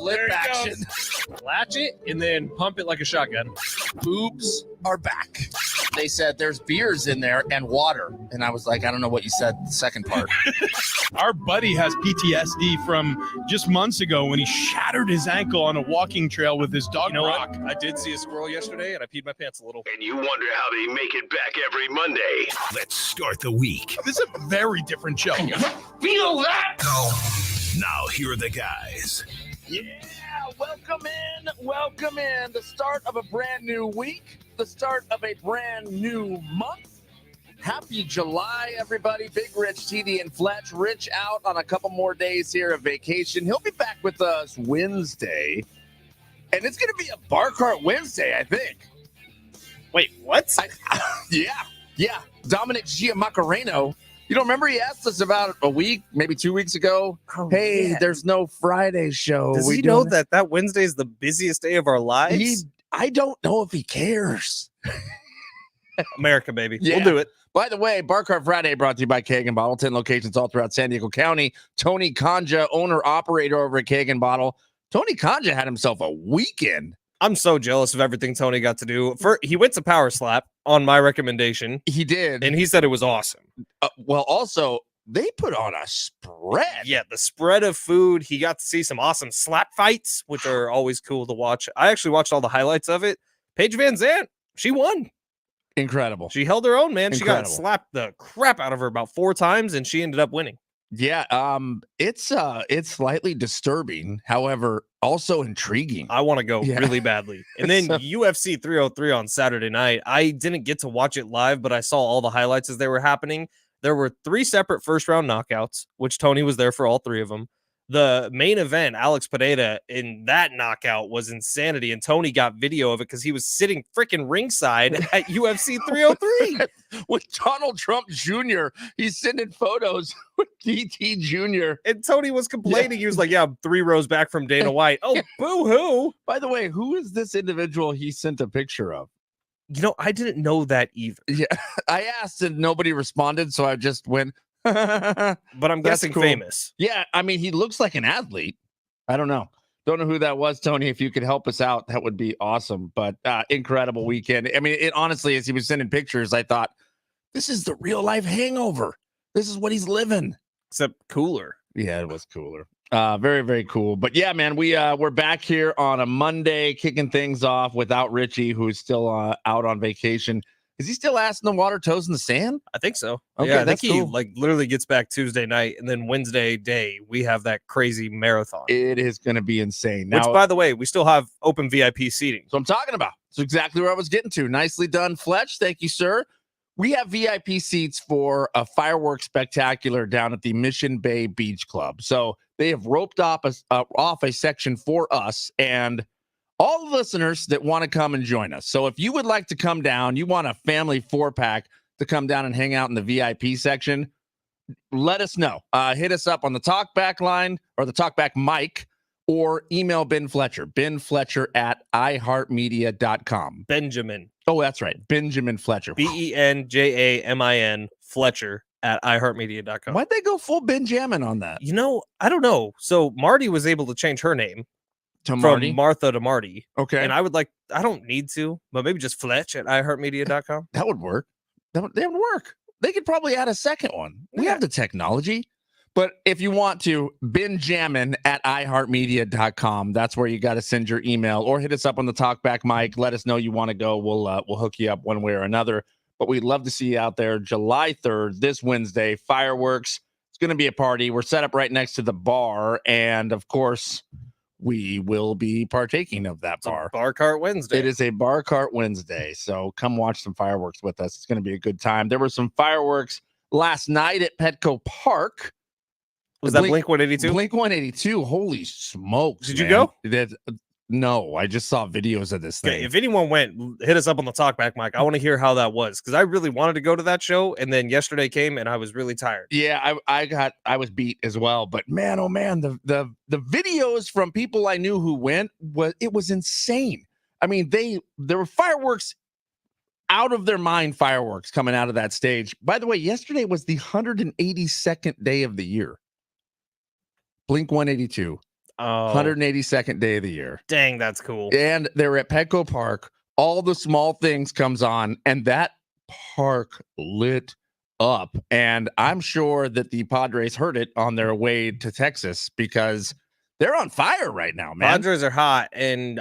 lip action. Latch it and then pump it like a shotgun. Boobs are back. They said there's beers in there and water. And I was like, I don't know what you said, the second part. Our buddy has PTSD from just months ago when he shattered his ankle on a walking trail with his dog. You know Rock. what? I did see a squirrel yesterday and I peed my pants a little. And you wonder how they make it back every Monday. Let's start the week. This is a very different show. Can you feel that? Now, here are the guys. Yeah, welcome in. The start of a brand new week, the start of a brand new month. Happy July, everybody. Big Rich, TD, and Fletch. Rich out on a couple more days here of vacation. He'll be back with us Wednesday. And it's going to be a bar cart Wednesday, I think. Wait, what? Yeah. Dominic Giamacareno. You don't remember he asked us about a week, maybe 2 weeks ago? There's no Friday show. Does he know that Wednesday is the busiest day of our lives? I don't know if he cares. America, baby. Yeah. We'll do it. By the way, Bar Cart Friday brought to you by Keg and Bottle. 10 locations all throughout San Diego County. Tony Kanja, owner-operator over at Keg and Bottle. Tony Kanja had himself a weekend. I'm so jealous of everything Tony got to do. He went to Power Slap on my recommendation. He did. And he said it was awesome. Well, also, they put on a spread. Yeah, the spread of food. He got to see some awesome slap fights, which are always cool to watch. I actually watched all the highlights of it. Paige Van Zandt, she won. Incredible. She held her own, man. Incredible. She got slapped the crap out of her about 4 times, and she ended up winning. Yeah, it's slightly disturbing, however, also intriguing. I want to go really badly. And then UFC 303 on Saturday night. I didn't get to watch it live, but I saw all the highlights as they were happening. There were 3 separate first-round knockouts, which Tony was there for all 3 of them. The main event, Alex Pineda, in that knockout was insanity, and Tony got video of it because he was sitting freaking ringside at UFC 303. With Donald Trump Jr., he's sending photos with DT Jr. And Tony was complaining. He was like, yeah, I'm 3 rows back from Dana White. Oh, boo-hoo. By the way, who is this individual he sent a picture of? You know, I didn't know that either. Yeah, I asked and nobody responded, so I just went... But I'm guessing cool. Famous. Yeah, I mean, he looks like an athlete. I don't know who that was, Tony. If you could help us out, that would be awesome. But incredible weekend. I mean, it honestly, as he was sending pictures, I thought, this is the real life Hangover. This is what he's living. Except cooler. Yeah, it was cooler. Very, very cool. But yeah, man, we're back here on a Monday, kicking things off without Richie, who's still out on vacation. Is he still ass in the water, toes in the sand? I think so. Okay, yeah, I think that's cool. he literally gets back Tuesday night, and then Wednesday day we have that crazy marathon. It is going to be insane. Which, Now, by the way, we still have open VIP seating. So I'm talking about. That's exactly where I was getting to. Nicely done, Fletch. Thank you, sir. We have VIP seats for a fireworks spectacular down at the Mission Bay Beach Club. So they have roped off a section for us and all the listeners that want to come and join us. So if you would like to come down, you want a family 4-pack to come down and hang out in the VIP section, let us know. Hit us up on the talkback line or the talkback mic, or email Ben Fletcher at iheartmedia.com. Benjamin. Oh, that's right. Benjamin Fletcher. BenJamin Fletcher at iheartmedia.com. Why'd they go full Benjamin on that? You know, I don't know. So Marty was able to change her name From Martha to Marty. Okay. And I don't need to, but maybe just Fletch at iheartmedia.com. That would work. That would work. They could probably add a second one. We have the technology. But if you want to, Benjamin at iheartmedia.com. That's where you got to send your email or hit us up on the talkback mic. Let us know you want to go. We'll hook you up one way or another. But we'd love to see you out there July 3rd, this Wednesday. Fireworks. It's going to be a party. We're set up right next to the bar. And, of course, we will be partaking of that bar. Bar Cart Wednesday. It is a Bar Cart Wednesday. So come watch some fireworks with us. It's going to be a good time. There were some fireworks last night at Petco Park. Was that Blink 182? Blink 182. Holy smokes. Did you go? No, I just saw videos of this thing. Okay, if anyone went, hit us up on the talkback mic. I want to hear how that was, because I really wanted to go to that show, and then yesterday came and I was really tired. Yeah, I was beat as well. But man, oh man, the videos from people I knew who went, it was insane. I mean, there were fireworks, out of their mind fireworks coming out of that stage. By the way, yesterday was the 182nd day of the year. Blink 182. Oh, 182nd day of the year. dang, that's cool. And they were at Petco Park. All the small things comes on, and that park lit up. And I'm sure that the Padres heard it on their way to Texas because they're on fire right now, man. Padres are hot, and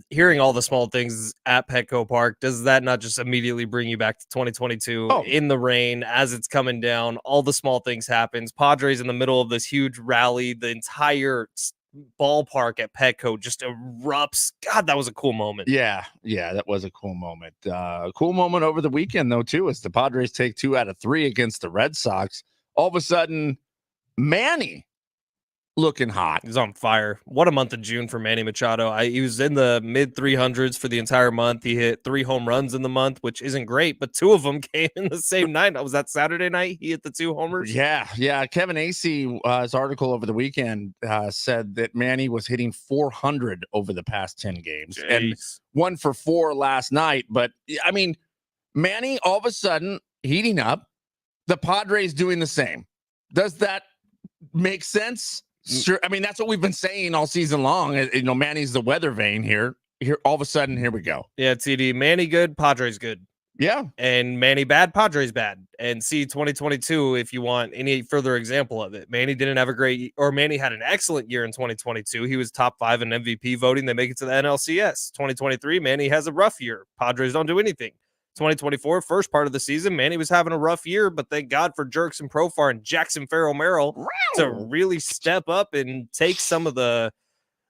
hearing all the small things at Petco Park, does that not just immediately bring you back to 2022 in the rain as it's coming down? All the small things happens. Padres in the middle of this huge rally, the entire ballpark at Petco just erupts. God, that was a cool moment. Yeah, that was a cool moment. A cool moment over the weekend, though, too, as the Padres take 2 out of 3 against the Red Sox. All of a sudden, Manny looking hot. He's on fire. What a month of June for Manny Machado. He was in the mid 300s for the entire month. He hit 3 home runs in the month, which isn't great, but 2 of them came in the same night. Was that Saturday night? He hit the 2 homers. Yeah. Kevin Acee, his article over the weekend said that Manny was hitting 400 over the past 10 games. Jeez. And 1 for 4 last night. But I mean, Manny all of a sudden heating up. The Padres doing the same. Does that make sense? Sure. I mean, that's what we've been saying all season long. You know, Manny's the weather vane here. Here, all of a sudden, here we go. Yeah, TD. Manny good, Padres good. Yeah. And Manny bad, Padres bad. And see 2022, if you want any further example of it. Manny didn't have Manny had an excellent year in 2022. He was top 5 in MVP voting. They make it to the NLCS. 2023, Manny has a rough year. Padres don't do anything. 2024, first part of the season, Manny was having a rough year, but thank God for Jerks and Profar and Jackson Farrell Merrill to really step up and take some of the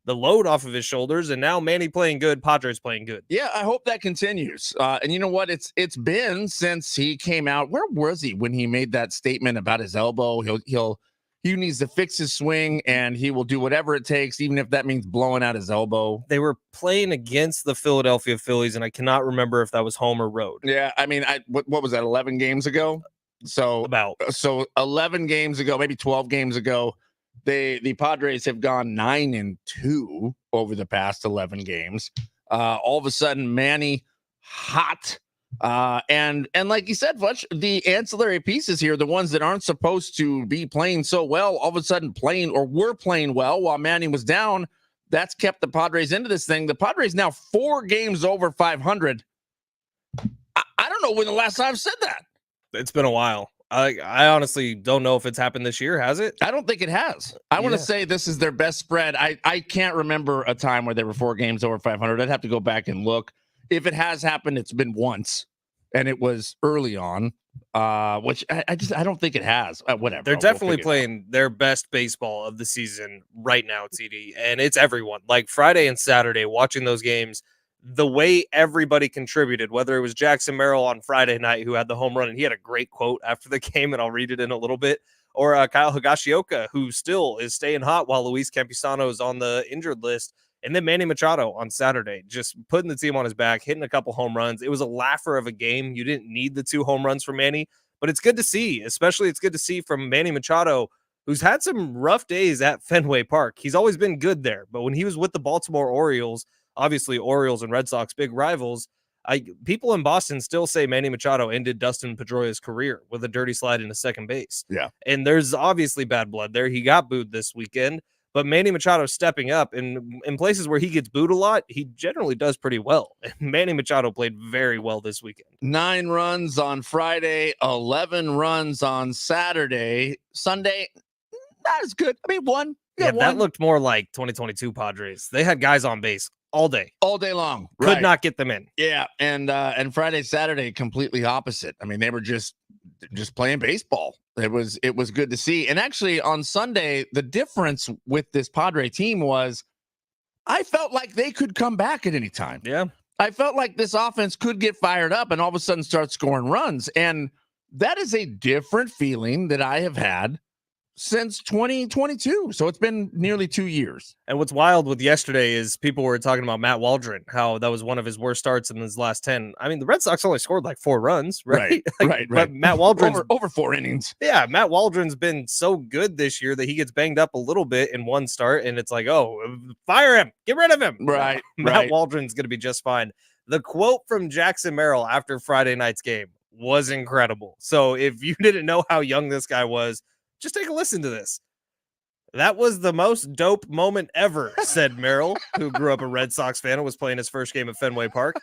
load off of his shoulders. And now Manny playing good, Padres playing good. Yeah, I hope that continues. And you know what? It's been since he came out. Where was he when he made that statement about his elbow? He needs to fix his swing, and he will do whatever it takes, even if that means blowing out his elbow. They were playing against the Philadelphia Phillies, and I cannot remember if that was home or road. Yeah, I mean, what was that? 11 games ago. So 11 games ago, maybe 12 games ago, the Padres have gone 9-2 over the past 11 games. All of a sudden, Manny hot. And like you said, Fletch, the ancillary pieces here, the ones that aren't supposed to be playing so well, all of a sudden were playing well while Manny was down. That's kept the Padres into this thing. The Padres now 4 games over 500. I don't know when the last time I've said that. It's been a while. I honestly don't know if it's happened this year. Has it? I don't think it has. I want to say this is their best spread. I can't remember a time where they were 4 games over 500. I'd have to go back and look. If it has happened, it's been once, and it was early on, which I don't think it has. Whatever. They're definitely playing their best baseball of the season right now, TD, and it's everyone. Like Friday and Saturday, watching those games, the way everybody contributed, whether it was Jackson Merrill on Friday night who had the home run, and he had a great quote after the game, and I'll read it in a little bit, or Kyle Higashioka, who still is staying hot while Luis Campusano is on the injured list. And then Manny Machado on Saturday, just putting the team on his back, hitting a couple home runs. It was a laugher of a game. You didn't need the 2 home runs from Manny, but it's good to see, especially it's good to see from Manny Machado, who's had some rough days at Fenway Park. He's always been good there, but when he was with the Baltimore Orioles, obviously Orioles and Red Sox, big rivals, people in Boston still say Manny Machado ended Dustin Pedroia's career with a dirty slide into second base. Yeah. And there's obviously bad blood there. He got booed this weekend. But Manny Machado stepping up, and in places where he gets booed a lot, he generally does pretty well. And Manny Machado played very well this weekend. 9 runs on Friday, 11 runs on Saturday. Sunday, not as good. I mean, 1. Yeah, that looked more like 2022 Padres. They had guys on base all day long. Could not get them in. Yeah, and Friday, Saturday, completely opposite. I mean, they were just playing baseball. It was good to see. And actually on Sunday, the difference with this Padre team was I felt like they could come back at any time. Yeah. I felt like this offense could get fired up and all of a sudden start scoring runs. And that is a different feeling that I have had since 2022. So it's been nearly 2 years. And what's wild with yesterday is people were talking about Matt Waldron, how that was one of his worst starts in his last 10. I mean, the Red Sox only scored like 4 runs, right? Right. But Matt Waldron's over 4 innings. Yeah, Matt Waldron's been so good this year that he gets banged up a little bit in one start, and it's like, oh, fire him, get rid of him. Right. Matt Waldron's going to be just fine. The quote from Jackson Merrill after Friday night's game was incredible. So if you didn't know how young this guy was, just take a listen to this. That was the most dope moment ever, said Merrill, who grew up a Red Sox fan and was playing his first game at Fenway Park.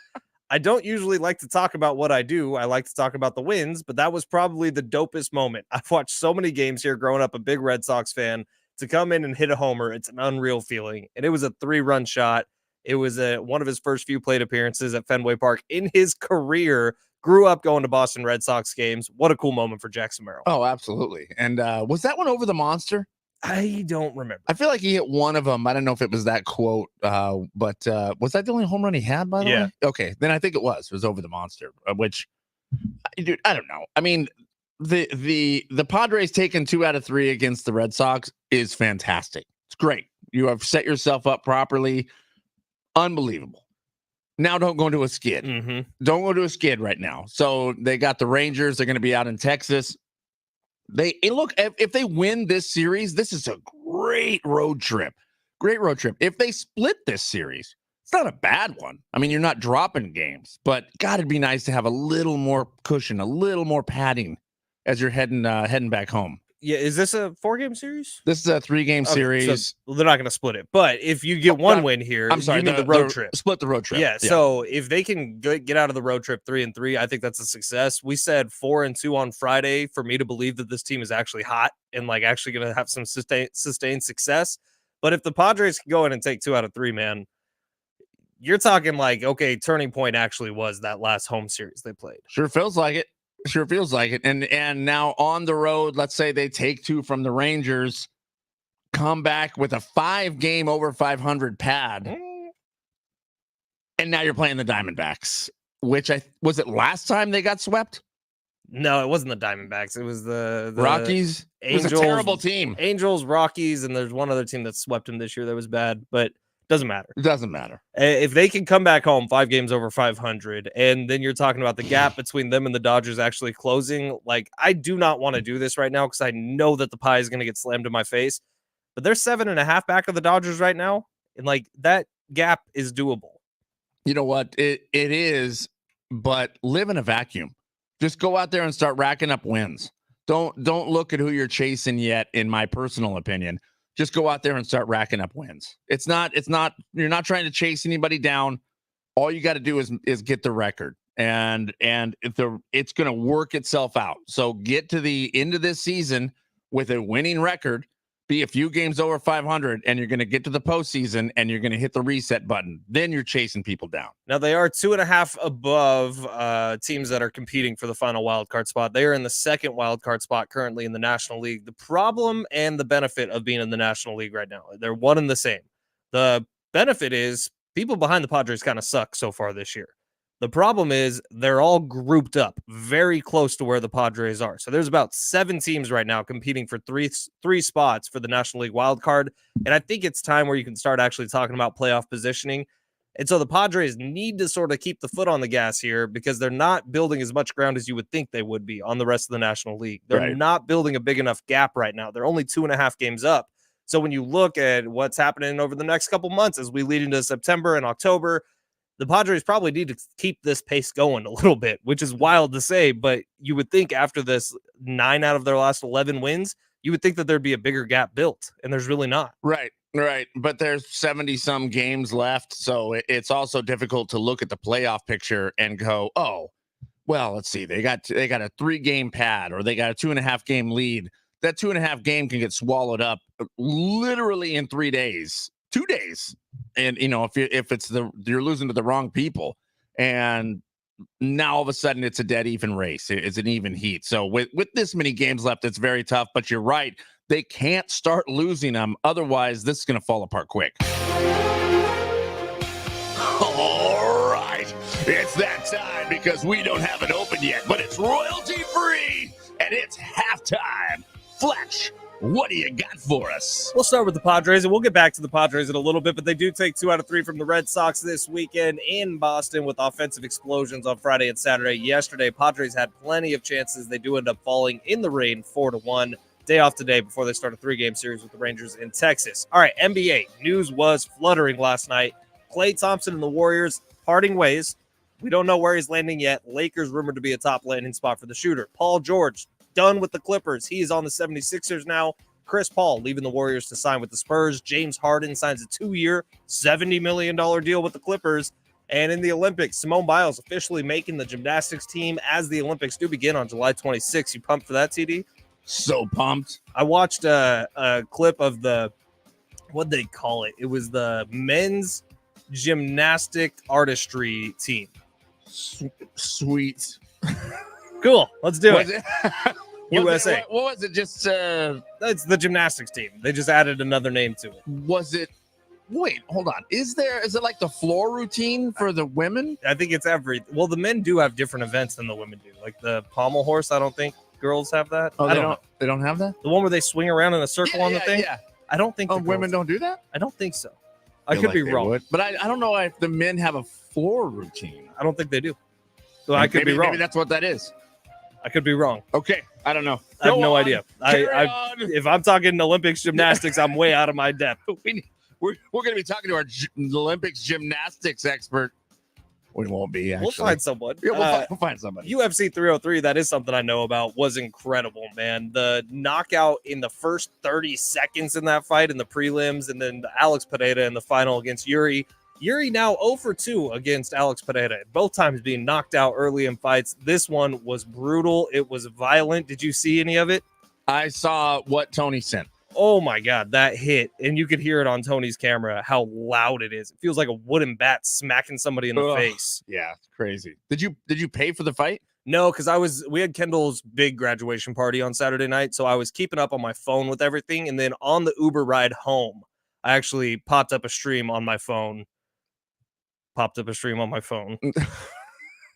I don't usually like to talk about what I do. I like to talk about the wins, but that was probably the dopest moment. I've watched so many games here growing up, a big Red Sox fan. To come in and hit a homer, it's an unreal feeling. And it was a 3-run shot. It was one of his first few plate appearances at Fenway Park in his career. Grew up going to Boston Red Sox games. What a cool moment for Jackson Merrill. Oh, absolutely. And was that one over the monster? I don't remember. I feel like he hit one of them. I don't know if it was that quote, but was that the only home run he had, by the way? Okay, then I think it was over the monster, which, dude, I don't know. I mean, the Padres taking 2 out of 3 against the Red Sox is fantastic. It's great. You have set yourself up properly. Unbelievable. Now don't go into a skid. Mm-hmm. Don't go to a skid right now. So they got the Rangers. They're going to be out in Texas. Look, if they win this series, this is a great road trip. Great road trip. If they split this series, it's not a bad one. I mean, you're not dropping games, but God, it'd be nice to have a little more cushion, a little more padding as you're heading back home. Yeah, is this a 4-game series? This is a 3-game series. So they're not going to split it. But if you get one win here, I'm sorry, you mean the road trip. Split the road trip. Yeah, so if they can get out of the road trip 3-3, I think that's a success. We said 4-2 on Friday for me to believe that this team is actually hot and like actually going to have some sustained success. But if the Padres can go in and take 2 out of 3, man, you're talking like, okay, turning point actually was that last home series they played. Sure feels like it. Sure feels like it. And now on the road, let's say they take 2 from the Rangers, come back with a 5-game over 500 pad. And now you're playing the Diamondbacks, which was it last time they got swept? No, it wasn't the Diamondbacks. It was the Rockies. Angels, it was a terrible team. Angels, Rockies, and there's one other team that swept him this year that was bad, but doesn't matter. It doesn't matter. If they can come back home 5 games over 500, and then you're talking about the gap between them and the Dodgers actually closing, like, I do not want to do this right now because I know that the pie is going to get slammed in my face, but they're 7.5 back of the Dodgers right now, and like that gap is doable. You know what? It is, but live in a vacuum. Just go out there and start racking up wins. Don't look at who you're chasing yet, in my personal opinion. Just go out there and start racking up wins. It's not, you're not trying to chase anybody down. All you got to do is get the record, and it's going to work itself out. So get to the end of this season with a winning record, be a few games over 500, and you're going to get to the postseason and you're going to hit the reset button. Then you're chasing people down. Now they are 2.5 above teams that are competing for the final wild card spot. They are in the second wild card spot currently in the National League. The problem and the benefit of being in the National League right now, they're one and the same. The benefit is people behind the Padres kind of suck so far this year. The problem is they're all grouped up very close to where the Padres are. So there's about 7 teams right now competing for three spots for the National League wild card. And I think it's time where you can start actually talking about playoff positioning. And so the Padres need to sort of keep the foot on the gas here because they're not building as much ground as you would think they would be on the rest of the National League. They're not building a big enough gap right now. They're only 2.5 games up. So when you look at what's happening over the next couple months as we lead into September and October, the Padres probably need to keep this pace going a little bit, which is wild to say, but you would think after this 9 out of their last 11 wins, you would think that there'd be a bigger gap built, and there's really not. Right. But there's 70-some games left, so it's also difficult to look at the playoff picture and go, oh, well, let's see. They got a 3-game pad, or they got a 2.5-game lead. That 2.5 game can get swallowed up literally in 3 days, 2 days. And, you know, if you're losing to the wrong people, and now all of a sudden it's a dead even race. It's an even heat. So with this many games left, it's very tough, but you're right. They can't start losing them. Otherwise, this is going to fall apart quick. All right. It's that time because we don't have it open yet, but it's royalty free and it's halftime. Fletch, what do you got for us? We'll start with the Padres, and we'll get back to the Padres in a little bit, but they do take 2 out of 3 from the Red Sox this weekend in Boston with offensive explosions on Friday and Saturday. Yesterday, Padres had plenty of chances. They do end up falling in the rain 4-1. Day off today before they start a 3-game series with the Rangers in Texas. All right, NBA. News was fluttering last night. Klay Thompson and the Warriors parting ways. We don't know where he's landing yet. Lakers rumored to be a top landing spot for the shooter. Paul George done with the Clippers. He is on the 76ers now. Chris Paul leaving the Warriors to sign with the Spurs. James Harden signs a 2-year, $70 million deal with the Clippers. And in the Olympics, Simone Biles officially making the gymnastics team as the Olympics do begin on July 26th. You pumped for that, TD? So pumped. I watched a clip of what'd they call it? It was the men's gymnastic artistry team. Sweet. Cool. Let's do it. USA. What was it? Just It's the gymnastics team. They just added another name to it. was it? Wait, hold on. Is it like the floor routine for the women? I think it's well, the men do have different events than the women do. Like the pommel horse, I don't think girls have that. Oh, I don't know. They don't have that? The one where they swing around in a circle on the thing? Yeah. I don't think Women don't do that? I don't think so. I could be wrong. Would. But I don't know if the men have a floor routine. I don't think they do. So I could be wrong. Maybe that's what that is. I could be wrong. Okay. I don't know. I have no on. idea. If If I'm talking Olympics gymnastics, I'm way out of my depth. we're going to be talking to our Olympics gymnastics expert. We won't be, actually. We'll find someone. Yeah, we'll find somebody. UFC 303, that is something I know about, was incredible, man. The knockout in the first 30 seconds in that fight in the prelims, and then Alex Pereira in the final against Yuri. Yuri now 0 for 2 against Alex Pereira, both times being knocked out early in fights. This one was brutal. It was violent. Did you see any of it? I saw what Tony sent. Oh my God, that hit. And you could hear it on Tony's camera, how loud it is. It feels like a wooden bat smacking somebody in the face. Yeah, it's crazy. Did you pay for the fight? No, because we had Kendall's big graduation party on Saturday night. So I was keeping up on my phone with everything. And then on the Uber ride home, I actually popped up a stream on my phone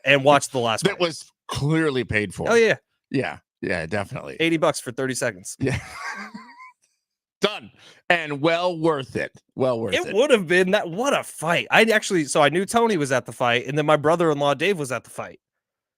and watched the last That fight. was clearly paid for. Oh, yeah. Yeah, definitely. $80 for 30 seconds. Yeah. Done. And well worth it. It would have been that. What a fight. I knew Tony was at the fight, and then my brother-in-law Dave was at the fight.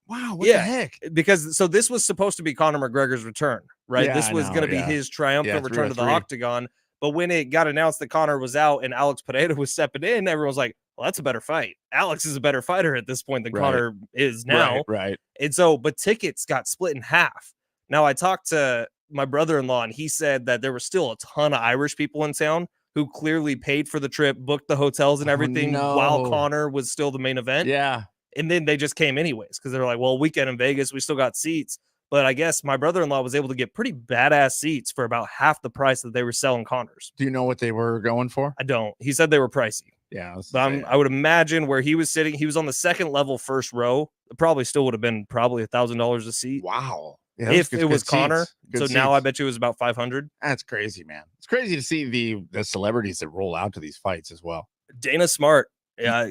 Wow, what the heck? Because this was supposed to be Conor McGregor's return, right? Yeah, this was going to be his triumphant return to the octagon. But when it got announced that Conor was out and Alex Pereira was stepping in, everyone was like, well, that's a better fight. Alex is a better fighter at this point than Conor is now. Right. And so, but tickets got split in half. Now, I talked to my brother-in-law, and he said that there were still a ton of Irish people in town who clearly paid for the trip, booked the hotels and everything while Conor was still the main event. Yeah. And then they just came anyways because they're like, well, weekend in Vegas, we still got seats. But I guess my brother-in-law was able to get pretty badass seats for about half the price that they were selling Conor's. Do you know what they were going for? I don't. He said they were pricey. Yeah. But I would imagine where he was sitting, he was on the second level, first row. It probably still would have been $1,000 a seat. Wow. Yeah, if it was Conor. So seats. Now I bet you it was about 500. That's crazy, man. It's crazy to see the celebrities that roll out to these fights as well. Dana Smart. Yeah.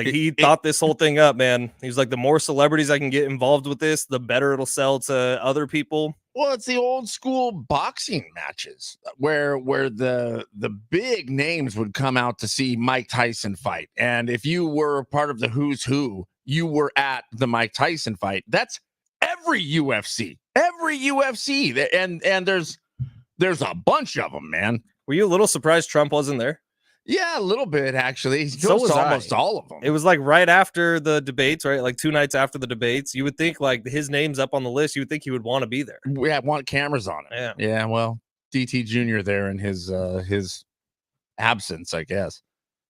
He thought this whole thing up, man. He was like, the more celebrities I can get involved with this, the better it'll sell to other people. Well, it's the old school boxing matches where the big names would come out to see Mike Tyson fight. And if you were part of the who's who, you were at the Mike Tyson fight. That's every UFC. And there's a bunch of them, man. Were you a little surprised Trump wasn't there? Yeah, a little bit, actually. He So goes was to I. almost all of them. It was like right after the debates, right? Like 2 nights after the debates. You would think like his name's up on the list. You would think he would want to be there. We want cameras on it. Yeah. Well, DT Jr. there in his absence, I guess.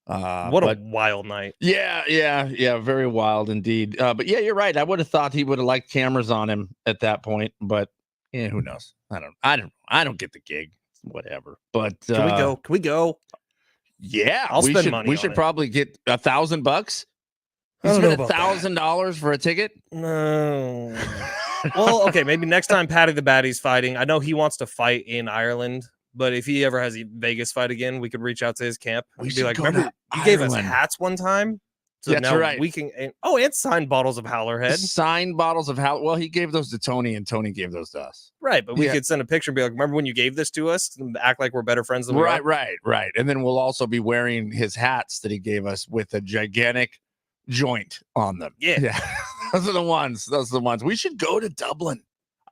What a wild night. Yeah. Very wild indeed. But yeah, you're right. I would have thought he would have liked cameras on him at that point. But yeah, who knows? I don't get the gig. Whatever. But Can we go? Yeah, I'll spend money. We should probably get $1,000. I don't know spend about $1,000 for a ticket. No. Well, okay, maybe next time Paddy the Baddie's fighting. I know he wants to fight in Ireland, but if he ever has a Vegas fight again, we could reach out to his camp. We We'd be should like, go remember to you gave us Ireland. hats one time? So That's now right. we can and signed bottles of Howlerhead. Signed bottles of Well, he gave those to Tony, and Tony gave those to us. Right, but we Yeah. could send a picture and be like, remember when you gave this to us? And act like we're better friends than we are. Right. And then we'll also be wearing his hats that he gave us with a gigantic joint on them. Yeah. Those are the ones. We should go to Dublin.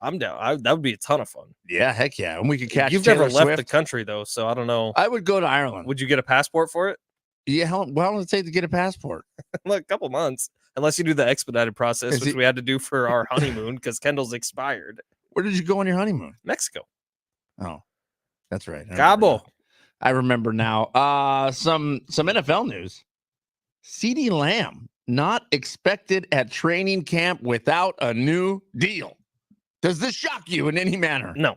I'm down. That would be a ton of fun. Yeah, heck yeah. And we could catch You've Taylor never left Swift. the country, though, so I don't know. I would go to Ireland. Would you get a passport for it? Yeah, how long does it take to get a passport? Like a couple months, unless you do the expedited process, Is which it- we had to do for our honeymoon because Kendall's expired. Where did you go on your honeymoon? Mexico. Oh, That's right. Cabo. I remember now. Some NFL news. CeeDee Lamb not expected at training camp without a new deal. Does this shock you in any manner? No.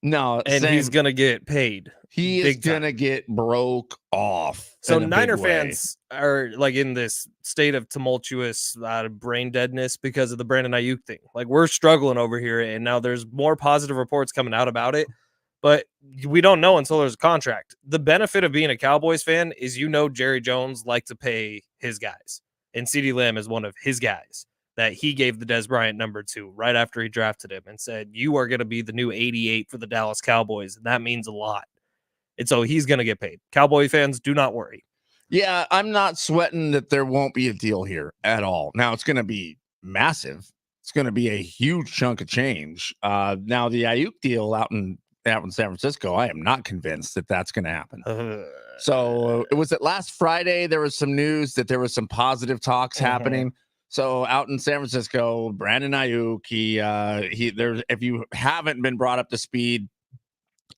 No, And he's going to get paid. He is going to get broke off. So Niner fans are like in this state of tumultuous brain deadness because of the Brandon Ayuk thing. Like we're struggling over here, and now there's more positive reports coming out about it, but we don't know until there's a contract. The benefit of being a Cowboys fan is Jerry Jones liked to pay his guys, and CeeDee Lamb is one of his guys that he gave the Dez Bryant number to right after he drafted him and said, you are going to be the new 88 for the Dallas Cowboys, and that means a lot. And so he's going to get paid. Cowboy fans, do not worry. Yeah, I'm not sweating that there won't be a deal here at all. Now, it's going to be massive. It's going to be a huge chunk of change. Now, the Ayuk deal out in San Francisco, I am not convinced that that's going to happen. So it was last Friday, there was some news that there was some positive talks happening. So out in San Francisco, Brandon Ayuk, there's, if you haven't been brought up to speed,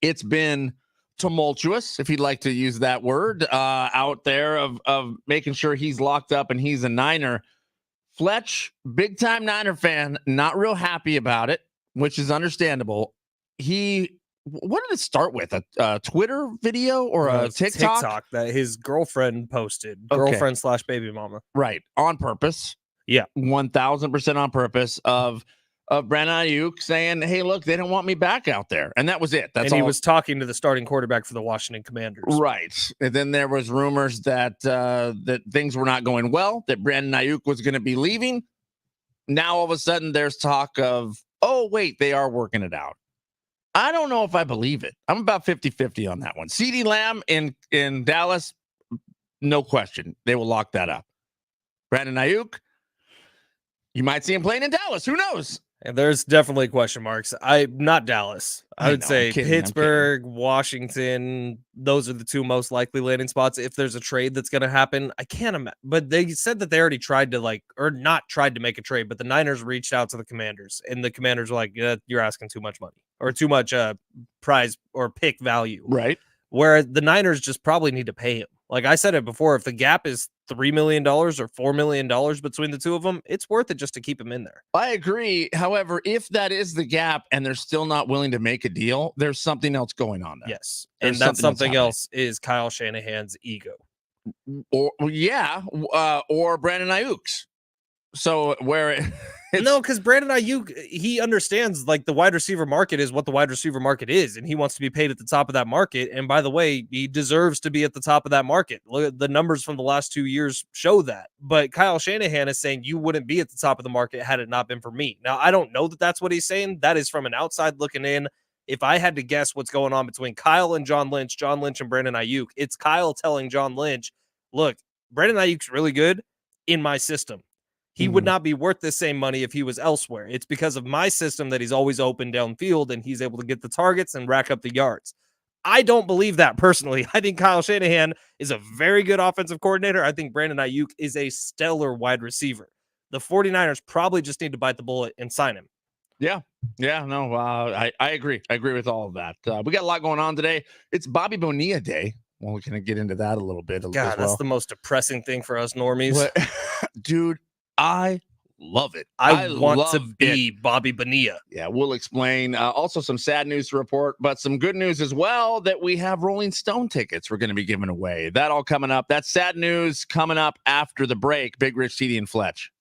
it's been tumultuous, if you'd like to use that word, out there of making sure he's locked up and he's a Niner. Fletch, big time Niner fan, not real happy about it, which is understandable. What did it start with? A Twitter video or a TikTok? TikTok that his girlfriend posted, girlfriend/baby mama. Right, on purpose. Yeah, 1,000% on purpose of Brandon Ayuk saying, hey, look, they don't want me back out there. And that was it. That's all. He was talking to the starting quarterback for the Washington Commanders. Right. And then there was rumors that that things were not going well, that Brandon Ayuk was going to be leaving. Now, all of a sudden, there's talk of, oh, wait, they are working it out. I don't know if I believe it. I'm about 50-50 on that one. CeeDee Lamb in Dallas, no question. They will lock that up. Brandon Ayuk, you might see him playing in Dallas. Who knows? And there's definitely question marks. Not Dallas. I would say Pittsburgh, Washington. Those are the two most likely landing spots. If there's a trade that's going to happen, I can't imagine. But they said that they already tried to not tried to make a trade, but the Niners reached out to the Commanders, and the Commanders were like, yeah, you're asking too much money or too much prize or pick value. Right. Where the Niners just probably need to pay him. Like I said it before, if the gap is $3 million or $4 million between the two of them, it's worth it just to keep him in there. I agree. However, if that is the gap and they're still not willing to make a deal, there's something else going on there. Yes. And that something else is Kyle Shanahan's ego. Or Brandon Ayuk's. So no, because Brandon Ayuk, he understands like the wide receiver market is what the wide receiver market is, and he wants to be paid at the top of that market. And by the way, he deserves to be at the top of that market. Look at the numbers from the last 2 years show that. But Kyle Shanahan is saying you wouldn't be at the top of the market had it not been for me. Now, I don't know that that's what he's saying. That is from an outside looking in. If I had to guess what's going on between Kyle and John Lynch and Brandon Ayuk, it's Kyle telling John Lynch, look, Brandon Ayuk's really good in my system. He would not be worth the same money if he was elsewhere. It's because of my system that he's always open downfield and he's able to get the targets and rack up the yards. I don't believe that personally. I think Kyle Shanahan is a very good offensive coordinator. I think Brandon Ayuk is a stellar wide receiver. The 49ers probably just need to bite the bullet and sign him. Yeah. Yeah. No, I agree. I agree with all of that. We got a lot going on today. It's Bobby Bonilla Day. Well, we can get into that a little bit. God, that's the most depressing thing for us normies. Dude, I love it. I want to be Bobby Bonilla. Yeah, we'll explain. Also, some sad news to report, but some good news as well that we have Rolling Stone tickets we're going to be giving away. That all coming up. That's sad news coming up after the break. Big Rich, TD, and Fletch.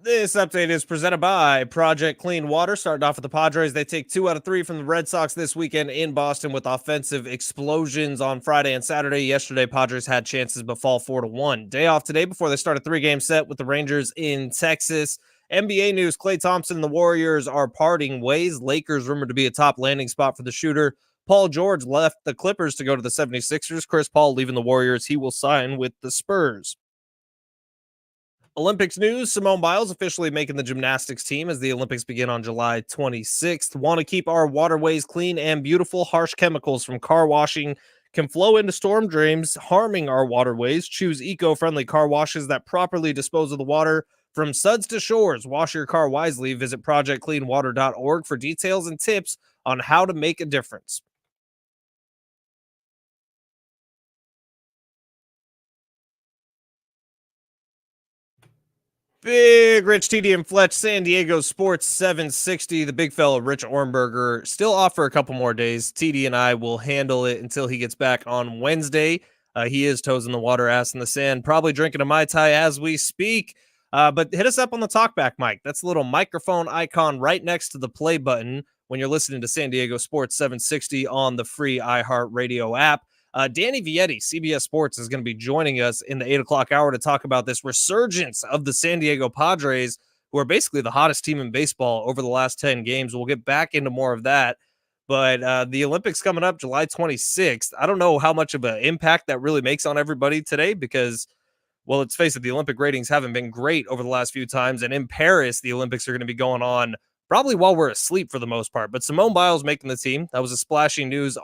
This update is presented by Project Clean Water. Starting off with the Padres, they take 2 out of 3 from the Red Sox this weekend in Boston with offensive explosions on Friday and Saturday. Yesterday, Padres had chances but fall 4-1. Day off today before they start a 3-game set with the Rangers in Texas. NBA news, Klay Thompson and the Warriors are parting ways. Lakers rumored to be a top landing spot for the shooter. Paul George left the Clippers to go to the 76ers. Chris Paul leaving the Warriors. He will sign with the Spurs. Olympics news, Simone Biles officially making the gymnastics team as the Olympics begin on July 26th. Want to keep our waterways clean and beautiful? Harsh chemicals from car washing can flow into storm drains, harming our waterways. Choose eco-friendly car washes that properly dispose of the water from suds to shores. Wash your car wisely. Visit projectcleanwater.org for details and tips on how to make a difference. Big Rich, TD, and Fletch, San Diego Sports 760. The big fella, Rich Ornberger, still off for a couple more days. TD and I will handle it until he gets back on Wednesday. He is toes in the water, ass in the sand, probably drinking a Mai Tai as we speak. But hit us up on the talkback mic. That's a little microphone icon right next to the play button when you're listening to San Diego Sports 760 on the free iHeartRadio app. Danny Vietti, CBS Sports, is going to be joining us in the 8 o'clock hour to talk about this resurgence of the San Diego Padres, who are basically the hottest team in baseball over the last 10 games. We'll get back into more of that. But the Olympics coming up July 26th. I don't know how much of an impact that really makes on everybody today because, well, let's face it, the Olympic ratings haven't been great over the last few times. And in Paris, the Olympics are going to be going on probably while we're asleep for the most part. But Simone Biles making the team. That was a splashy news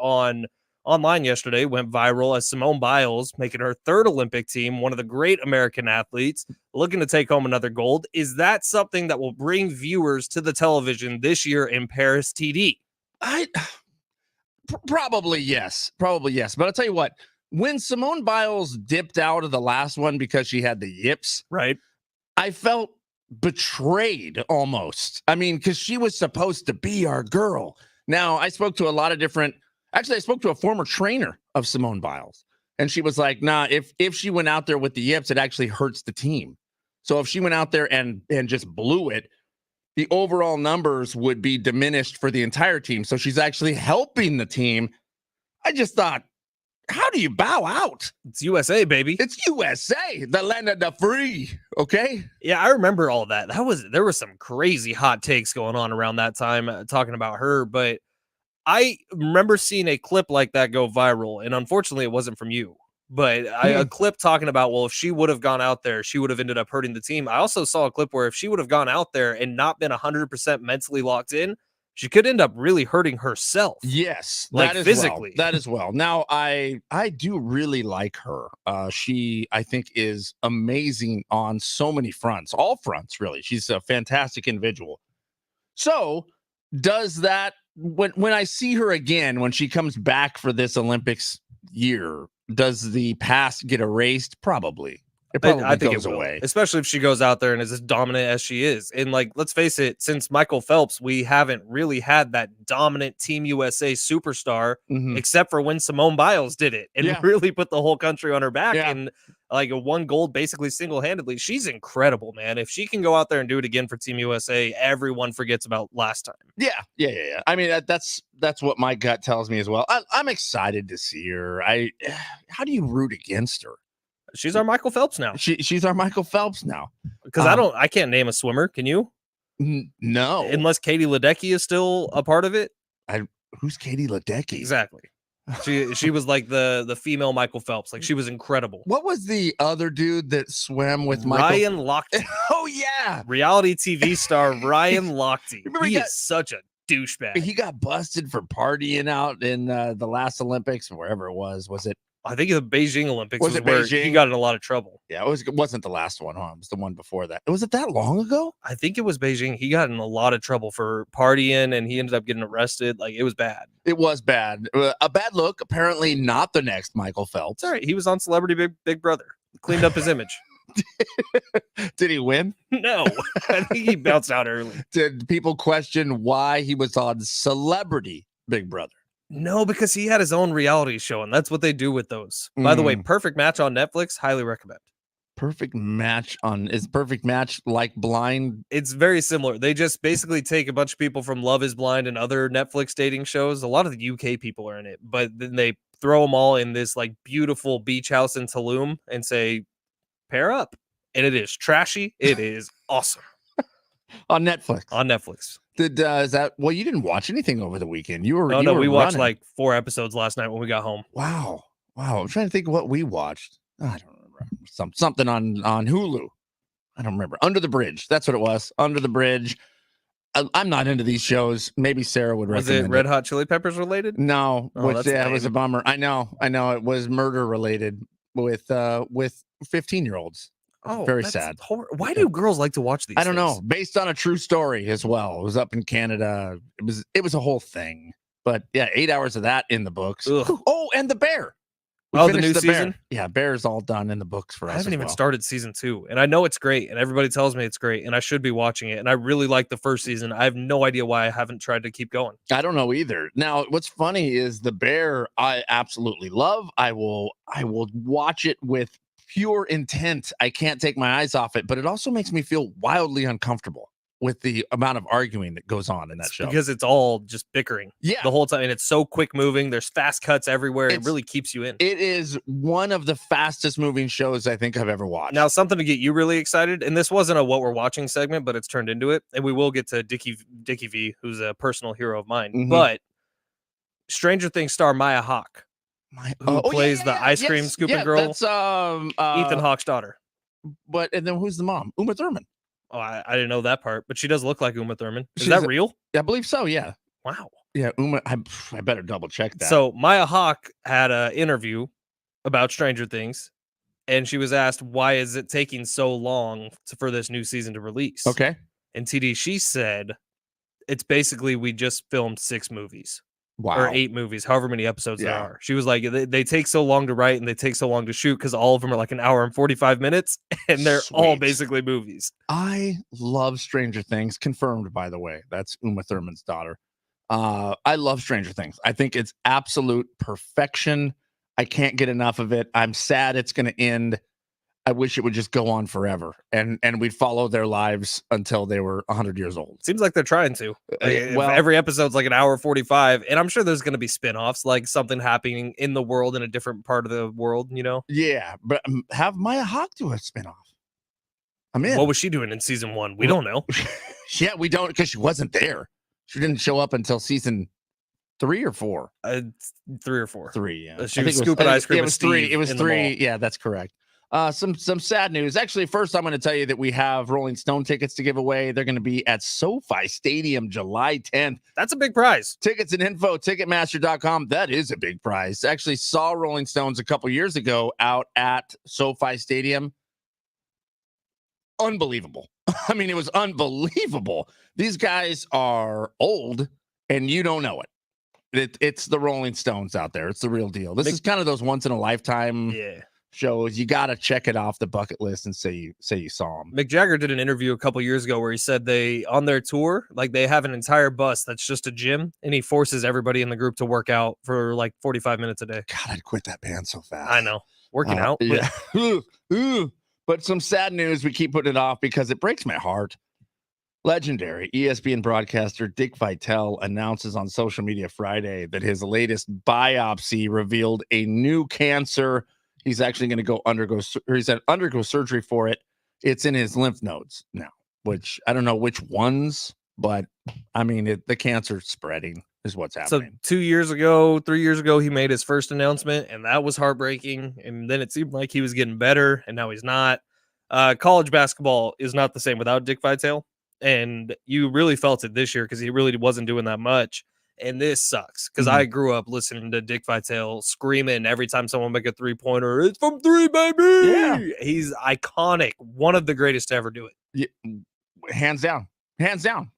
online yesterday, went viral as Simone Biles making her third Olympic team, one of the great American athletes, looking to take home another gold. Is that something that will bring viewers to the television this year in Paris, TD? Probably yes. But I'll tell you what, when Simone Biles dipped out of the last one because she had the yips, right? I felt betrayed almost. I mean, because she was supposed to be our girl. Now, I spoke to a lot of different. Actually, I spoke to a former trainer of Simone Biles, and she was like, nah, if she went out there with the yips, it actually hurts the team. So if she went out there and just blew it, the overall numbers would be diminished for the entire team. So she's actually helping the team. I just thought, how do you bow out? It's USA, baby. It's USA, the land of the free. Okay. Yeah, I remember all that. There was some crazy hot takes going on around that time talking about her, but I remember seeing a clip like that go viral, and unfortunately it wasn't from you, but a clip talking about, well, if she would have gone out there, she would have ended up hurting the team. I also saw a clip where if she would have gone out there and not been 100% mentally locked in, she could end up really hurting herself. Yes, like that physically. That as well. Now, I do really like her. She, I think, is amazing on so many fronts, all fronts, really. She's a fantastic individual. So does that, when I see her again, when she comes back for this Olympics year, does the past get erased? Probably. It probably I think goes it will, away, especially if she goes out there and is as dominant as she is. And like, let's face it, since Michael Phelps, we haven't really had that dominant Team USA superstar, except for when Simone Biles did it and really put the whole country on her back and like a one gold basically single-handedly. She's incredible, man. If she can go out there and do it again for Team USA, everyone forgets about last time. Yeah. I mean, that's what my gut tells me as well. I'm excited to see her. How do you root against her? She's our Michael Phelps now. She's our Michael Phelps now. Because I can't name a swimmer. Can you? No. Unless Katie Ledecky is still a part of it. Who's Katie Ledecky? Exactly. She was like the female Michael Phelps. Like, she was incredible. What was the other dude that swam with Ryan Lochte? Oh yeah, reality TV star Ryan Lochte. He is such a douchebag. He got busted for partying out in the last Olympics, or wherever it was. Was it? I think the Beijing Olympics was it where Beijing? He got in a lot of trouble. Yeah, it wasn't the last one, huh? It was the one before that. Was it that long ago? I think it was Beijing. He got in a lot of trouble for partying, and he ended up getting arrested. Like, it was bad. It was bad. A bad look. Apparently not the next Michael Phelps. It's all right. He was on Celebrity Big Brother. Cleaned up his image. Did he win? No. I think he bounced out early. Did people question why he was on Celebrity Big Brother? No, because he had his own reality show, and that's what they do with those. By the way, Perfect Match on Netflix, highly recommend. Perfect Match is Perfect Match like Blind? It's very similar. They just basically take a bunch of people from Love is Blind and other Netflix dating shows. A lot of the UK people are in it, but then they throw them all in this like beautiful beach house in Tulum and say, pair up. And it is trashy. It is awesome. On Netflix. On Netflix. Is that, well, you didn't watch anything over the weekend. You were, Oh, you no, were we watched running. like 4 episodes last night when we got home. Wow. I'm trying to think of what we watched. I don't remember. Something on Hulu. I don't remember. Under the Bridge. That's what it was. Under the Bridge. I'm not into these shows. Maybe Sarah would Was recommend it Red Hot Chili Peppers related? No, Oh, which that's it was a lame. bummer. I know. It was murder related with 15-year-olds. Oh, very that's sad. Why do girls like to watch these? I don't things? know. Based on a true story as well. It was up in Canada. It was a whole thing. But yeah, 8 hours of that in the books. Ugh. Oh, and The Bear. We Oh, the finished new Bear. season? Yeah, Bear's all done in the books for us. I haven't as even well. started season 2, and I know it's great, and everybody tells me it's great, and I should be watching it. And I really like the first season. I have no idea why I haven't tried to keep going. I don't know either. Now, what's funny is The Bear, I absolutely love. I will watch it with pure intent. I can't take my eyes off it, but it also makes me feel wildly uncomfortable with the amount of arguing that goes on in that show. Because it's all just bickering Yeah. the whole time, and it's so quick moving. There's fast cuts everywhere. It really keeps you in. It is one of the fastest moving shows I think I've ever watched. Now, something to get you really excited, and this wasn't a what we're watching segment, but it's turned into it, and we will get to Dickie V, who's a personal hero of mine. Mhm. But Stranger Things star Maya Hawke, who plays the ice cream scooping girl, That's Ethan Hawke's daughter. But and then who's the mom? Uma Thurman. Oh, I didn't know that part, but she does look like Uma Thurman. Is She's that real? I believe so. Yeah. Wow. Yeah. Uma. I better double check that. So Maya Hawke had an interview about Stranger Things, and she was asked, why is it taking so long for this new season to release? Okay. And TD, she said, it's basically we just filmed 6 movies. Wow. Or 8 movies, however many episodes there Yeah. are. She was like, they take so long to write and they take so long to shoot because all of them are like an hour and 45 minutes, and they're all Sweet. basically movies. I love Stranger Things. Confirmed, by the way. That's Uma Thurman's daughter. I love Stranger Things. I think it's absolute perfection. I can't get enough of it. I'm sad it's going to end. I wish it would just go on forever, and we'd follow their lives until they were 100 years old. Seems like they're trying to. Well, Every episode's like an hour 45, and I'm sure there's going to be spin-offs, like something happening in the world in a different part of the world, you know? yeah, but have Maya Hawke do a spinoff. I'm in. What was she doing in season 1? We don't know. Yeah, we don't, because she wasn't there. She didn't show up until season 3 or 4. 3 or 4. 3, yeah. She I was think scooping ice cream It with was 3. Steve It was in the 3. mall. Yeah, that's correct. Some sad news. Actually, first I'm going to tell you that we have Rolling Stone tickets to give away. They're going to be at SoFi Stadium July 10th. That's a big prize. Tickets and info, Ticketmaster.com. That is a big prize. Actually saw Rolling Stones a couple years ago out at SoFi Stadium. Unbelievable. I mean, it was unbelievable. These guys are old, and you don't know it. It's the Rolling Stones out there. It's the real deal. This is kind of those once-in-a-lifetime shows. You got to check it off the bucket list and say you saw them. Mick Jagger did an interview a couple years ago where he said they, on their tour, like they have an entire bus that's just a gym, and he forces everybody in the group to work out for like 45 minutes a day. God, I'd quit that band so fast. I know. Working out. Yeah. But some sad news. We keep putting it off because it breaks my heart. Legendary ESPN broadcaster Dick Vitale announces on social media Friday that his latest biopsy revealed a new cancer. He's actually going to undergo surgery for it. It's in his lymph nodes now, which I don't know which ones, but I mean, the cancer's spreading is what's happening. So 3 years ago, he made his first announcement, and that was heartbreaking. And then it seemed like he was getting better, and now he's not. College basketball is not the same without Dick Vitale. And you really felt it this year because he really wasn't doing that much. And this sucks because I grew up listening to Dick Vitale screaming every time someone make a 3-pointer. It's from 3, baby. Yeah. He's iconic. One of the greatest to ever do it. Yeah, hands down.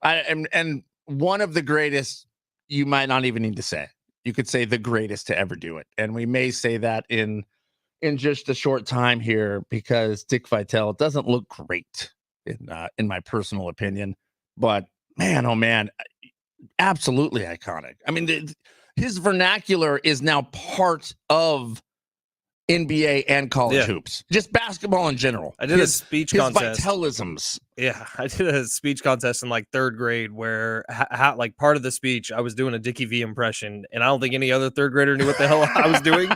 And one of the greatest, you might not even need to say. You could say the greatest to ever do it. And we may say that in just a short time here because Dick Vitale doesn't look great in my personal opinion, but man, oh man, absolutely iconic. I mean, his vernacular is now part of NBA and college Yeah. hoops, just basketball in general. I did a speech his contest. Vitalisms. Yeah, I did a speech contest in like third grade where like part of the speech I was doing a Dickie V impression, and I don't think any other third grader knew what the hell I was doing.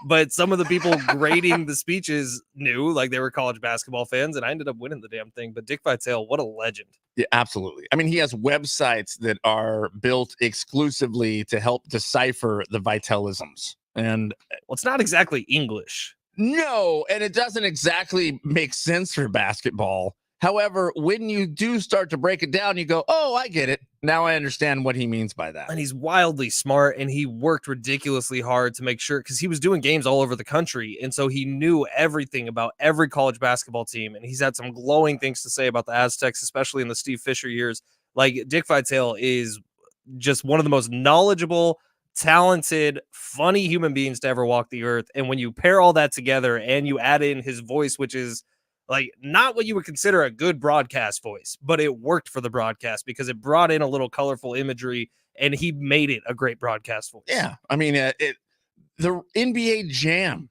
But some of the people grading the speeches knew, like they were college basketball fans, and I ended up winning the damn thing. But Dick Vitale, what a legend. Yeah, absolutely. I mean, he has websites that are built exclusively to help decipher the Vitalisms. And Well, it's not exactly English. no, and it doesn't exactly make sense for basketball. However, when you do start to break it down, you go, oh, I get it. Now I understand what he means by that. And he's wildly smart, and he worked ridiculously hard to make sure, because he was doing games all over the country. And so he knew everything about every college basketball team. And he's had some glowing things to say about the Aztecs, especially in the Steve Fisher years. Like, Dick Vitale is just one of the most knowledgeable, talented, funny human beings to ever walk the earth. And when you pair all that together and you add in his voice, which is like not what you would consider a good broadcast voice, but it worked for the broadcast because it brought in a little colorful imagery and he made it a great broadcast voice. Yeah. I mean, the NBA Jam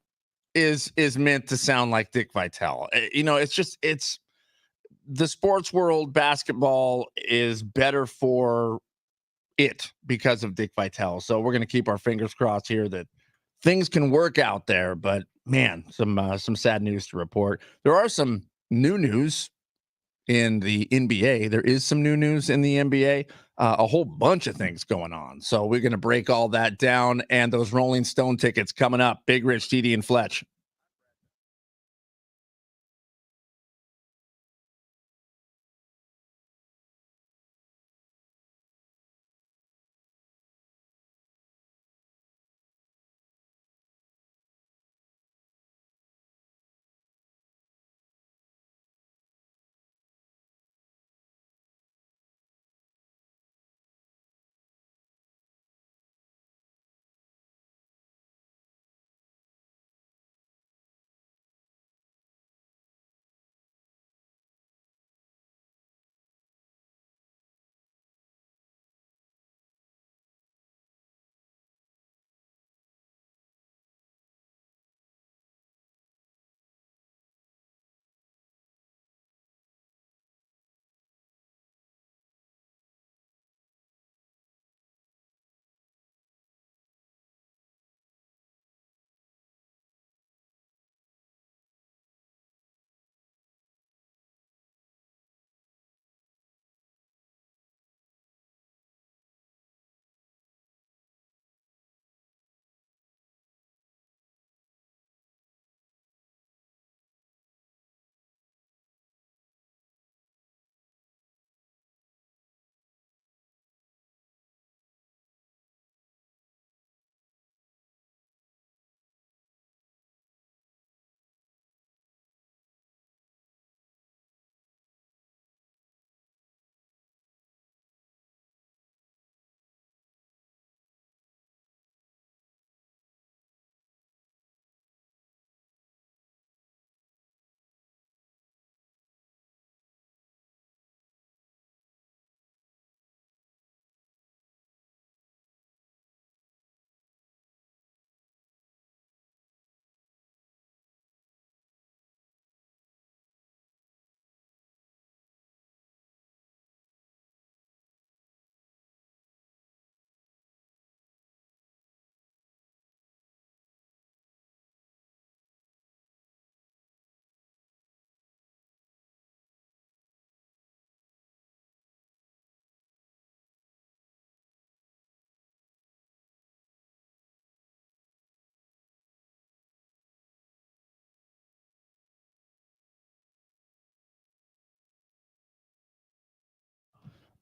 is meant to sound like Dick Vitale. You know, it's the sports world. Basketball is better for it because of Dick Vitale. So we're going to keep our fingers crossed here that things can work out there. But man, some sad news to report. There are some new news in the NBA. There is some new news in the NBA. A whole bunch of things going on. So we're going to break all that down. And those Rolling Stone tickets coming up. Big Rich, TD, and Fletch.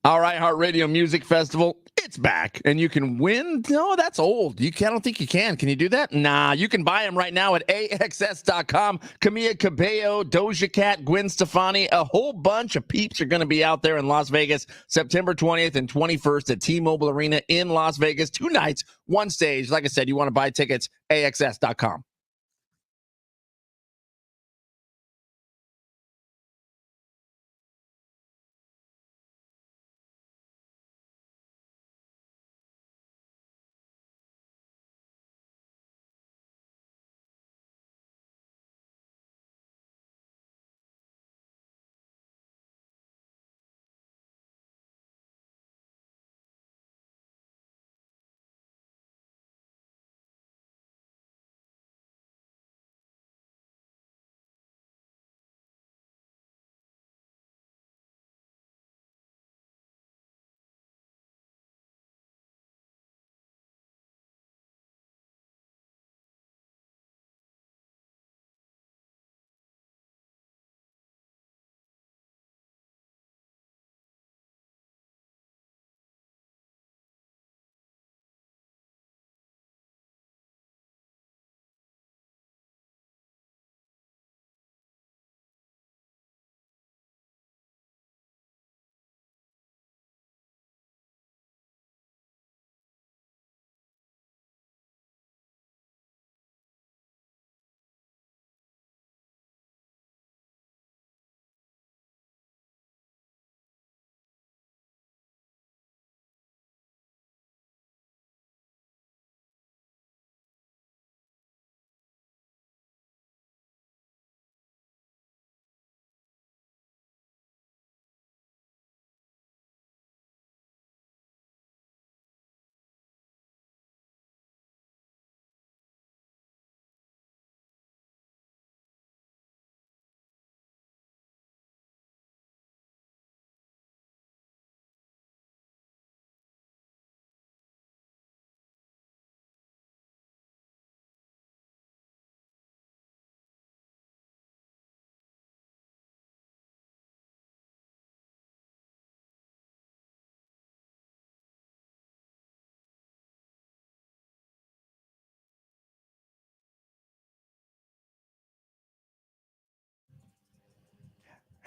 All right, Heart Radio Music Festival, it's back, and you can win. No, that's old. I don't think you can. Can you do that? Nah, you can buy them right now at AXS.com. Camilla Cabello, Doja Cat, Gwen Stefani, a whole bunch of peeps are going to be out there in Las Vegas, September 20th and 21st at T-Mobile Arena in Las Vegas. 2 nights, 1 stage. Like I said, you want to buy tickets, AXS.com.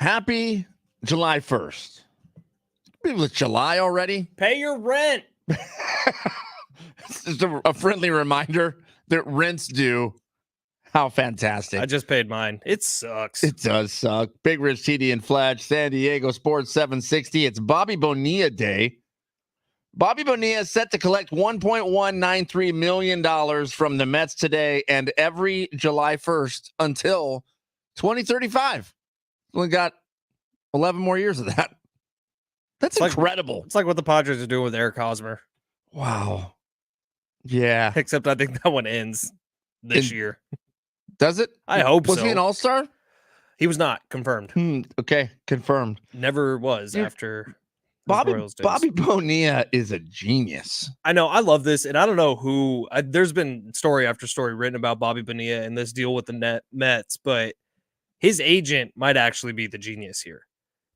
Happy July 1st. It was July already. Pay your rent. It's just a friendly reminder that rent's due. How fantastic. I just paid mine. It sucks. It does suck. Big Rich, TD, and Fletch, San Diego Sports 760. It's Bobby Bonilla Day. Bobby Bonilla is set to collect $1.193 million from the Mets today and every July 1st until 2035. We got 11 more years of that. That's incredible. It's like what the Padres are doing with Eric Hosmer. Wow. Yeah. Except I think that one ends this year. Does it? I hope so. Was he an all-star? He was not confirmed. Okay, confirmed. Never was after Bobby Royals days. Bobby Bonilla is a genius. I know. I love this. And I don't know who. There's been story after story written about Bobby Bonilla and this deal with the Mets, but his agent might actually be the genius here.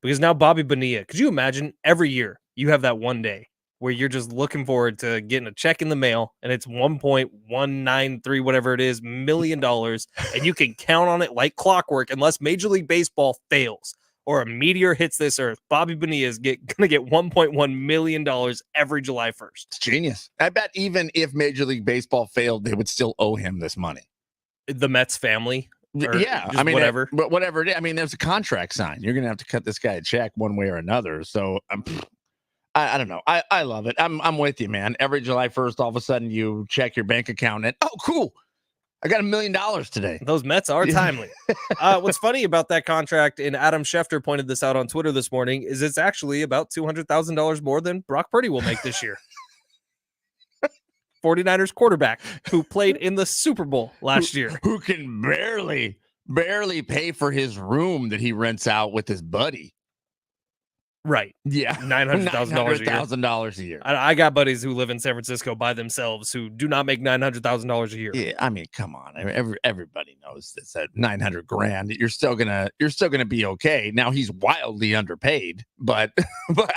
Because now Bobby Bonilla, could you imagine every year you have that one day where you're just looking forward to getting a check in the mail and it's $1.193, whatever it is, $1 million, and you can count on it like clockwork unless Major League Baseball fails or a meteor hits this earth. Bobby Bonilla is going to get $1.1 million every July 1st. It's genius. I bet even if Major League Baseball failed, they would still owe him this money. The Mets family. Yeah, I mean, whatever. But whatever it is, I mean, there's a contract signed. You're gonna have to cut this guy a check one way or another. So I don't know. I love it. I'm with you, man. Every July 1st, all of a sudden you check your bank account and oh, cool, I got $1 million today. Those Mets are timely. What's funny about that contract, and Adam Schefter pointed this out on Twitter this morning, is it's actually about $200,000 more than Brock Purdy will make this year. 49ers quarterback who played in the Super Bowl last year. Who can barely pay for his room that he rents out with his buddy. Right. Yeah. $900,000 a year. I got buddies who live in San Francisco by themselves who do not make $900,000 a year. Yeah, I mean, come on. Everybody knows this at $900,000. You're still gonna be okay. Now he's wildly underpaid, but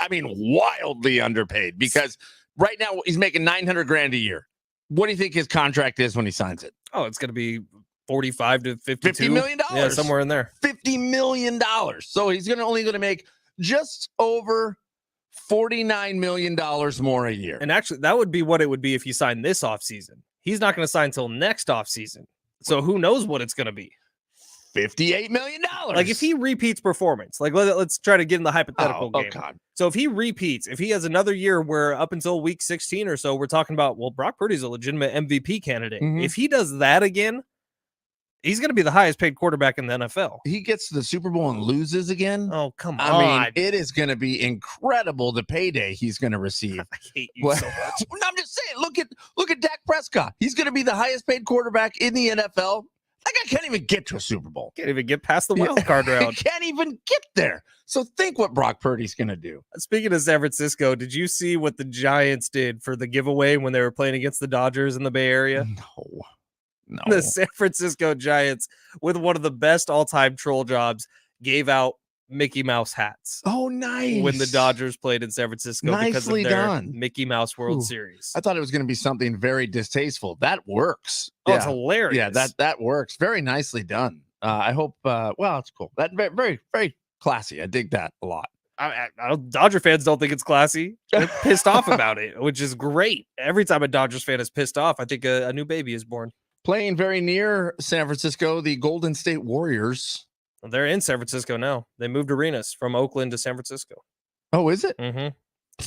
I mean wildly underpaid because right now he's making $900,000 a year. What do you think his contract is when he signs it? Oh, it's going to be 45 to 52. $50 million. Yeah, somewhere in there. $50 million. So he's only going to make just over $49 million more a year. And actually, that would be what it would be if you signed this offseason. He's not going to sign until next offseason. So who knows what it's going to be? $58 million. Like if he repeats performance, like let's try to get in the hypothetical game. God. So if he repeats, if he has another year where up until week 16 or so, we're talking about, well, Brock Purdy's a legitimate MVP candidate. Mm-hmm. If he does that again, he's going to be the highest paid quarterback in the NFL. He gets to the Super Bowl and loses again. Oh, come on. I mean, it is going to be incredible the payday he's going to receive. I hate you so much. I'm just saying, look at Dak Prescott. He's going to be the highest paid quarterback in the NFL. That guy can't even get to a Super Bowl. Can't even get past the wild card round. He can't even get there. So think what Brock Purdy's going to do. Speaking of San Francisco, did you see what the Giants did for the giveaway when they were playing against the Dodgers in the Bay Area? No. The San Francisco Giants, with one of the best all-time troll jobs, gave out Mickey Mouse hats. Oh, nice. When the Dodgers played in San Francisco because of their Mickey Mouse World Series. I thought it was going to be something very distasteful. That works. Oh, it's hilarious. Yeah, that works. Very nicely done. I hope, it's cool. That very, very, very classy. I dig that a lot. Dodger fans don't think it's classy. They're pissed off about it, which is great. Every time a Dodgers fan is pissed off, I think a new baby is born. Playing very near San Francisco, the Golden State Warriors. They're in San Francisco now. They moved arenas from Oakland to San Francisco. Oh, is it? Mm-hmm.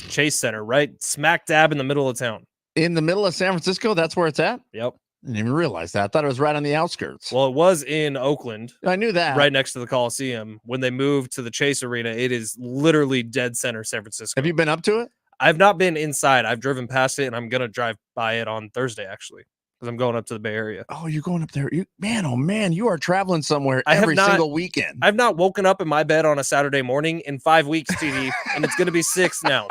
Chase Center, right smack dab in the middle of town. In the middle of San Francisco? That's where it's at? Yep. I didn't even realize that. I thought it was right on the outskirts. Well, it was in Oakland. I knew that. Right next to the Coliseum. When they moved to the Chase Arena, it is literally dead center San Francisco. Have you been up to it? I've not been inside. I've driven past it, and I'm going to drive by it on Thursday, actually, because I'm going up to the Bay Area. Oh, you're going up there. You are traveling somewhere every single weekend. I've not woken up in my bed on a Saturday morning in 5 weeks, TD, and it's going to be 6 now.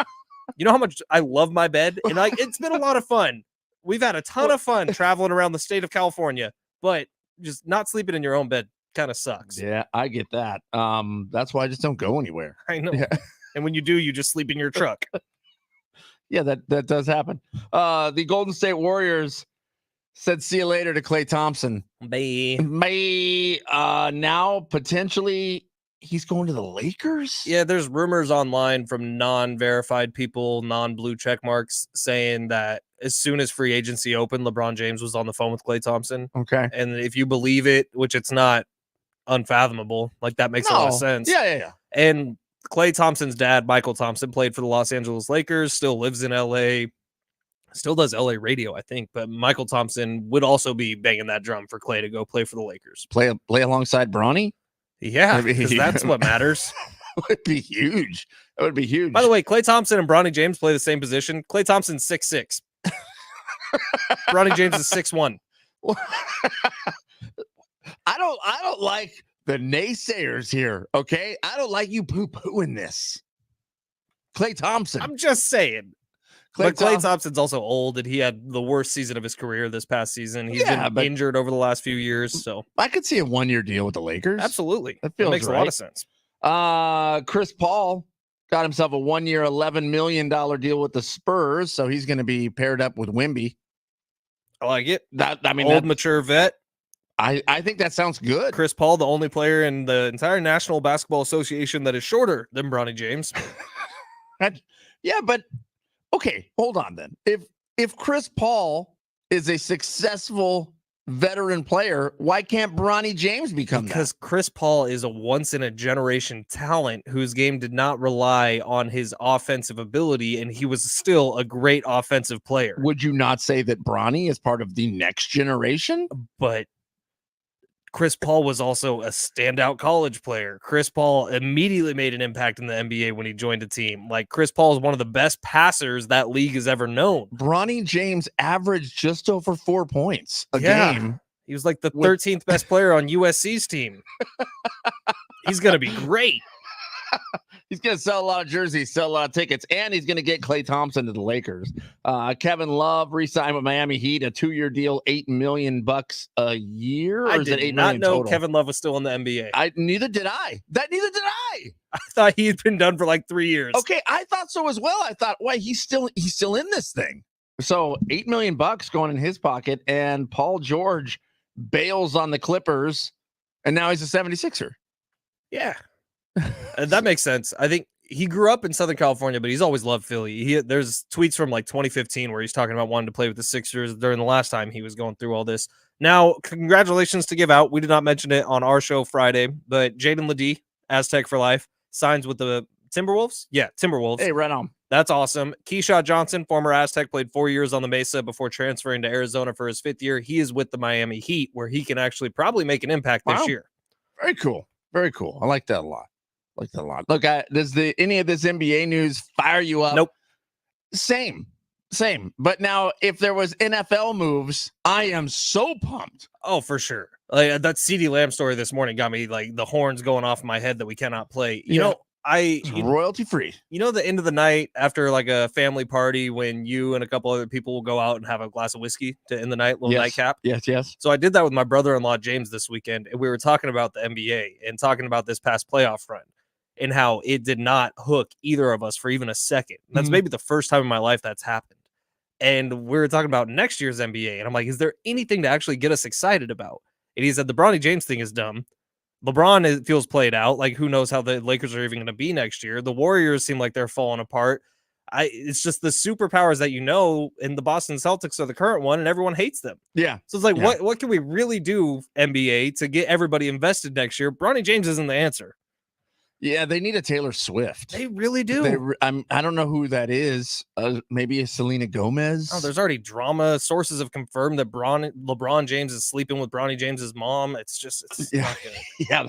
You know how much I love my bed? And it's been a lot of fun. We've had a ton of fun traveling around the state of California, but just not sleeping in your own bed kind of sucks. Yeah, I get that. That's why I just don't go anywhere. I know. Yeah. And when you do, you just sleep in your truck. Yeah, that does happen. The Golden State Warriors said see you later to Klay Thompson. Bye. Now potentially he's going to the Lakers? Yeah, there's rumors online from non-verified people, non-blue check marks, saying that as soon as free agency opened, LeBron James was on the phone with Klay Thompson. Okay. And if you believe it, which it's not unfathomable, like that makes a lot of sense. Yeah. And Klay Thompson's dad, Michael Thompson, played for the Los Angeles Lakers, still lives in LA, still does LA radio, I think. But Michael Thompson would also be banging that drum for Klay to go play for the Lakers. Play alongside Bronny? Yeah, I mean, because that's what matters. That would be huge. That would be huge. By the way, Klay Thompson and Bronny James play the same position. Klay Thompson's 6'6". Bronny James is 6'1". I don't like the naysayers here, okay? I don't like you poo-pooing this. Klay Thompson. I'm just saying. Klay Thompson's also old, and he had the worst season of his career this past season. He's been injured over the last few years, so I could see a 1-year deal with the Lakers. Absolutely. That makes a lot of sense. Chris Paul got himself a 1-year, $11 million deal with the Spurs, so he's going to be paired up with Wemby. I like it. Old mature vet. I think that sounds good. Chris Paul, the only player in the entire National Basketball Association that is shorter than Bronny James. Yeah, but okay, hold on then. If Chris Paul is a successful veteran player, why can't Bronny James become because that? Chris Paul is a once-in-a-generation talent whose game did not rely on his offensive ability, and he was still a great offensive player. Would you not say that Bronny is part of the next generation? But Chris Paul was also a standout college player. Chris Paul immediately made an impact in the NBA when he joined a team. Like, Chris Paul is one of the best passers that league has ever known. Bronny James averaged just over 4 points a game. He was like the 13th best player on USC's team. He's going to be great. He's going to sell a lot of jerseys, sell a lot of tickets, and he's going to get Klay Thompson to the Lakers. Kevin Love re-signed with Miami Heat, a 2-year deal, $8 million a year. Or I is it $8 did not million know total? Kevin Love was still in the NBA. Neither did I. Neither did I. I thought he had been done for like 3 years. Okay, I thought so as well. I thought, why he's still in this thing. So $8 million going in his pocket, and Paul George bails on the Clippers, and now he's a 76er. Yeah. That makes sense. I think he grew up in Southern California, but he's always loved Philly. There's tweets from like 2015 where he's talking about wanting to play with the Sixers during the last time he was going through all this. Now, congratulations to give out. We did not mention it on our show Friday, but Jaden Ledee, Aztec for life, signs with the Timberwolves. Yeah, Timberwolves. Hey, right on. That's awesome. Keyshawn Johnson, former Aztec, played 4 years on the Mesa before transferring to Arizona for his 5th year. He is with the Miami Heat, where he can actually probably make an impact this year. Very cool. Very cool. I like that a lot. Look, does any of this NBA news fire you up? Nope. Same. But now, if there was NFL moves, I am so pumped. Oh, for sure. Like, that CeeDee Lamb story this morning got me like the horns going off in my head that we cannot play. You know, royalty free. You know, the end of the night after like a family party when you and a couple other people will go out and have a glass of whiskey to end the night, little nightcap. Yes. So I did that with my brother-in-law James this weekend, and we were talking about the NBA and talking about this past playoff run and how it did not hook either of us for even a second. That's maybe the first time in my life that's happened. And we were talking about next year's NBA, and I'm like, is there anything to actually get us excited about? And he said the Bronny James thing is dumb. LeBron feels played out. Like, who knows how the Lakers are even going to be next year? The Warriors seem like they're falling apart. It's just the superpowers that and the Boston Celtics are the current one, and everyone hates them. Yeah. So it's like, what can we really do, NBA, to get everybody invested next year? Bronny James isn't the answer. Yeah, they need a Taylor Swift. They really do. I don't know who that is. Maybe a Selena Gomez. Oh, there's already drama. Sources have confirmed that LeBron James is sleeping with Bronny James's mom. It's not good. Yeah,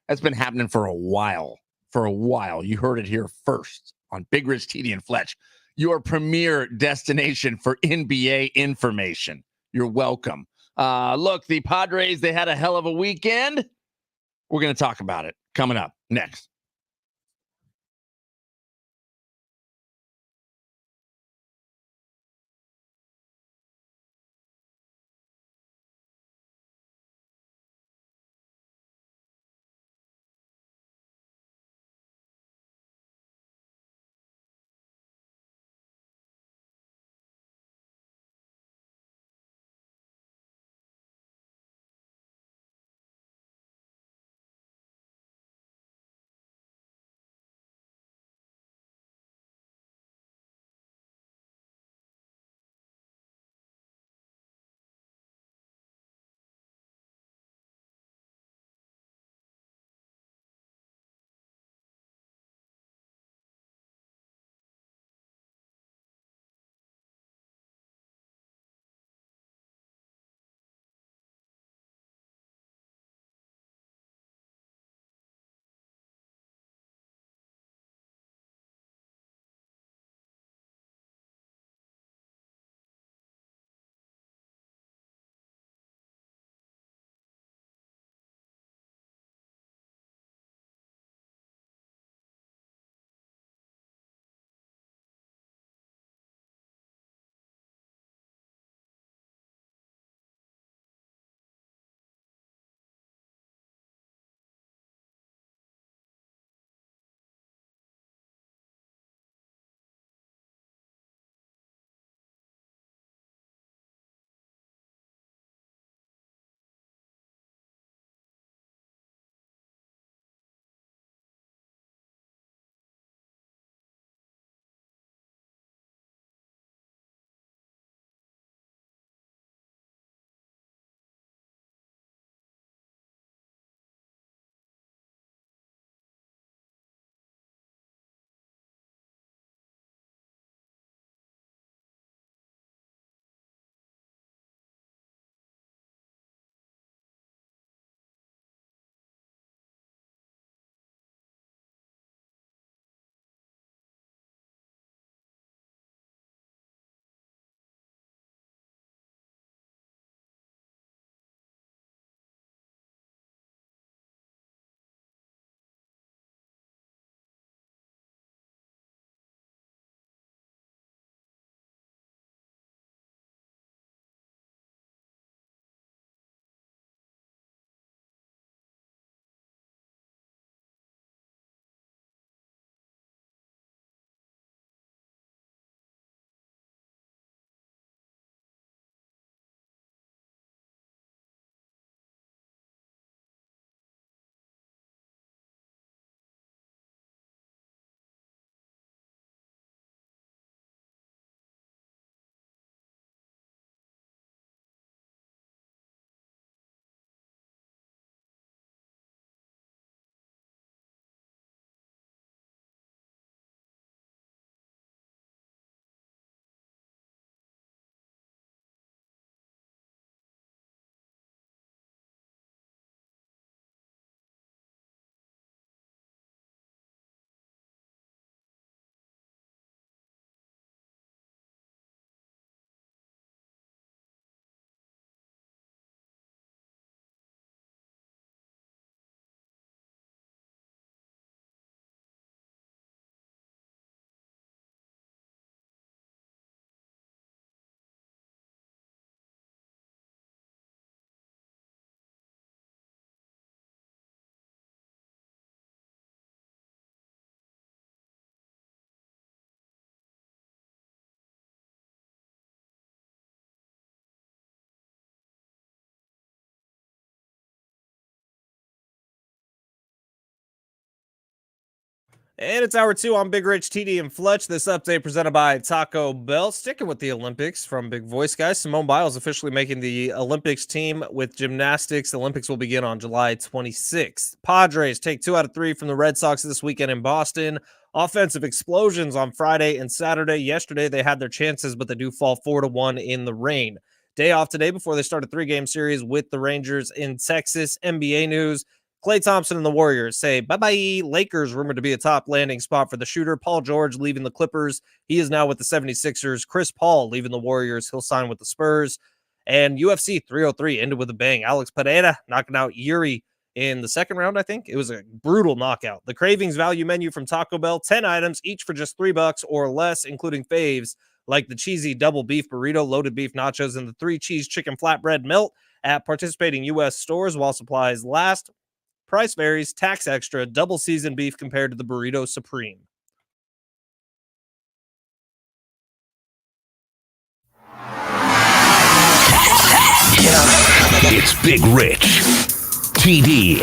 that's been happening for a while. You heard it here first on Big Rich, TD, and Fletch, your premier destination for NBA information. You're welcome. Look, the Padres, they had a hell of a weekend. We're going to talk about it coming up next. And it's hour 2 on Big Rich, TD, and Fletch. This update presented by Taco Bell. Sticking with the Olympics from Big Voice Guys. Simone Biles officially making the Olympics team with gymnastics. The Olympics will begin on July 26th. Padres take 2 out of 3 from the Red Sox this weekend in Boston. Offensive explosions on Friday and Saturday. Yesterday, they had their chances, but they do fall 4-1 in the rain. Day off today before they start a 3-game series with the Rangers in Texas. NBA news. Klay Thompson and the Warriors say bye-bye. Lakers rumored to be a top landing spot for the shooter. Paul George leaving the Clippers. He is now with the 76ers. Chris Paul leaving the Warriors. He'll sign with the Spurs. And UFC 303 ended with a bang. Alex Pereira knocking out Yuri in the second round, I think. It was a brutal knockout. The Cravings value menu from Taco Bell, 10 items, each for just $3 or less, including faves like the cheesy double beef burrito, loaded beef nachos, and the 3-cheese chicken flatbread melt at participating U.S. stores while supplies last. Price varies, tax extra, double seasoned beef compared to the Burrito Supreme. It's Big Rich, TD,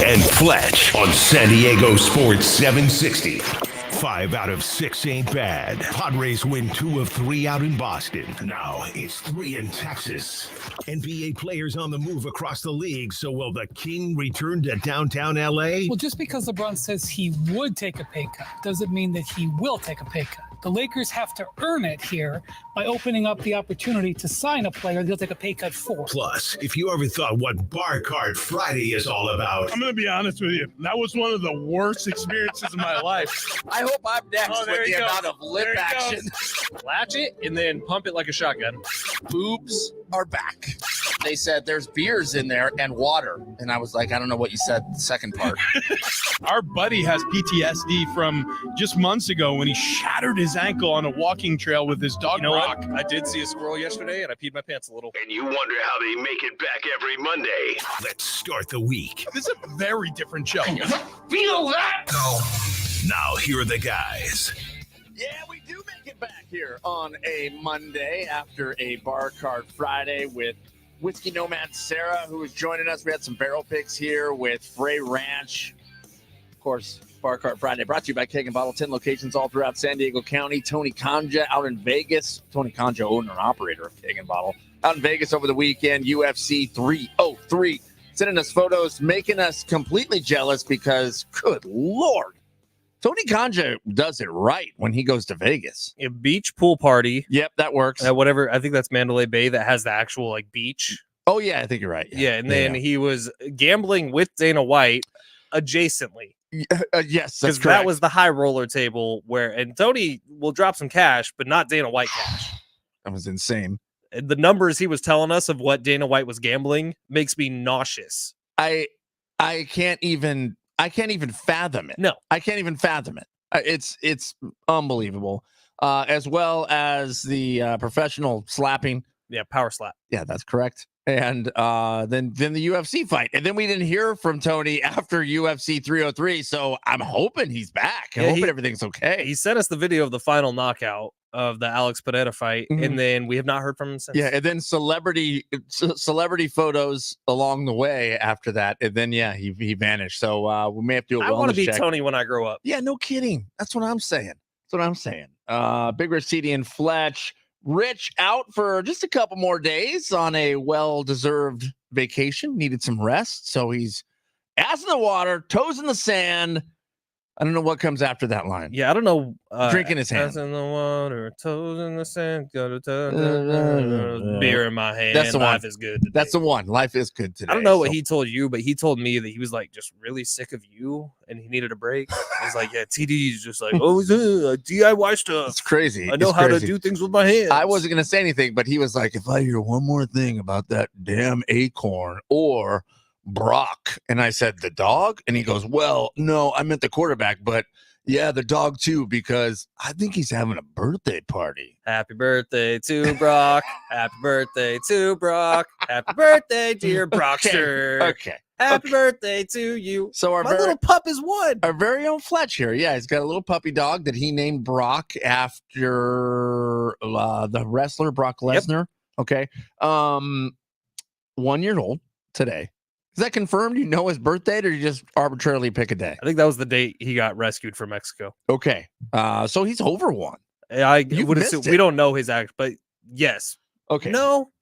and Fletch on San Diego Sports 760. 5 out of 6 ain't bad. Padres win 2 of 3 out in Boston. Now it's 3 in Texas. NBA players on the move across the league. So will the King return to downtown LA? Well, just because LeBron says he would take a pay cut doesn't mean that he will take a pay cut. The Lakers have to earn it here by opening up the opportunity to sign a player they'll take a pay cut for. Plus, if you ever thought what Bar Card Friday is all about, I'm going to be honest with you. That was one of the worst experiences of my life. I hope I'm next Oh, there with he the goes. amount of lip There he action. Latch it and then pump it like a shotgun. Boobs are back. They said there's beers in there and water. And I was like, I don't know what you said, the second part. Our buddy has PTSD from just months ago when he shattered his ankle on a walking trail with his dog, Brock. I did see a squirrel yesterday and I peed my pants a little. and you wonder how they make it back every Monday. Let's start the week. This is a very different show. Feel that? Now, here are the guys. Yeah, we do make it back here on a Monday after a Bar Card Friday with Whiskey Nomad Sarah, who is joining us. We had some barrel picks here with Frey Ranch. Of course, Bar Card Friday brought to you by Keg and Bottle, 10 locations all throughout San Diego County. Tony Kanja out in Vegas. Tony Kanja, owner and operator of Keg and Bottle, out in Vegas over the weekend. UFC 303. Sending us photos, making us completely jealous because, good Lord, Tony Kanja does it right when he goes to Vegas. A beach pool party Yep, that works. at whatever, I think that's Mandalay Bay that has the actual like beach. Oh, yeah, I think you're right. Yeah, and then he was gambling with Dana White adjacently. Yes, that's Because correct. that was the high roller table where, and Tony will drop some cash, but not Dana White cash. That was insane. And the numbers he was telling us of what Dana White was gambling makes me nauseous. I can't even fathom it. No. I can't even fathom it. It's unbelievable. As well as the professional slapping. Yeah, power slap. Yeah, that's correct. And then the UFC fight. And then we didn't hear from Tony after UFC 303. So I'm hoping he's back. I'm Yeah, hoping everything's okay. He sent us the video of the final knockout of the Alex Pereira fight, Mhm. and then we have not heard from him since. Yeah, and then celebrity photos along the way after that, and then he vanished. So we may have to do a I want to wellness be check. Tony when I grow up. Yeah, no kidding. That's what I'm saying. Big Rich, CD, and Fletch. Rich out for just a couple more days on a well-deserved vacation. Needed some rest, so he's ass in the water, toes in the sand. I don't know what comes after that line. Yeah, I don't know. Drinking his hand. Hands in the water, toes in the sand, beer in my hand. That's the one. Life is good. Today. That's the one. Life is good today. I don't know So- what he told you, but he told me that he was like just really sick of you and he needed a break. He's like, yeah, TD is just like, oh, DIY stuff. It's crazy. I know It's how crazy. to do things with my hands. I wasn't going to say anything, but he was like, if I hear one more thing about that damn acorn or Brock. And I said, the dog? And he goes, well, no, I meant the quarterback, but yeah, the dog too, because I think he's having a birthday party. Happy birthday to Brock. Happy birthday to Brock. Happy birthday, dear Brockster. Okay. Happy birthday to you. So My little pup is one. our very own Fletch here. Yeah, he's got a little puppy dog that he named Brock after the wrestler Brock Yep. Lesnar. Okay. 1 year old today. Is that confirmed? You know his birth date, or you just arbitrarily pick a day? I think that was the date he got rescued from Mexico. Okay. So he's over one. I You would missed assume it. we don't know his act, but yes. Okay. No,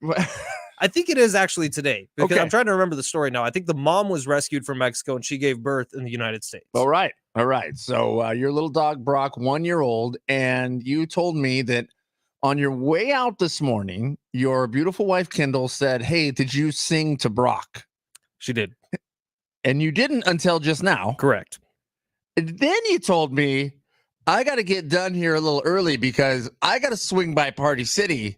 I think it is actually today because Okay. I'm trying to remember the story now. I think the mom was rescued from Mexico and she gave birth in the United States. All right. All right. So your little dog, Brock, 1 year old, and you told me that on your way out this morning, your beautiful wife, Kendall, said, "Hey, did you sing to Brock?" She did. And you didn't until just now. Correct. And then you told me, I got to get done here a little early because I got to swing by Party City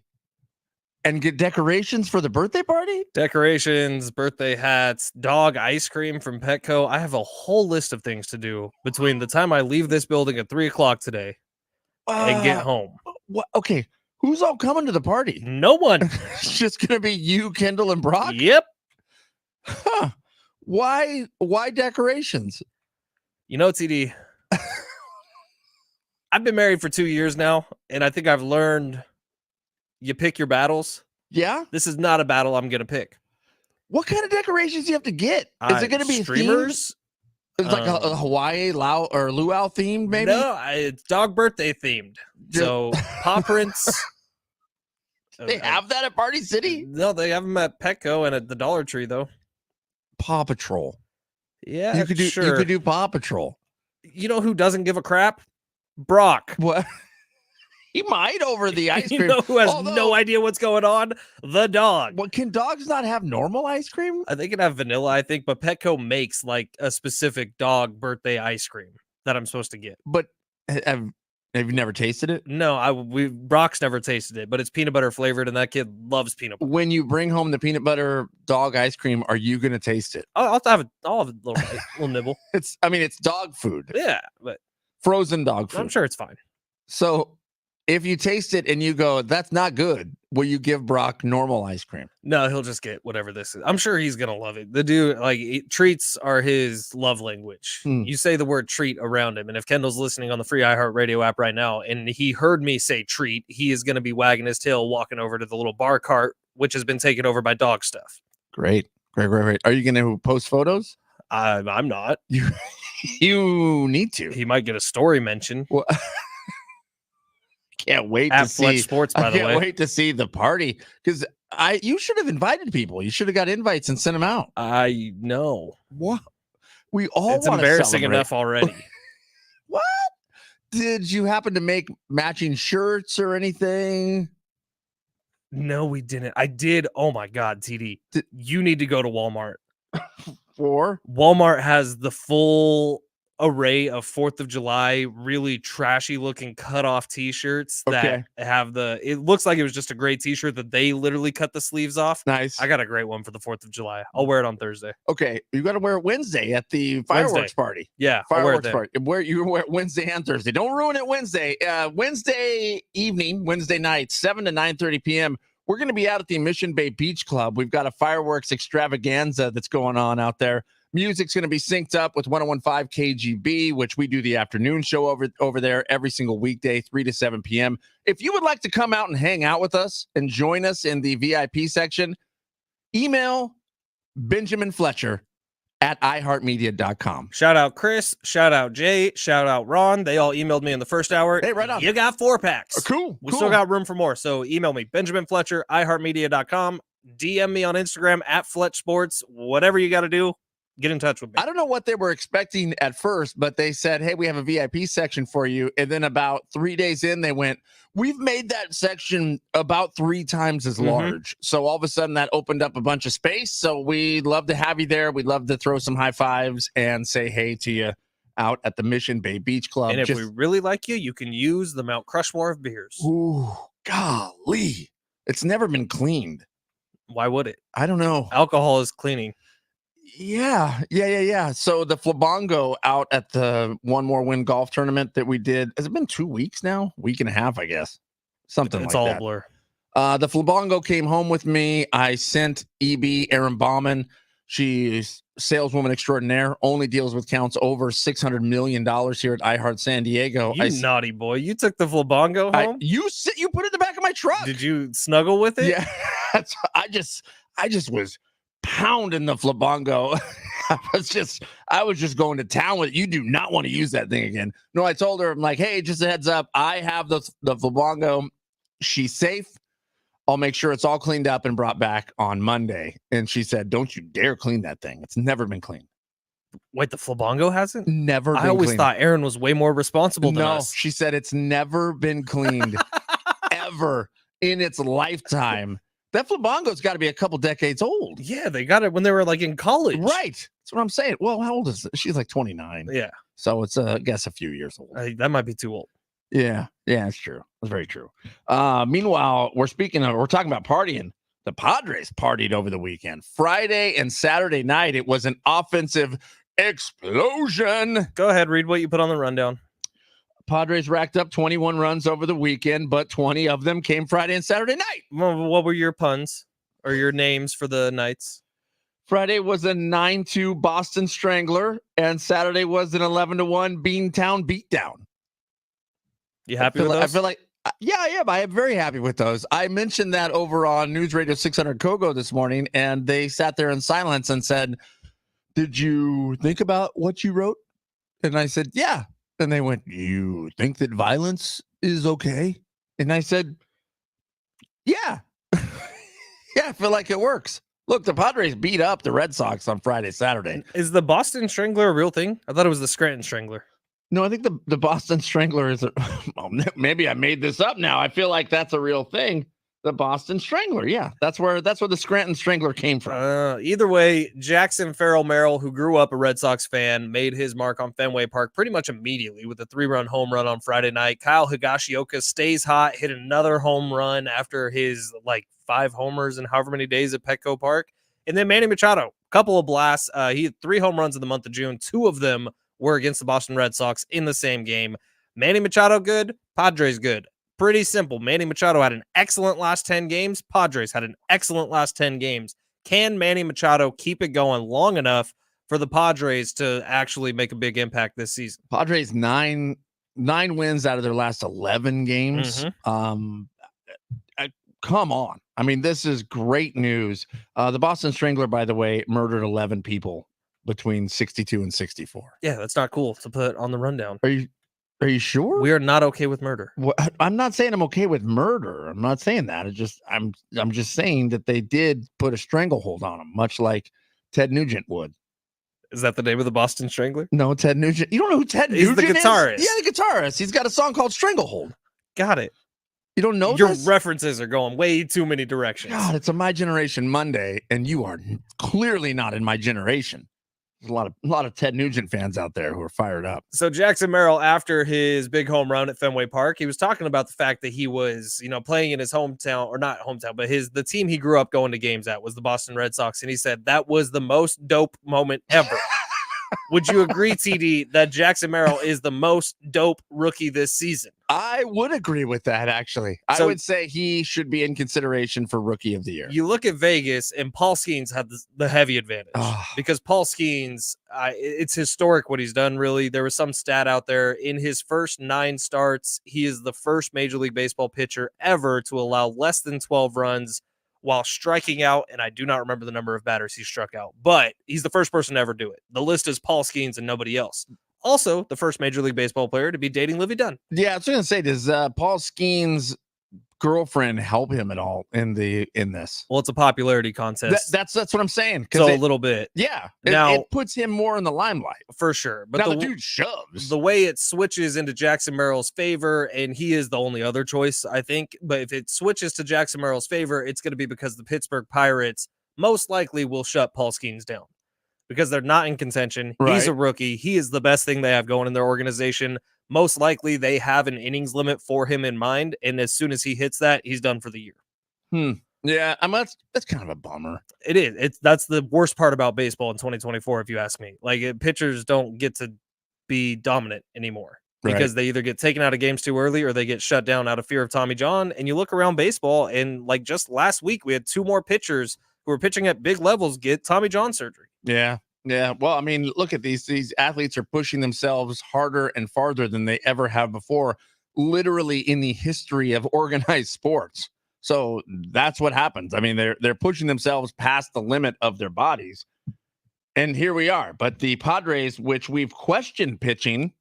and get decorations for the birthday party. Decorations, birthday hats, dog ice cream from Petco. I have a whole list of things to do between the time I leave this building at 3:00 today and get home. What? Okay. Who's all coming to the party? No one. It's just going to be you, Kendall, and Brock? Yep. Huh. Why decorations? You know, TD, I've been married for 2 years now, and I think I've learned you pick your battles. Yeah. This is not a battle I'm going to pick. What kind of decorations do you have to get? Is it going to be streamers? themed? It's like a Hawaii or luau themed, maybe? No, it's dog birthday themed. So paw prints. They have that at Party City? No, they have them at Petco and at the Dollar Tree, though. Paw Patrol. Yeah, You could do sure. you could do Paw Patrol. You know who doesn't give a crap? Brock. What? He might over the ice cream. You know who has Although- no idea what's going on? The dog. What, can dogs not have normal ice cream? They can have vanilla, I think, but Petco makes like a specific dog birthday ice cream that I'm supposed to get. But have you never tasted it? No, Brock's never tasted it, but it's peanut butter flavored, and that kid loves peanut butter. When you bring home the peanut butter dog ice cream, are you going to taste it? I'll have a little little nibble. It's dog food, Yeah, but frozen dog food. I'm sure it's fine. So if you taste it and you go, "That's not good," will you give Brock normal ice cream? No, he'll just get whatever this is. I'm sure he's gonna love it. The dude, treats are his love language. You say the word treat around him, and if Kendall's listening on the free iHeartRadio app right now, and he heard me say treat, he is gonna be wagging his tail, walking over to the little bar cart, which has been taken over by dog stuff. Great. Are you going to post photos? I'm not. You need to. He might get a story mention. Well, can't wait At to Fletch see. Sports, by I the can't way. wait to see the party because you should have invited people. You should have got invites and sent them out. I know. What? We all It's wanna embarrassing celebrate. enough already. What? Did you happen to make matching shirts or anything? No, we didn't. I did. Oh my God, TD. You need to go to Walmart. For Walmart has the full array of 4th of July, really trashy looking cut off t-shirts Okay. that have it looks like it was just a gray t-shirt that they literally cut the sleeves off. nice. I got a great one for the 4th of July. I'll wear it on Thursday. Okay, you got to wear it Wednesday at the fireworks Wednesday. party. Yeah, I'll wear it Fireworks then. party. Where you wear it Wednesday and Thursday. Don't ruin it Wednesday. Wednesday evening, Wednesday night, 7 to 9:30 p.m. We're going to be out at the Mission Bay Beach Club. We've got a fireworks extravaganza that's going on out there. Music's going to be synced up with 101.5 KGB, which we do the afternoon show over there every single weekday, 3 to 7 p.m. If you would like to come out and hang out with us and join us in the VIP section, email Benjamin Fletcher at iHeartMedia.com. Shout out Chris, shout out Jay, shout out Ron. They all emailed me in the first hour. Hey, right on. You got 4-packs. Cool. We still got room for more. So email me, Benjamin Fletcher, iHeartMedia.com. DM me on Instagram at Fletch Sports. Whatever you got to do, get in touch with me. I don't know what they were expecting at first, but they said, "Hey, we have a VIP section for you." And then about 3 days in, they went, "We've made that section about 3 times as large." So all of a sudden that opened up a bunch of space. So we'd love to have you there. We'd love to throw some high fives and say hey to you out at the Mission Bay Beach Club. And if we really like you, you can use the Mount Crushmore of beers. Ooh, golly. It's never been cleaned. Why would it? I don't know. Alcohol is cleaning. Yeah. So the Flabongo out at the One More Win golf tournament that we did, has it been 2 weeks now? Week and a half, I guess. Something It's like all that. a blur. The Flabongo came home with me. I sent EB Erin Bauman. She's saleswoman extraordinaire, only deals with counts over $600 million here at iHeart San Diego. You naughty boy. You took the Flabongo home? You put it in the back of my truck. Did you snuggle with it? Yeah. I just was pounding the flabongo. I was just going to town with it. You do not want to use that thing again. No, I told her, I'm like, hey, just a heads up. I have the flabongo. She's safe. I'll make sure it's all cleaned up and brought back on Monday. And she said, don't you dare clean that thing. It's never been cleaned. Wait, the flabongo hasn't? Never been I always cleaned. thought Aaron was way more responsible than No, us. she said it's never been cleaned ever in its lifetime. That flabongo's got to be a couple decades old. Yeah, they got it when they were like in college. Right. That's what I'm saying. Well, how old is it? She's like 29. Yeah. So it's, I guess, a few years old. That might be too old. Yeah. Yeah, it's true. It's very true. Meanwhile, we're talking about partying. The Padres partied over the weekend. Friday and Saturday night, it was an offensive explosion. Go ahead, read what you put on the rundown. Padres racked up 21 runs over the weekend, but 20 of them came Friday and Saturday night. What were your puns or your names for the nights? Friday was a 9-2 Boston Strangler, and Saturday was an 11-1 Beantown beatdown. You happy with those? I feel like, yeah, I am. I am very happy with those. I mentioned that over on News Radio 600 Kogo this morning, and they sat there in silence and said, did you think about what you wrote? And I said, yeah. And they went, you think that violence is okay? And I said, yeah. Yeah, I feel like it works. Look, the Padres beat up the Red Sox on Friday, Saturday. Is the Boston Strangler a real thing? I thought it was the Scranton Strangler. No, I think the Boston Strangler is well, maybe I made this up now. I feel like that's a real thing. The Boston Strangler. Yeah, that's where the Scranton Strangler came from. Either way, Jackson Farrell Merrill, who grew up a Red Sox fan, made his mark on Fenway Park pretty much immediately with a 3-run home run on Friday night. Kyle Higashioka stays hot, hit another home run after his 5 homers in however many days at Petco Park. And then Manny Machado, couple of blasts. He had 3 home runs in the month of June. 2 of them were against the Boston Red Sox in the same game. Manny Machado good, Padres good. Pretty simple. Manny Machado had an excellent last 10 games. Padres had an excellent last 10 games. Can Manny Machado keep it going long enough for the Padres to actually make a big impact this season? Padres 9 wins out of their last 11 games. Mm-hmm. Come on. I mean, this is great news. The Boston Strangler, by the way, murdered 11 people between 62 and 64. Yeah, that's not cool to put on the rundown. Are you sure? We are not okay with murder. Well, I'm not saying I'm okay with murder. I'm not saying that. I'm just saying that they did put a stranglehold on him, much like Ted Nugent would. Is that the name of the Boston Strangler? No, Ted Nugent. You don't know who Ted Nugent is? He's the guitarist. Yeah, the guitarist. He's got a song called Stranglehold. Got it. You don't know Your this? references are going way too many directions. God, it's a My Generation Monday, and you are clearly not in my generation. There's a lot of Ted Nugent fans out there who are fired up. So Jackson Merrill, after his big home run at Fenway Park, he was talking about the fact that he was, playing in his hometown, or not hometown, but the team he grew up going to games at was the Boston Red Sox. And he said that was the most dope moment ever. Would you agree, TD, that Jackson Merrill is the most dope rookie this season? I would agree with that, actually. I would say he should be in consideration for Rookie of the Year. You look at Vegas, and Paul Skeens had the heavy advantage because Paul Skeens, it's historic what he's done, really. There was some stat out there. In his first 9 starts, he is the first Major League Baseball pitcher ever to allow less than 12 runs while striking out, and I do not remember the number of batters he struck out, but he's the first person to ever do it. The list is Paul Skeens and nobody else. Also, the first Major League Baseball player to be dating Livy Dunn. Yeah, I was going to say, does Paul Skeens' girlfriend help him at all in this? Well, it's a popularity contest. That's what I'm saying. So a little bit. Yeah. Now, it puts him more in the limelight. For sure. But now the dude shoves. The way it switches into Jackson Merrill's favor, and he is the only other choice, I think. But if it switches to Jackson Merrill's favor, it's going to be because the Pittsburgh Pirates most likely will shut Paul Skeens down. Because they're not in contention. Right. He's a rookie. He is the best thing they have going in their organization. Most likely they have an innings limit for him in mind. And as soon as he hits that, he's done for the year. Yeah, that's kind of a bummer. It is. That's the worst part about baseball in 2024, if you ask me. Pitchers don't get to be dominant anymore because they either get taken out of games too early or they get shut down out of fear of Tommy John. And you look around baseball, and just last week, we had 2 more pitchers who are pitching at big levels get Tommy John surgery. Yeah. Well, I mean, look at these athletes are pushing themselves harder and farther than they ever have before, literally in the history of organized sports. So that's what happens. I mean, they're pushing themselves past the limit of their bodies. And here we are. But the Padres, which we've questioned pitching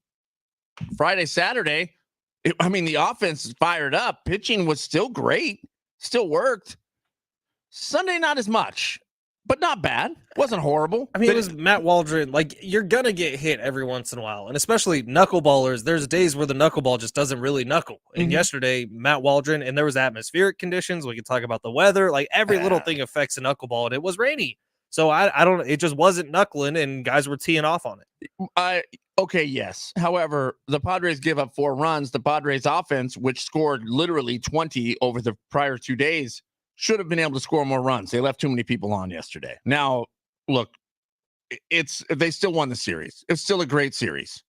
Friday, Saturday, the offense is fired up. Pitching was still great, still worked. Sunday, not as much, but not bad. Wasn't horrible. It was Matt Waldron. Like, you're going to get hit every once in a while. And especially knuckleballers, there's days where the knuckleball just doesn't really knuckle. And yesterday, Matt Waldron, and there was atmospheric conditions. We could talk about the weather. Like, every little thing affects a knuckleball, and it was rainy. So I don't, it just wasn't knuckling, and guys were teeing off on it. Okay, yes. However, the Padres give up 4 runs. The Padres offense, which scored literally 20 over the prior 2 days, should have been able to score more runs. They left too many people on yesterday. Now, look, they still won the series. It's still a great series.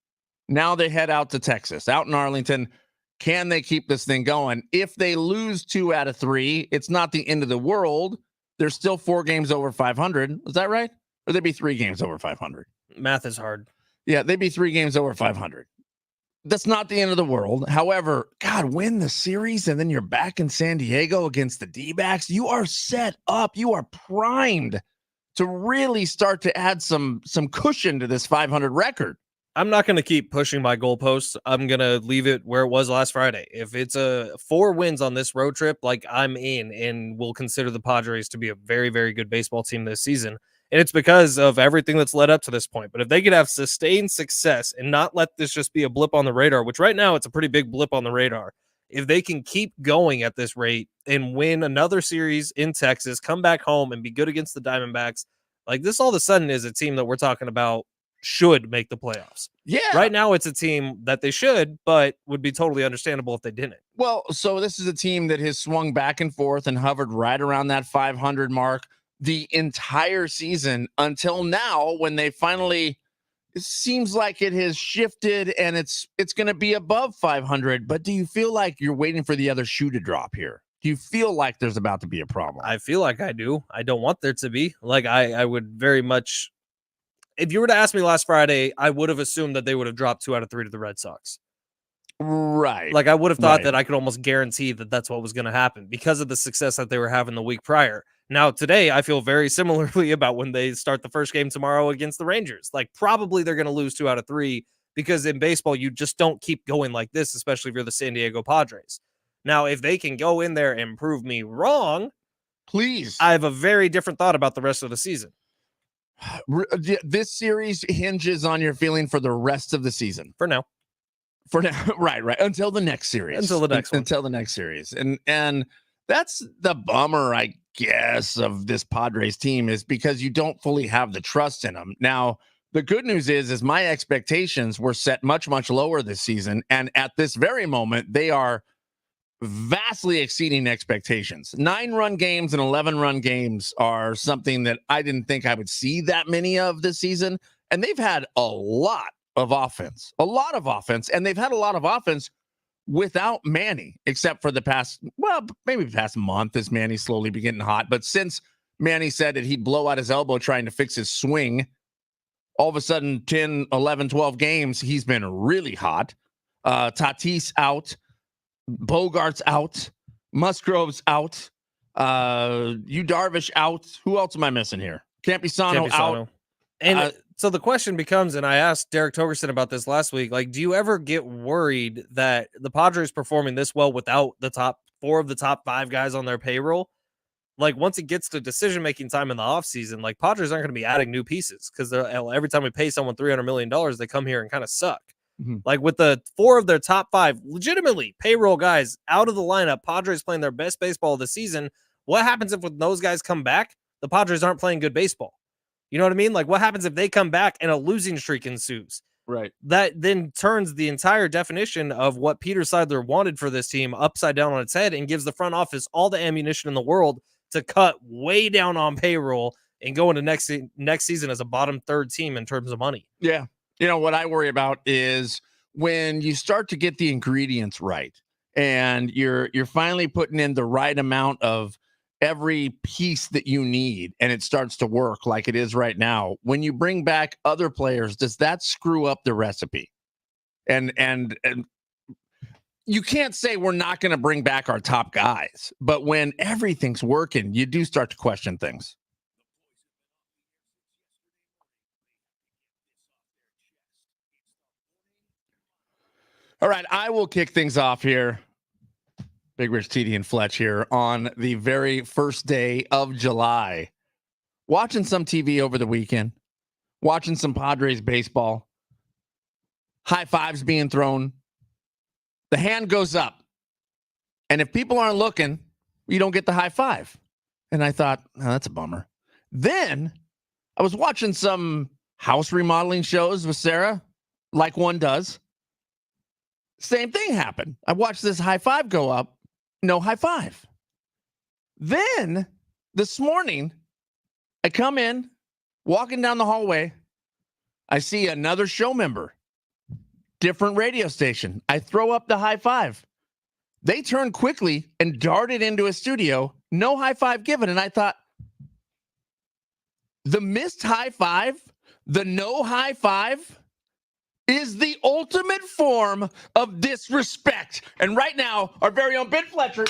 Now they head out to Texas, out in Arlington. Can they keep this thing going? If they lose 2 out of 3, it's not the end of the world. There's still 4 games over 500. Is that right? Or they'd be 3 games over 500. Math is hard. Yeah, they'd be 3 games over 500. That's not the end of the world. However, God, win the series and then you're back in San Diego against the D-backs. You are set up. You are primed to really start to add some cushion to this 500 record. I'm not going to keep pushing my goalposts. I'm going to leave it where it was last Friday. If it's 4 wins on this road trip, like, I'm in, and we'll consider the Padres to be a very, very good baseball team this season. And it's because of everything that's led up to this point. But if they could have sustained success and not let this just be a blip on the radar, which right now it's a pretty big blip on the radar, if they can keep going at this rate and win another series in Texas, come back home and be good against the Diamondbacks, like, this all of a sudden is a team that we're talking about should make the playoffs. Yeah. Right now it's a team that they should, but would be totally understandable if they didn't. Well, so this is a team that has swung back and forth and hovered right around that 500 mark the entire season until now, when they finally, it seems like it has shifted and it's going to be above 500. But do you feel like you're waiting for the other shoe to drop here? Do you feel like there's about to be a problem? I feel like I do. I don't want there to be. Like, I would very much, if you were to ask me last Friday, I would have assumed that they would have dropped 2 out of 3 to the Red Sox. Right. Like, I would have thought that I could almost guarantee that that's what was going to happen because of the success that they were having the week prior. Now, today, I feel very similarly about when they start the first game tomorrow against the Rangers. Like, probably they're going to lose 2 out of 3 because in baseball, you just don't keep going like this, especially if you're the San Diego Padres. Now, if they can go in there and prove me wrong, please, I have a very different thought about the rest of the season. This series hinges on your feeling for the rest of the season. For now. Right. Until the next series. Until the next series. And that's the bummer, I guess, of this Padres team, is because you don't fully have the trust in them. Now, the good news is my expectations were set much, much lower this season. And at this very moment, they are vastly exceeding expectations. 9-run games and 11-run games are something that I didn't think I would see that many of this season. And they've had a lot of offense, and they've had a lot of offense without Manny, except for the past month as Manny slowly be getting hot. But since Manny said that he'd blow out his elbow trying to fix his swing, all of a sudden 10, 11, 12 games, he's been really hot. Tatis out. Bogart's out. Musgrove's out. Yu Darvish out. Who else am I missing here? Campusano out. And so the question becomes, and I asked Derek Togerson about this last week, like, do you ever get worried that the Padres performing this well without the top 4 of the top 5 guys on their payroll? Like, once it gets to decision-making time in the offseason, like, Padres aren't going to be adding new pieces because every time we pay someone $300 million, they come here and kind of suck. Mm-hmm. Like, with the 4 of their top 5 legitimately payroll guys out of the lineup, Padres playing their best baseball of the season, what happens if when those guys come back, the Padres aren't playing good baseball? You know what I mean? Like, what happens if they come back and a losing streak ensues? Right. That then turns the entire definition of what Peter Seidler wanted for this team upside down on its head and gives the front office all the ammunition in the world to cut way down on payroll and go into next season as a bottom 3rd team in terms of money. Yeah. You know, what I worry about is when you start to get the ingredients right and you're finally putting in the right amount of every piece that you need and it starts to work like it is right now. When you bring back other players, does that screw up the recipe? And you can't say we're not going to bring back our top guys, but when everything's working, you do start to question things. All right, I will kick things off here. Big Rich, TD, and Fletch here on the very first day of July. Watching some TV over the weekend, watching some Padres baseball, high fives being thrown. The hand goes up. And if people aren't looking, you don't get the high five. And I thought, oh, that's a bummer. Then I was watching some house remodeling shows with Sarah, like one does. Same thing happened. I watched this high five go up. No high five. Then this morning, I come in, walking down the hallway. I see another show member, different radio station. I throw up the high five. They turned quickly and darted into a studio. No high five given. And I thought, the missed high five, the no high five, is the ultimate form of disrespect. And right now, our very own Ben Fletcher,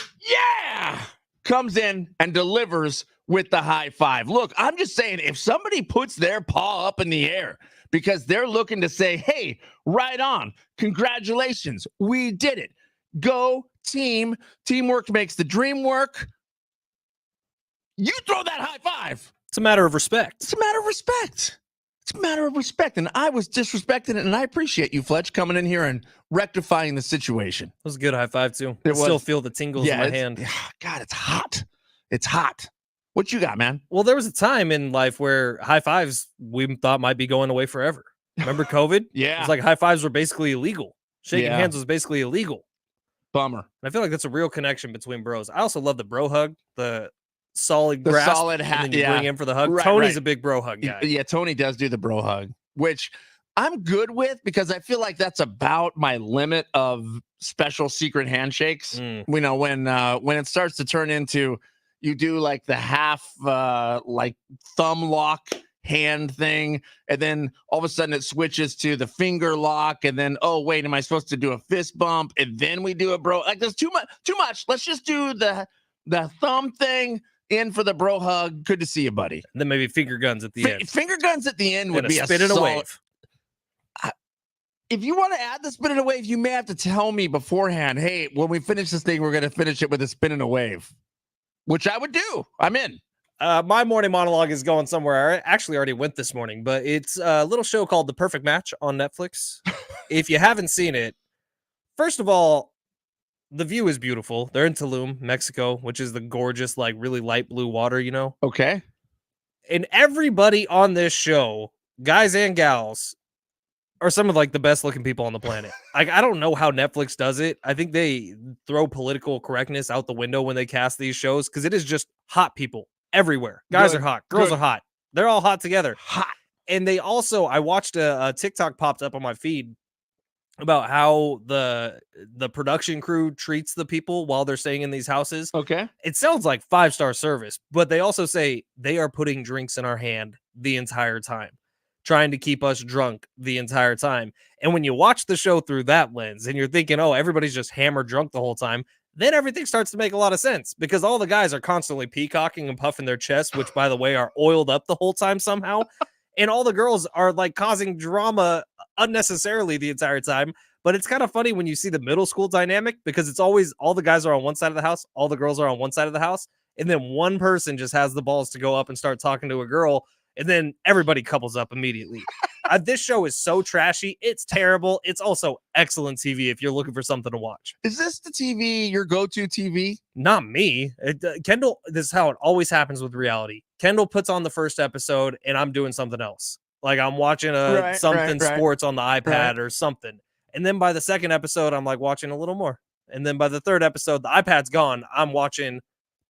comes in and delivers with the high five. Look, I'm just saying, if somebody puts their paw up in the air because they're looking to say, hey, right on, congratulations, we did it. Go team. Teamwork makes the dream work. You throw that high five. It's a matter of respect. It's a matter of respect. It's a matter of respect, and I was disrespecting it, and I appreciate you, Fletch, coming in here and rectifying the situation. It was a good high five, too. I still feel the tingles in my hand. God, it's hot. It's hot. What you got, man? Well, there was a time in life where high fives we thought might be going away forever. Remember COVID? Yeah. It was like high fives were basically illegal. Shaking hands was basically illegal. Bummer. And I feel like that's a real connection between bros. I also love the bro hug, the solid grasp, solid hat, and then you bring in for the hug. Right, Tony's a big bro hug guy. Yeah, Tony does do the bro hug, which I'm good with because I feel like that's about my limit of special secret handshakes. You know, when it starts to turn into you do like the half like thumb lock hand thing, and then all of a sudden it switches to the finger lock, and then oh wait, am I supposed to do a fist bump? And then we do a bro, like there's too much. Let's just do the thumb thing. In for the bro hug. Good to see you, buddy. And then maybe finger guns at the end. Finger guns at the end would be a spin and a wave. If you want to add the spin and a wave, you may have to tell me beforehand, hey, when we finish this thing, we're going to finish it with a spin and a wave, which I would do. I'm in. My morning monologue is going somewhere. I actually already went this morning, but it's a little show called The Perfect Match on Netflix. If you haven't seen it, first of all, the view is beautiful. They're in Tulum, Mexico, which is the gorgeous, like really light blue water, you know? Okay. And everybody on this show, guys and gals, are some of like the best looking people on the planet. Like, I don't know how Netflix does it. I think they throw political correctness out the window when they cast these shows because it is just hot people everywhere. Guys are hot. Girls are hot. They're all hot together. Hot. And they also, I watched a TikTok popped up on my feed about how the production crew treats the people while they're staying in these houses. Okay. It sounds like 5-star service, but they also say they are putting drinks in our hand the entire time, trying to keep us drunk the entire time. And when you watch the show through that lens and you're thinking, oh, everybody's just hammered drunk the whole time, then everything starts to make a lot of sense because all the guys are constantly peacocking and puffing their chests, which, by the way, are oiled up the whole time somehow. And all the girls are like causing drama unnecessarily the entire time. But it's kind of funny when you see the middle school dynamic because it's always all the guys are on one side of the house, all the girls are on one side of the house, and then one person just has the balls to go up and start talking to a girl, and then everybody couples up immediately. This show is so trashy. It's terrible. It's also excellent TV if you're looking for something to watch. Is this the TV, your go-to TV? Not me. Kendall, this is how it always happens with reality. Kendall puts on the first episode, and I'm doing something else. Like I'm watching sports on the iPad or something. And then by the second episode, I'm like watching a little more. And then by the third episode, the iPad's gone. I'm watching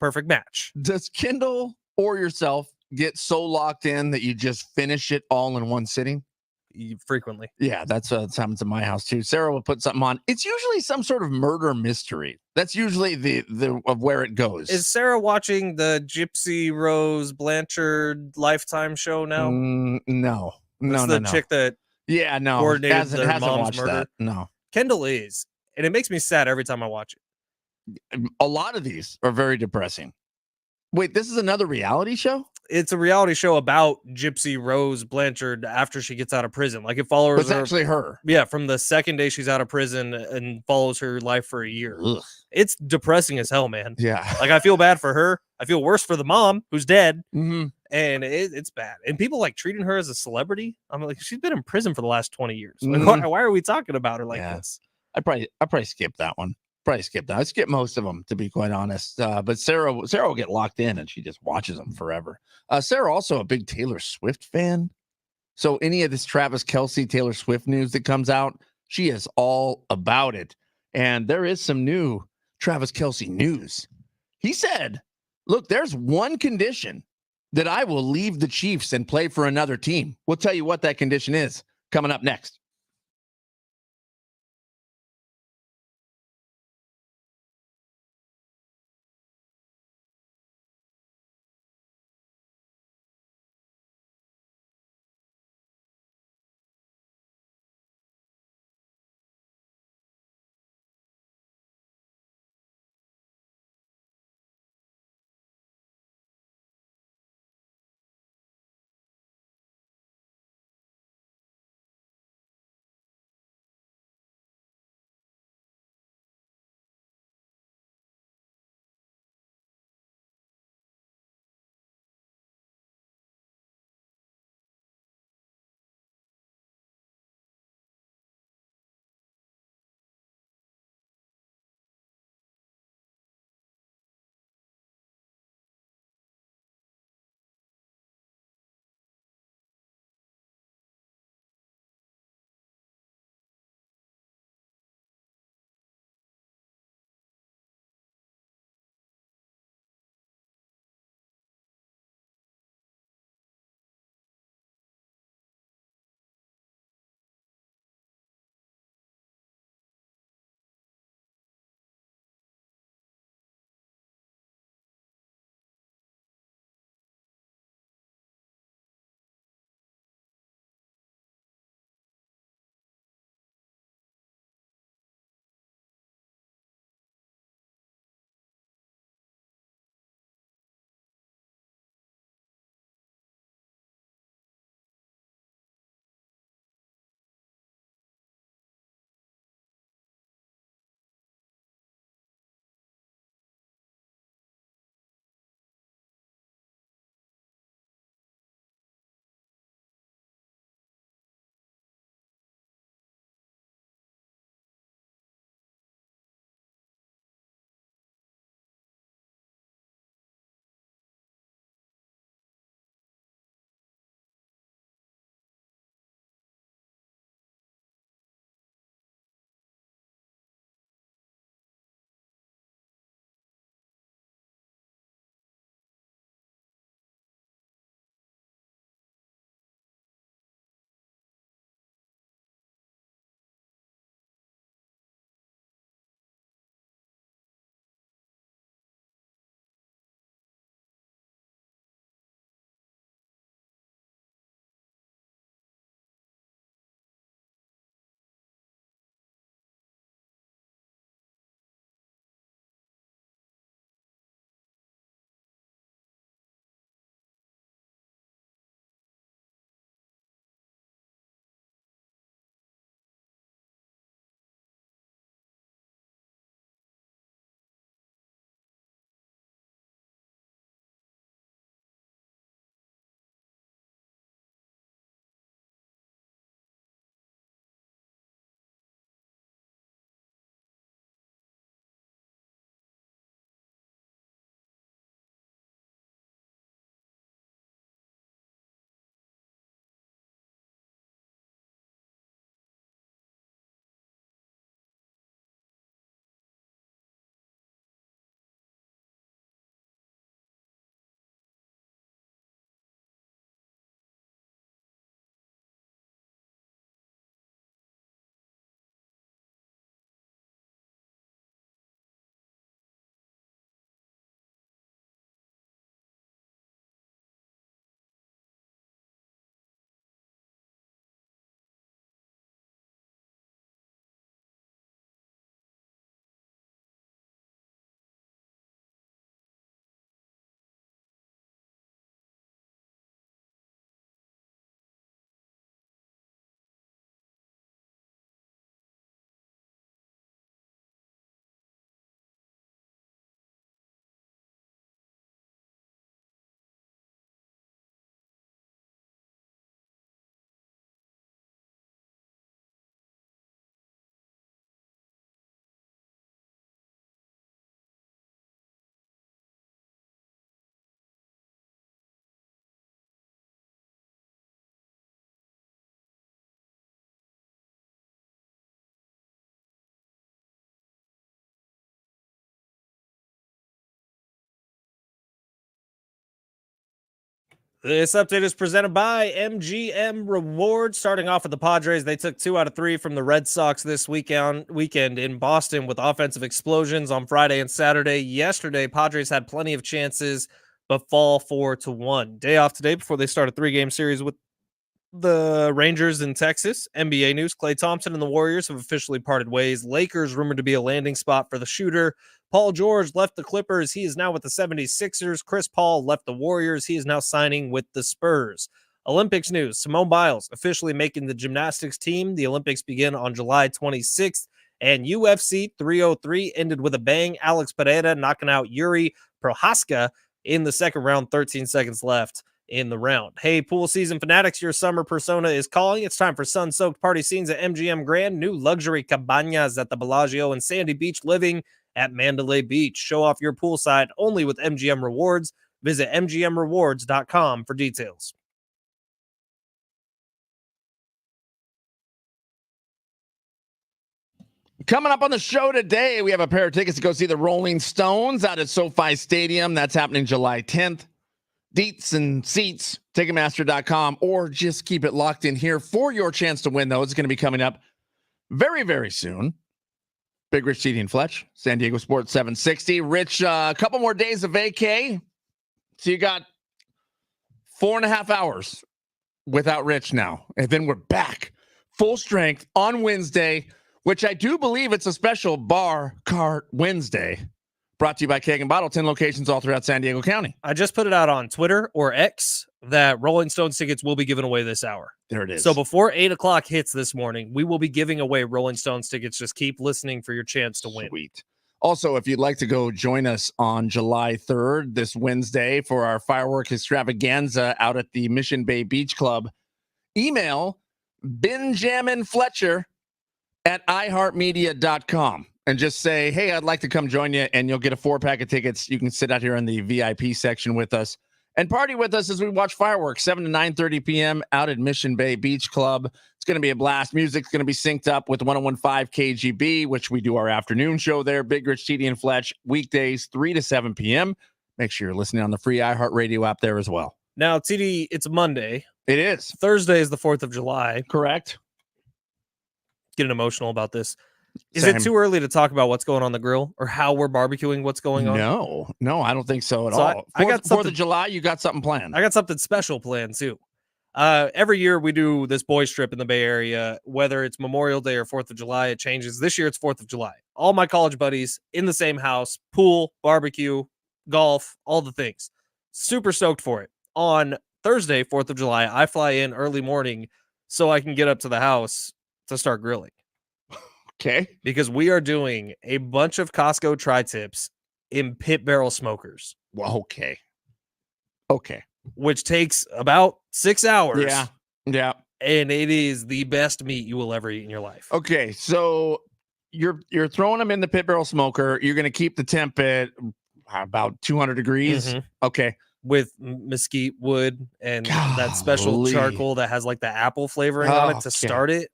Perfect Match. Does Kendall or yourself get so locked in that you just finish it all in one sitting? Frequently. Yeah, that's happens in my house too. Sarah will put something on. It's usually some sort of murder mystery. That's usually the of where it goes. Is Sarah watching the Gypsy Rose Blanchard Lifetime show now? No. The chick that coordinated hasn't mom's watched murder. that. No. Kendall is. and it makes me sad every time I watch it. A lot of these are very depressing. Wait, this is another reality show? It's a reality show about Gypsy Rose Blanchard after she gets out of prison. Like, it follows It's her. actually her. Yeah, from the second day she's out of prison and follows her life for a year. Ugh. It's depressing as hell, man. Yeah. Like, I feel bad for her. I feel worse for the mom who's dead. Mm-hmm. And it's bad. And people like treating her as a celebrity. I'm like, she's been in prison for the last 20 years. Like, Mhm. why are we talking about her like this? I probably skip that one. Probably skip that. I skip most of them, to be quite honest. But Sarah will get locked in and she just watches them forever. Sarah also a big Taylor Swift fan. So any of this Travis Kelce, Taylor Swift news that comes out, she is all about it. And there is some new Travis Kelce news. He said, look, there's one condition that I will leave the Chiefs and play for another team. We'll tell you what that condition is coming up next. This update is presented by MGM Rewards. Starting off with the Padres, they took 2 out of 3 from the Red Sox this weekend in Boston with offensive explosions on Friday and Saturday. Yesterday, Padres had plenty of chances, but fall 4-1. Day off today before they start a 3-game series with the Rangers in Texas. NBA news, Klay Thompson and the Warriors have officially parted ways. Lakers rumored to be a landing spot for the shooter. Paul George left the Clippers. He is now with the 76ers. Chris Paul left the Warriors. He is now signing with the Spurs. Olympics news, Simone Biles officially making the gymnastics team. The Olympics begin on July 26th. And UFC 303 ended with a bang. Alex Pereira knocking out Yuri Prohaska in the second round, 13 seconds left in the round. Hey, pool season fanatics, your summer persona is calling. It's time for sun-soaked party scenes at MGM Grand. New luxury cabanas at the Bellagio and Sandy Beach living at Mandalay Beach. Show off your poolside only with MGM Rewards. Visit mgmrewards.com for details. Coming up on the show today, we have a pair of tickets to go see the Rolling Stones out at SoFi Stadium. That's happening July 10th. Deets and seats, Ticketmaster.com, or just keep it locked in here for your chance to win those. It's going to be coming up very, very soon. Big Rich, TD, and Fletch, San Diego Sports 760. Rich, a couple more days of vacay. So you got 4.5 hours without Rich now. And then we're back full strength on Wednesday, which I do believe it's a special Bar Cart Wednesday. Brought to you by Keg and Bottle, 10 locations all throughout San Diego County. I just put it out on Twitter or X that Rolling Stones tickets will be given away this hour. There it is. So before 8 o'clock hits this morning, we will be giving away Rolling Stones tickets. Just keep listening for your chance to win. Sweet. Also, if you'd like to go join us on July 3rd, this Wednesday, for our firework extravaganza out at the Mission Bay Beach Club, email benjaminfletcher@iheartmedia.com. And just say, hey, I'd like to come join you, and you'll get a 4-pack of tickets. You can sit out here in the VIP section with us and party with us as we watch fireworks, 7 to 9:30 p.m. out at Mission Bay Beach Club. It's going to be a blast. Music's going to be synced up with 101.5 KGB, which we do our afternoon show there. Big Rich, TD, and Fletch, weekdays, 3 to 7 p.m. Make sure you're listening on the free iHeartRadio app there as well. Now, TD, it's Monday. It is. Thursday is the 4th of July. Correct. Getting emotional about this. Is Same. it too early to talk about what's going on the grill or how we're barbecuing what's going on? No, I don't think so at So all. I got 4th of July, you got something planned. I got something special planned too. Every year we do this boys trip in the Bay Area, whether it's Memorial Day or 4th of July, it changes. This year it's 4th of July. All my college buddies in the same house, pool, barbecue, golf, all the things. Super stoked for it. On Thursday, 4th of July, I fly in early morning so I can get up to the house to start grilling. Okay. Because we are doing a bunch of Costco tri-tips in pit barrel smokers. Well, okay. Which takes about 6 hours. Yeah. And it is the best meat you will ever eat in your life. Okay, so you're throwing them in the pit barrel smoker. You're going to keep the temp at about 200 degrees. Mhm. Okay. With mesquite wood and that special Golly. charcoal that has like the apple flavoring on it to Okay. start it.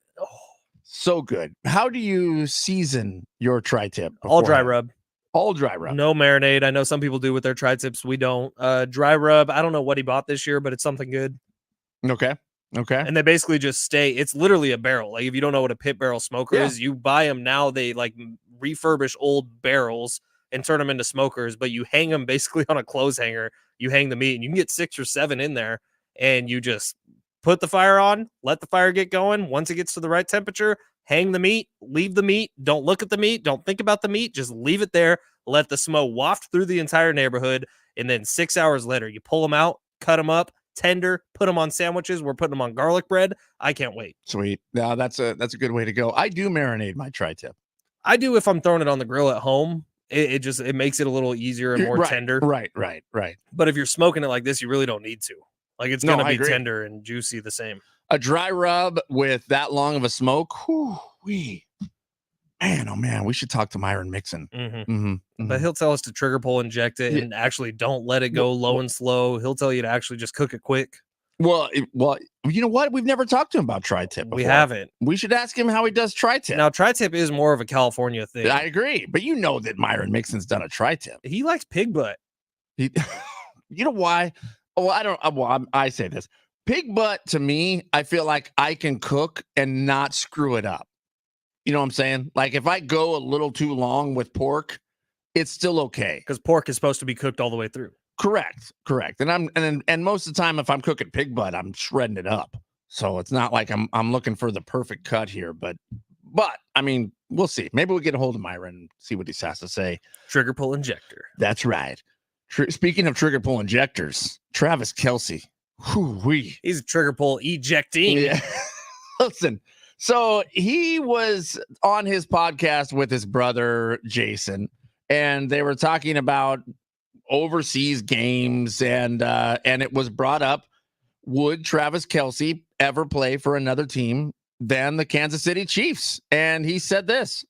So good. How do you season your tri-tip? All dry beforehand? rub. All dry rub. No marinade. I know some people do with their tri-tips. We don't. Dry rub. I don't know what he bought this year, but it's something good. Okay. And they basically just stay. It's literally a barrel. Like if you don't know what a pit barrel smoker is, you buy them now. They like refurbish old barrels and turn them into smokers, but you hang them basically on a clothes hanger. You hang the meat and you can get 6 or 7 in there and you just put the fire on, let the fire get going. Once it gets to the right temperature, hang the meat, leave the meat. Don't look at the meat. Don't think about the meat. Just leave it there. Let the smoke waft through the entire neighborhood. And then 6 hours later, you pull them out, cut them up, tender, put them on sandwiches. We're putting them on garlic bread. I can't wait. Sweet. Now that's a good way to go. I do marinate my tri-tip. I do if I'm throwing it on the grill at home. It makes it a little easier and more tender. Right. But if you're smoking it like this, you really don't need to. Like it's No, going I to be agree. tender and juicy the same. A dry rub with that long of a smoke. Man, oh man, we should talk to Myron Mixon. But he'll tell us to trigger pull inject it and actually don't let it go low and slow. He'll tell you to actually just cook it quick. Well, you know what? We've never talked to him about tri-tip before. We haven't. We should ask him how he does tri-tip. Now, tri-tip is more of a California thing. I agree, but you know that Myron Mixon's done a tri-tip. He likes pig butt. You know why? Oh, I don't. I say this. Pig butt to me, I feel like I can cook and not screw it up. You know what I'm saying? Like if I go a little too long with pork, it's still okay. Because pork is supposed to be cooked all the way through. Correct. And most of the time, if I'm cooking pig butt, I'm shredding it up. So it's not like I'm looking for the perfect cut here. But I mean, we'll see. Maybe we'll get a hold of Myron and see what he has to say. Trigger pull injector. That's right. Speaking of trigger pull injectors, Travis Kelce. Whoo-wee. He's a trigger pull ejecting. Yeah. Listen, so he was on his podcast with his brother, Jason, and they were talking about overseas games, and it was brought up, would Travis Kelce ever play for another team than the Kansas City Chiefs? And he said this.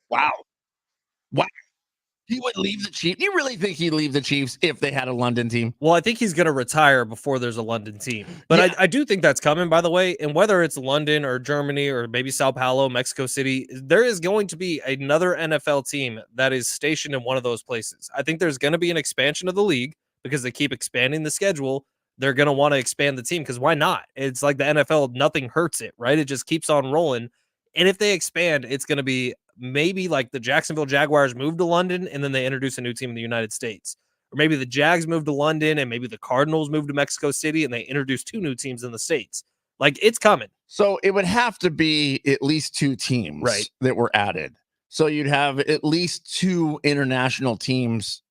Wow. He would leave the Chiefs. You really think he'd leave the Chiefs if they had a London team? Well, I think he's going to retire before there's a London team. But Yeah. I do think that's coming, by the way. And whether it's London or Germany or maybe Sao Paulo, Mexico City, there is going to be another NFL team that is stationed in one of those places. I think there's going to be an expansion of the league because they keep expanding the schedule. They're going to want to expand the team because why not? It's like the NFL, nothing hurts it, right? It just keeps on rolling. And if they expand, it's going to be maybe like the Jacksonville Jaguars moved to London and then they introduce a new team in the United States. Or maybe the Jags moved to London and maybe the Cardinals moved to Mexico City and they introduced 2 new teams in the States. Like it's coming. So it would have to be at least 2 teams that were added. So you'd have at least 2 international teams,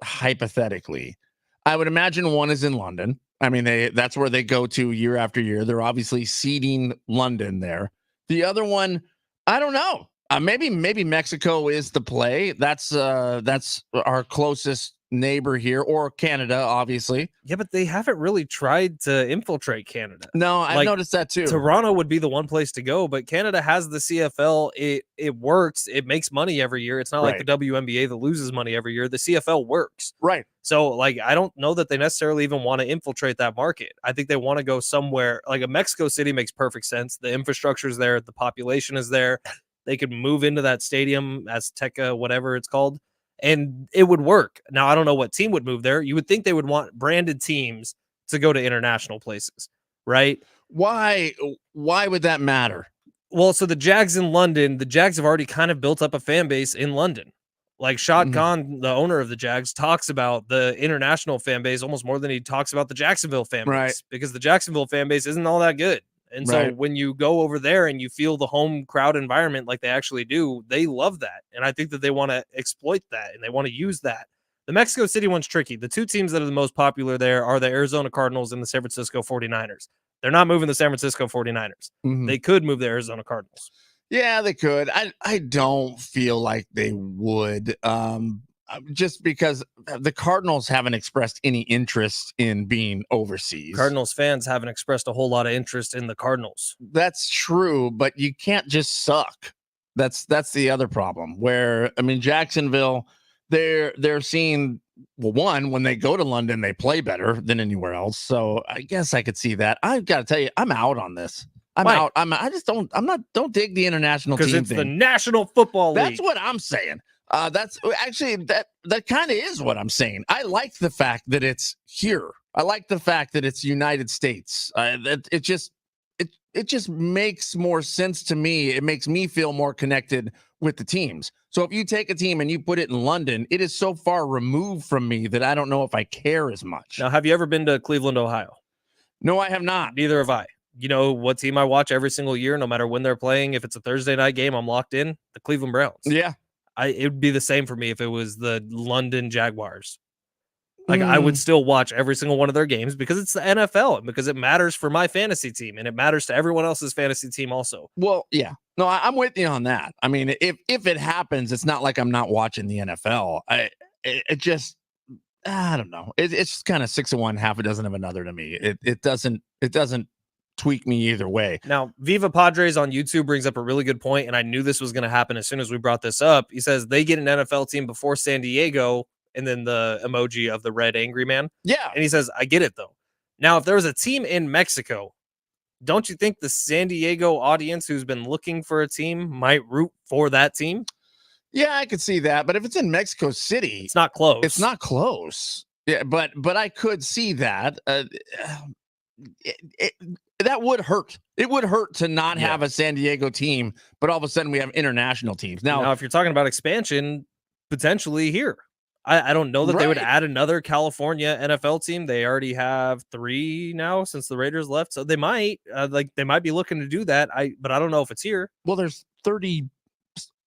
hypothetically. I would imagine one is in London. I mean, that's where they go to year after year. They're obviously seeding London there. The other one, I don't know. Maybe Mexico is the play. That's our closest neighbor here, or Canada, obviously. Yeah, but they haven't really tried to infiltrate Canada. No, I've noticed that too. Toronto would be the one place to go, but Canada has the CFL. It works. It makes money every year. It's not like the WNBA that loses money every year. The CFL works. Right. So, like, I don't know that they necessarily even want to infiltrate that market. I think they want to go somewhere like a Mexico City makes perfect sense. The infrastructure is there. The population is there. They could move into that stadium, Azteca, whatever it's called, and it would work. Now, I don't know what team would move there. You would think they would want branded teams to go to international places, right? Why would that matter? Well, so the Jags in London, the Jags have already kind of built up a fan base in London. Like Shad Khan, the owner of the Jags, talks about the international fan base almost more than he talks about the Jacksonville fan base, because the Jacksonville fan base isn't all that good. And so when you go over there and you feel the home crowd environment like they actually do, they love that. And I think that they want to exploit that and they want to use that. The Mexico City one's tricky. The 2 teams that are the most popular there are the Arizona Cardinals and the San Francisco 49ers. They're not moving the San Francisco 49ers. They could move the Arizona Cardinals. Yeah, they could. I don't feel like they would. Just because the Cardinals haven't expressed any interest in being overseas. Cardinals fans haven't expressed a whole lot of interest in the Cardinals. That's true, but you can't just suck. That's the other problem. Where I mean, Jacksonville, they're seeing, well, one, when they go to London, they play better than anywhere else. So I guess I could see that. I've got to tell you, I'm out on this. I'm out. Don't dig the international team because it's thing. the National Football League. That's what I'm saying. That's actually that kind of is what I'm saying. I like the fact that it's here. I like the fact that it's United States. It just makes more sense to me. It makes me feel more connected with the teams. So if you take a team and you put it in London, it is so far removed from me that I don't know if I care as much. Now, have you ever been to Cleveland, Ohio? No, I have not. Neither have I. You know what team I watch every single year, no matter when they're playing? If it's a Thursday night game, I'm locked in. The Cleveland Browns. Yeah. It would be the same for me if it was the London Jaguars. Like I would still watch every single one of their games because it's the NFL and because it matters for my fantasy team and it matters to everyone else's fantasy team also. Well, yeah. No, I'm with you on that. I mean, if it happens, it's not like I'm not watching the NFL. I don't know. It's kind of 6 of one, half a dozen of another to me. It doesn't tweak me either way. Now, Viva Padres on YouTube brings up a really good point, and I knew this was going to happen as soon as we brought this up. He says they get an NFL team before San Diego, and then the emoji of the red angry man. Yeah. And he says, I get it, though. Now, if there was a team in Mexico don't you think the San Diego audience who's been looking for a team might root for that team? Yeah, I could see that. But if it's in Mexico City, It's not close. it's not close. Yeah, but I could see that. It, that would hurt. It would hurt to not have a San Diego team, but all of a sudden we have international teams. Now, if you're talking about expansion, potentially here. I don't know that they would add another California NFL team. They already have 3 now since the Raiders left, so they might they might be looking to do that. But I don't know if it's here. Well, there's 30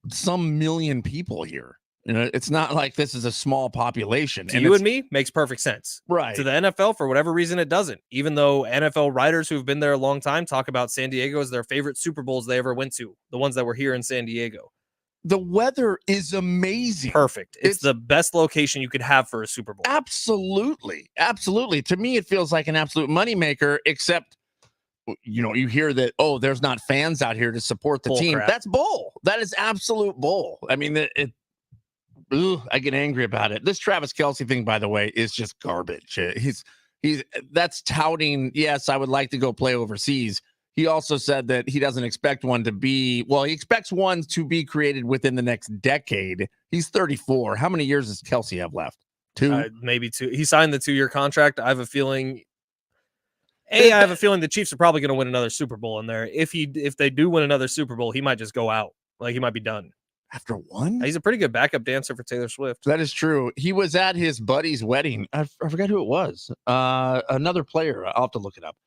some million people here. You know, it's not like this is a small population. To you and me, makes perfect sense. Right. To the NFL, for whatever reason, it doesn't. Even though NFL writers who've been there a long time talk about San Diego as their favorite Super Bowls they ever went to, the ones that were here in San Diego. The weather is amazing. Perfect. It's the best location you could have for a Super Bowl. Absolutely. Absolutely. To me, it feels like an absolute moneymaker, except, you know, you hear that, oh, there's not fans out here to support the team. Crap. That's bull. That is absolute bull. I mean, I get angry about it. This Travis Kelce thing, by the way, is just garbage. That's touting, yes, I would like to go play overseas. He also said that he doesn't expect one to be, he expects one to be created within the next decade. He's 34. How many years does Kelce have left? 2? Maybe 2. He signed the 2-year contract. I have a feeling the Chiefs are probably going to win another Super Bowl in there. If they do win another Super Bowl, he might just go out. Like, he might be done. After one? He's a pretty good backup dancer for Taylor Swift. That is true. He was at his buddy's wedding. I forgot who it was. Another player. I'll have to look it up.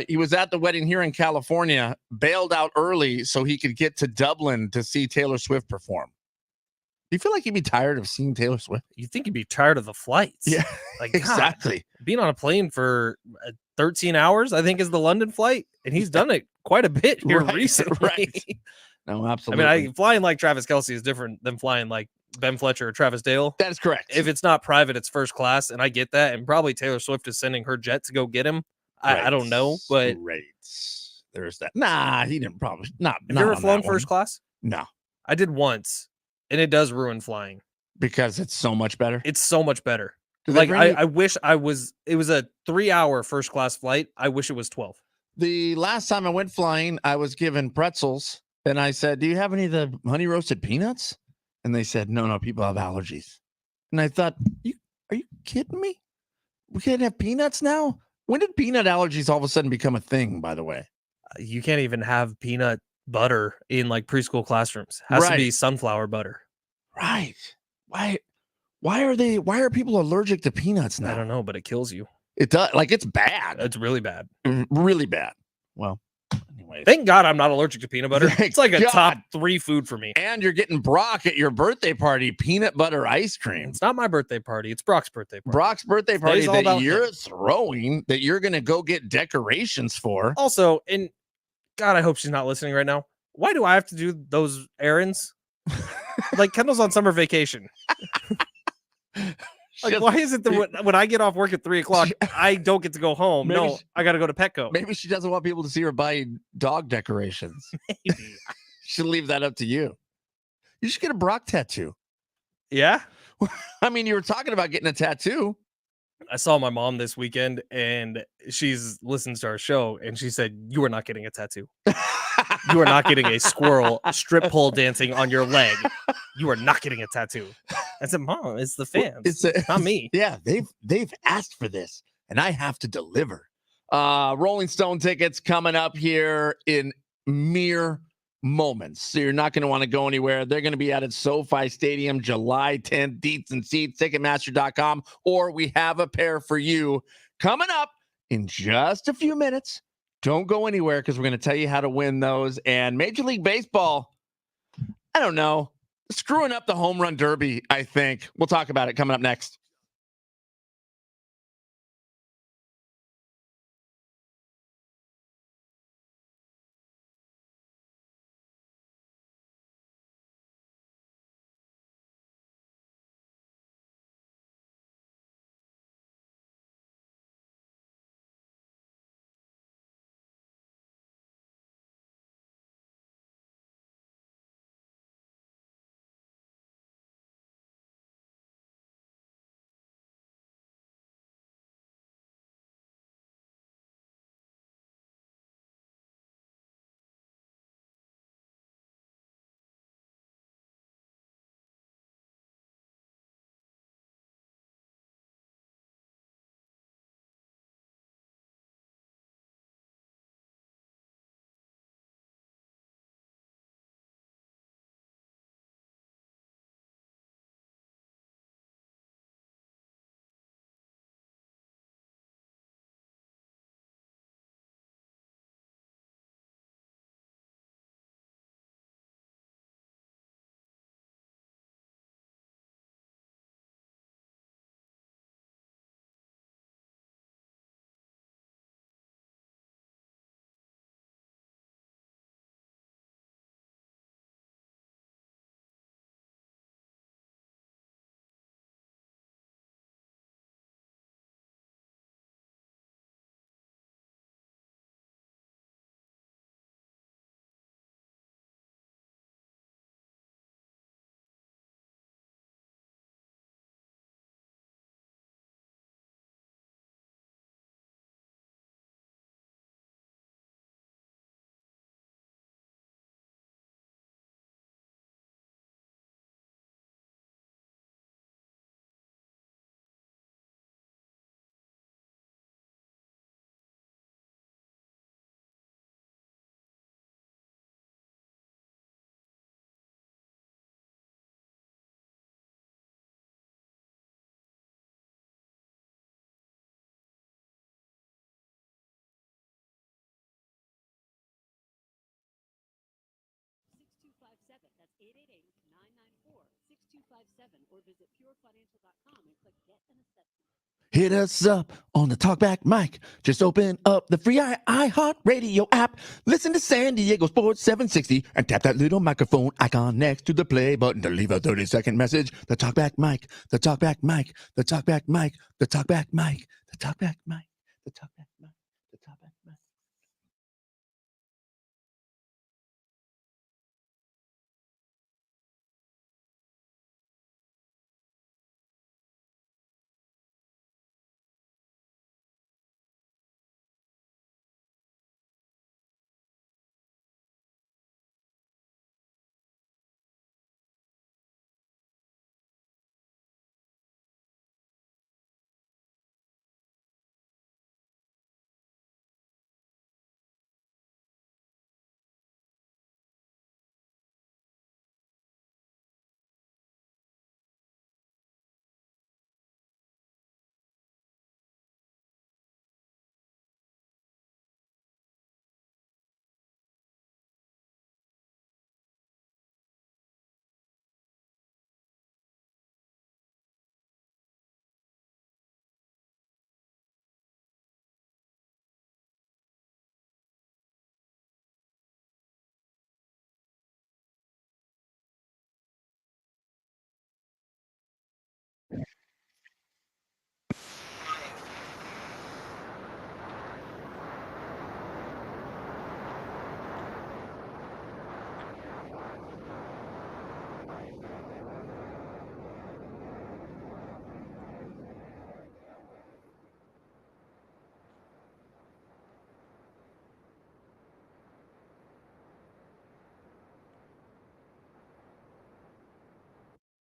He was at the wedding here in California, bailed out early so he could get to Dublin to see Taylor Swift perform. Do you feel like he'd be tired of seeing Taylor Swift? You think he'd be tired of the flights? Yeah, like exactly. God, being on a plane for 13 hours, I think, is the London flight, and he's done it quite a bit here recently. Right. No, absolutely. I mean, flying like Travis Kelce is different than flying like Ben Fletcher or Travis Dale. That is correct. If it's not private, it's first class, and I get that. And probably Taylor Swift is sending her jet to go get him. I don't know, but there's that. Nah, he didn't probably not. Have you ever flown first class? No, I did once, and it does ruin flying because it's so much better. It's so much better. Like I wish I was. It was a 3-hour first class flight. I wish it was 12. The last time I went flying, I was given pretzels, and I said, "Do you have any of the honey roasted peanuts?" And they said, "No, people have allergies." And I thought, are you kidding me? We can't have peanuts now? When did peanut allergies all of a sudden become a thing, by the way? You can't even have peanut butter in like preschool classrooms. It has to be sunflower butter. Right. Why are people allergic to peanuts now? I don't know, but it kills you. It does. Like, it's bad. It's really bad. Really bad. Well, anyway. Thank God I'm not allergic to peanut butter. It's like a God. top 3 food for me. And you're getting Brock at your birthday party, peanut butter ice cream. It's not my birthday party. It's Brock's birthday party. Brock's birthday party all that you're throwing, that you're going to go get decorations for. Also, and God, I hope she's not listening right now. Why do I have to do those errands? Like, Kendall's on summer vacation. Like, why is it that when I get off work at 3:00, I don't get to go home? No, I got to go to Petco. Maybe she doesn't want people to see her buying dog decorations. Maybe. She'll leave that up to you. You should get a Brock tattoo. Yeah? I mean, you were talking about getting a tattoo. I saw my mom this weekend, and she's listens to our show, and she said, "You are not getting a tattoo. You are not getting a squirrel strip pole dancing on your leg. You are not getting a tattoo." I said, "Mom, it's the fans. It's not me." Yeah, they've asked for this, and I have to deliver. Rolling Stone tickets coming up here in mere moments. So you're not going to want to go anywhere. They're going to be out at SoFi Stadium July 10th. Deets and seats, Ticketmaster.com, or we have a pair for you coming up in just a few minutes. Don't go anywhere because we're going to tell you how to win those. And Major League Baseball, I don't know, screwing up the home run derby, I think. We'll talk about it coming up next. 888-994-6257 or visit purefinancial.com and click Get an Assessment. Hit us up on the Talkback mic. Just open up the free iHeartRadio app. Listen to San Diego Sports 760 and tap that little microphone icon next to the play button to leave a 30-second message. The Talkback mic, the Talkback mic, the Talkback mic, the Talkback mic, the Talkback mic, the Talkback mic, the Talkback mic.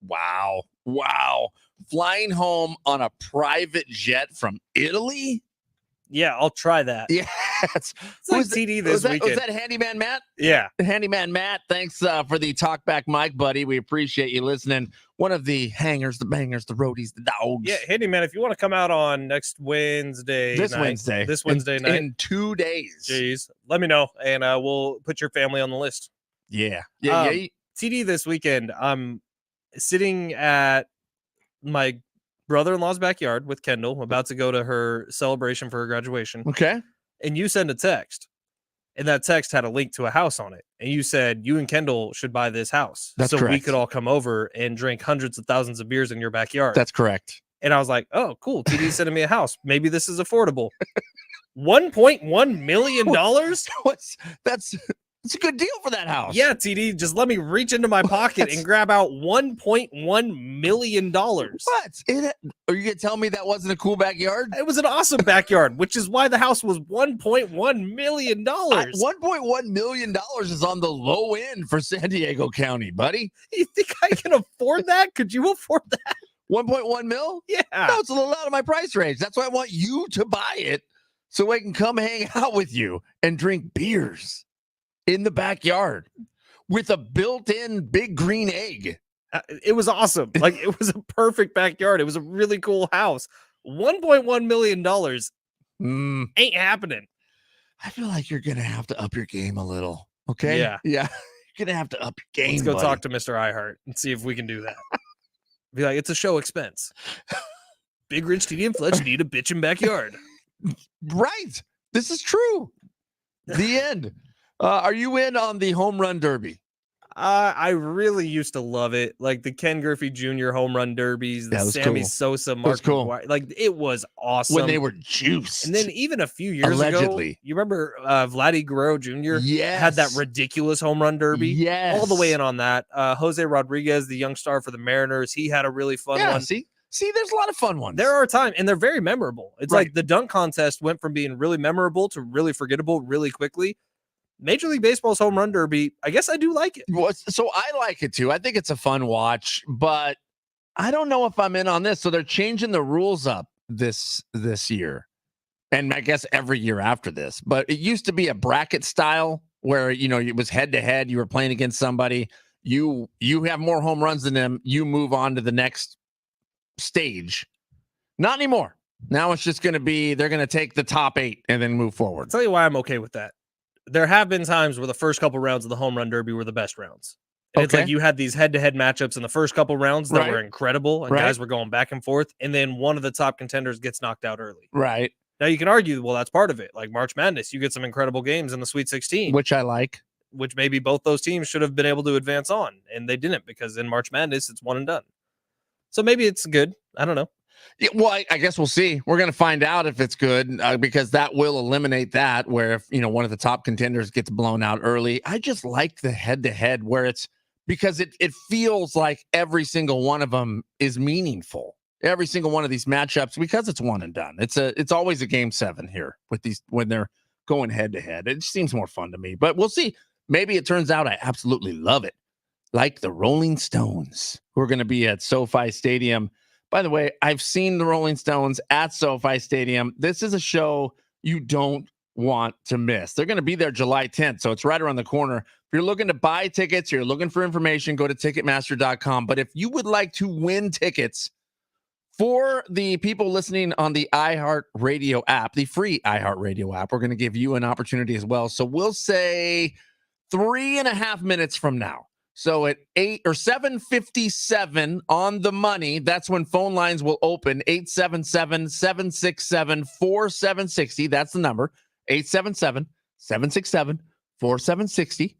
Wow. Wow. Flying home on a private jet from Italy? Yeah, I'll try that. Yeah. It's like TD this was weekend. that Handyman Matt? Yeah. Handyman Matt, thanks for the Talkback mic, buddy. We appreciate you listening. One of the hangers, the bangers, the roadies, the dogs. Yeah, Handyman, if you want to come out on next Wednesday This night, Wednesday. This Wednesday night. In 2 days. Jeez. Let me know, and we'll put your family on the list. Yeah. Yeah. TD this weekend, I'm sitting at my brother-in-law's backyard with Kendall. I'm about to go to her celebration for her graduation. Okay. And you send a text, and that text had a link to a house on it. And you said you and Kendall should buy this house. That's so we correct. could all come over and drink hundreds of thousands of beers in your backyard. That's correct. And I was like, oh, cool. TD's sending me a house. Maybe this is affordable. $1.1 million? It's a good deal for that house. Yeah, TD, just let me reach into my pocket and grab out $1.1 million. What? Are you going to tell me that wasn't a cool backyard? It was an awesome backyard, which is why the house was $1.1 million. $1.1 million is on the low end for San Diego County, buddy. You think I can afford that? Could you afford that? 1.1 mil? Yeah. No, it's a little out of my price range. That's why I want you to buy it so I can come hang out with you and drink beers in the backyard with a built-in big green egg. It was awesome. Like, it was a perfect backyard. It was a really cool house. $1.1 million ain't happening. I feel like you're going to have to up your game a little. Okay. Yeah. You're going to have to up your game. Let's go buddy. talk to Mr. iHeart and see if we can do that. Be like, it's a show expense. Big Rich, TD, and Fletch need a bitchin' backyard. Right. This is true. The end. Are you in on the home run derby? I really used to love it. Like the Ken Griffey Jr. home run derbies, the Sammy Sosa, Mark McGwire. Like, it was awesome. When they were juiced. And then even a few years ago, you remember Vladdy Guerrero Jr. had that ridiculous home run derby? Yes. All the way in on that. Jose Rodriguez, the young star for the Mariners, he had a really fun one. See, there's a lot of fun ones. There are times, and they're very memorable. It's like the dunk contest went from being really memorable to really forgettable really quickly. Major League Baseball's home run derby, I guess I do like it. So I like it too. I think it's a fun watch, but I don't know if I'm in on this. So they're changing the rules up this year, and I guess every year after this. But it used to be a bracket style where, you know, it was head to head. You were playing against somebody. You have more home runs than them. You move on to the next stage. Not anymore. Now it's just going to be, they're going to take the top 8 and then move forward. I'll tell you why I'm okay with that. There have been times where the first couple rounds of the home run derby were the best rounds. And it's Okay. like you had these head-to-head matchups in the first couple rounds that Right. were incredible, and Right. guys were going back and forth, and then one of the top contenders gets knocked out early. Right. Now you can argue, well, that's part of it. Like March Madness, you get some incredible games in the Sweet 16, Which I like. which maybe both those teams should have been able to advance on, and they didn't because in March Madness, it's one and done. So maybe it's good. I don't know. Yeah, well, I guess we'll see. We're going to find out if it's good because that will eliminate that where if, one of the top contenders gets blown out early. I just like the head-to-head where it's because it feels like every single one of them is meaningful. Every single one of these matchups because it's one and done. It's always a game 7 here with these when they're going head-to-head. It just seems more fun to me. But we'll see. Maybe it turns out I absolutely love it. Like the Rolling Stones, who are going to be at SoFi Stadium. By the way, I've seen the Rolling Stones at SoFi Stadium. This is a show you don't want to miss. They're going to be there July 10th, so it's right around the corner. If you're looking to buy tickets, you're looking for information, go to Ticketmaster.com. But if you would like to win tickets for the people listening on the iHeartRadio app, the free iHeartRadio app, we're going to give you an opportunity as well. So we'll say 3.5 minutes from now. So at 7:57 on the money, that's when phone lines will open. 877-767-4760. That's the number. 877-767-4760.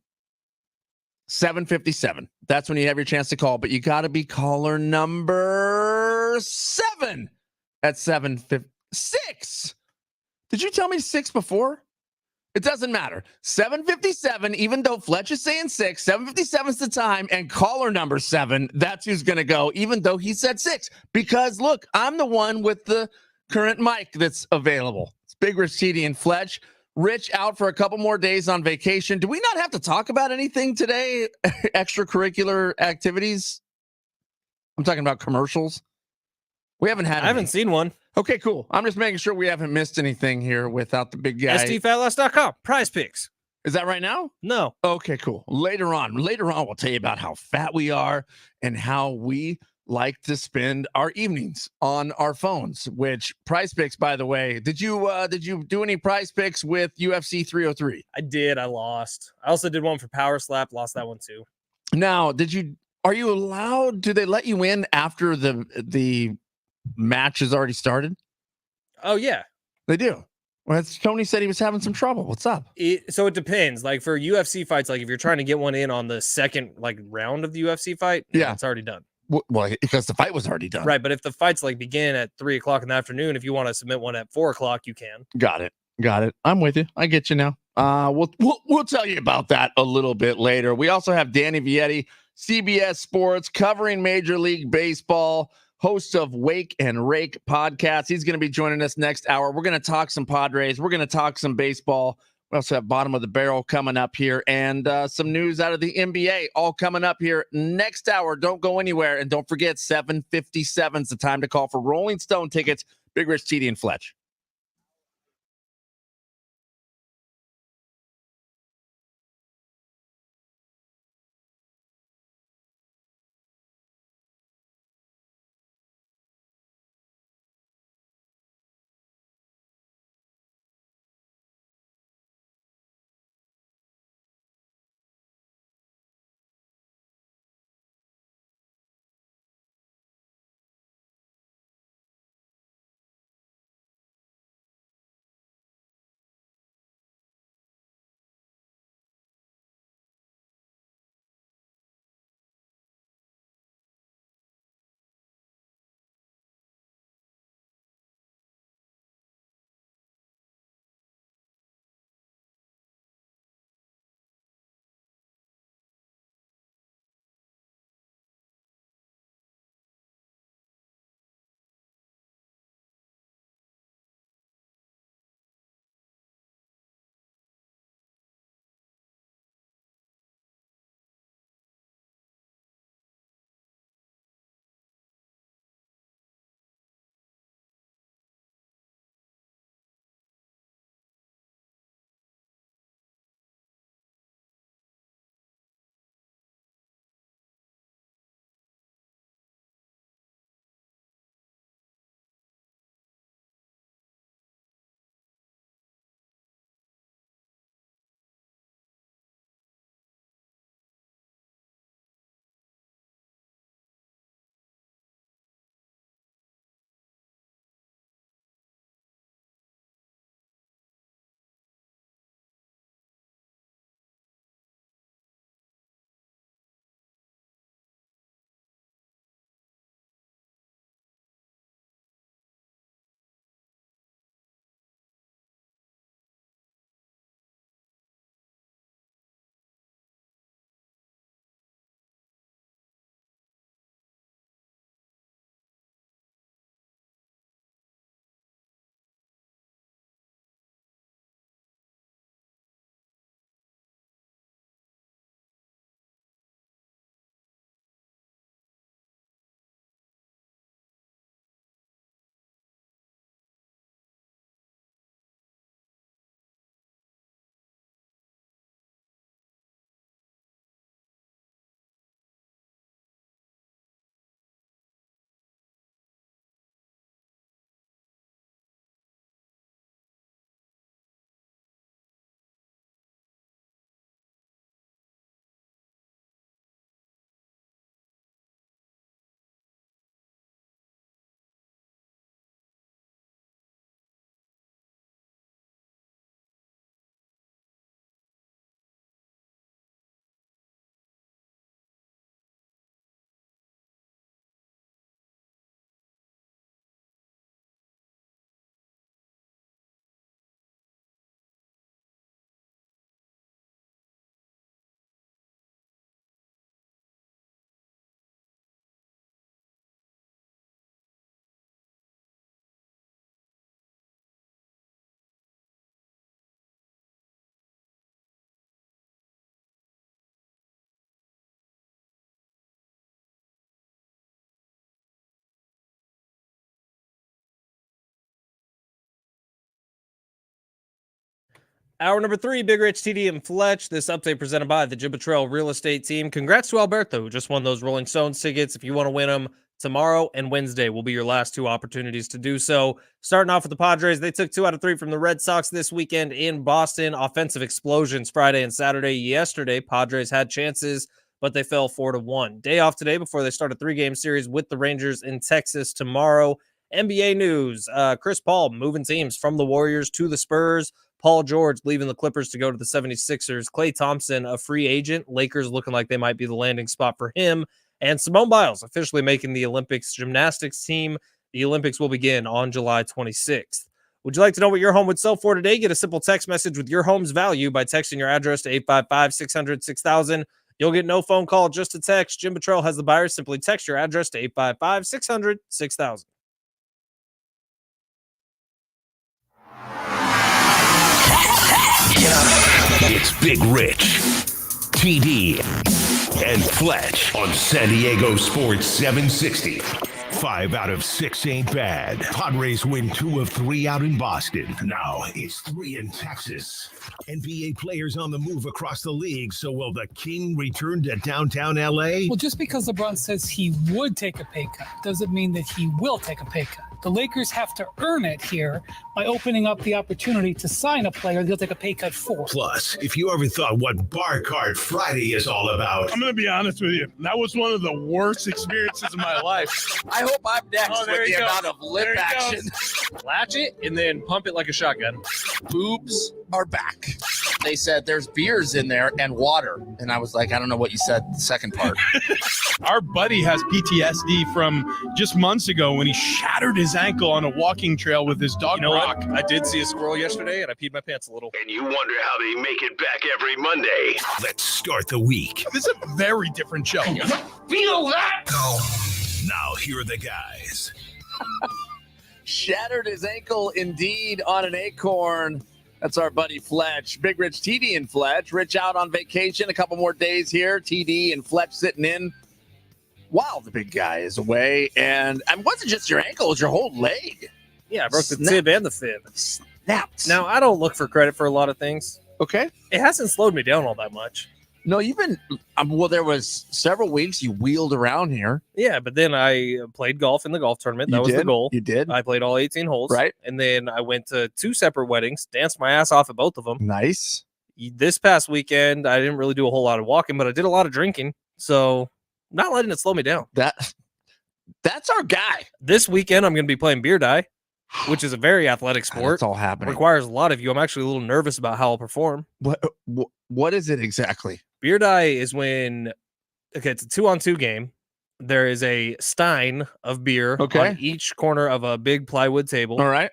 7:57. That's when you have your chance to call, but you got to be caller number 7 at 7:56. Did you tell me 6 before? It doesn't matter. 7:57, even though Fletch is saying 6, 7:57 is the time, and caller number 7, that's who's going to go, even though he said 6. Because, look, I'm the one with the current mic that's available. It's Big Rich, TD, and Fletch. Rich out for a couple more days on vacation. Do we not have to talk about anything today? Extracurricular activities? I'm talking about commercials. We haven't had I haven't any. seen one. Okay, cool. I'm just making sure we haven't missed anything here without the big guy. STFatLoss.com. Prize picks. Is that right now? No. Okay, cool. Later on, we'll tell you about how fat we are and how we like to spend our evenings on our phones. Which Prize Picks, by the way, did you do any Prize Picks with UFC 303? I did. I lost. I also did one for Power Slap. Lost that one too. Now, are you allowed? Do they let you in after the match has already started? Oh yeah, they do. Well, Tony said he was having some trouble. What's up? So it depends. Like for UFC fights, like if you're trying to get one in on the second round of the UFC fight, yeah, it's already done. Well, because the fight was already done. Right, but if the fights begin at 3:00 in the afternoon, if you want to submit one at 4:00, you can. Got it. I'm with you. I get you now. We'll tell you about that a little bit later. We also have Danny Vietti, CBS Sports, covering Major League Baseball, host of Wake and Rake podcast. He's going to be joining us next hour. We're going to talk some Padres. We're going to talk some baseball. We also have Bottom of the Barrel coming up here and some news out of the NBA all coming up here next hour. Don't go anywhere. And don't forget, 7:57 is the time to call for Rolling Stone tickets. Big Rich, TD, and Fletch. Hour number 3, Big Rich, TD, and Fletch. This update presented by the Jibba Trail Real Estate Team. Congrats to Alberto, who just won those Rolling Stones tickets. If you want to win them, tomorrow and Wednesday will be your last 2 opportunities to do so. Starting off with the Padres, they took 2 out of 3 from the Red Sox this weekend in Boston. Offensive explosions Friday and Saturday. Yesterday, Padres had chances, but they fell 4-1. Day off today before they start a 3-game series with the Rangers in Texas tomorrow. NBA news, Chris Paul moving teams from the Warriors to the Spurs. Paul George leaving the Clippers to go to the 76ers. Klay Thompson, a free agent. Lakers looking like they might be the landing spot for him. And Simone Biles officially making the Olympics gymnastics team. The Olympics will begin on July 26th. Would you like to know what your home would sell for today? Get a simple text message with your home's value by texting your address to 855-600-6000. You'll get no phone call, just a text. Jim Petrell has the buyers. Simply text your address to 855-600-6000. It's Big Rich, TD, and Fletch on San Diego Sports 760. 5 out of 6 ain't bad. Padres win 2 of 3 out in Boston. Now it's 3 in Texas. NBA players on the move across the league. So will the King return to downtown LA? Well, just because LeBron says he would take a pay cut doesn't mean that he will take a pay cut. The Lakers have to earn it here by opening up the opportunity to sign a player they'll take a pay cut for. Plus, if you ever thought what Bar Card Friday is all about, I'm going to be honest with you. That was one of the worst experiences of my life. I hope I'm next with the amount of lip There he action. Latch it and then pump it like a shotgun. Boobs are back. They said there's beers in there and water. And I was like, I don't know what you said, the second part. Our buddy has PTSD from just months ago when he shattered his ankle on a walking trail with his dog, You know Brock. what? I did see a squirrel yesterday, and I peed my pants a little. and you wonder how they make it back every Monday. Let's start the week. This is a very different show. Feel that? Now, here are the guys. Shattered his ankle indeed on an acorn. That's our buddy Fletch. Big Rich, TD, and Fletch. Rich out on vacation. A couple more days here. TD and Fletch sitting in while the big guy is away. And it wasn't just your ankle, it was your whole leg. Yeah, I broke the Snap. tib and the fib. Snapped. Now, I don't look for credit for a lot of things. Okay. It hasn't slowed me down all that much. No, you've been, well, there was several weeks you wheeled around here. Yeah, but then I played golf in the golf tournament. That was the goal. You did. I played all 18 holes. Right. And then I went to 2 separate weddings, danced my ass off at both of them. Nice. This past weekend, I didn't really do a whole lot of walking, but I did a lot of drinking. So not letting it slow me down. That's our guy. This weekend, I'm going to be playing beer die, which is a very athletic sport. It's all happening. Requires a lot of you. I'm actually a little nervous about how I'll perform. What is it exactly? Beer die is when, it's a 2-on-2 game. There is a stein of beer on each corner of a big plywood table. All right.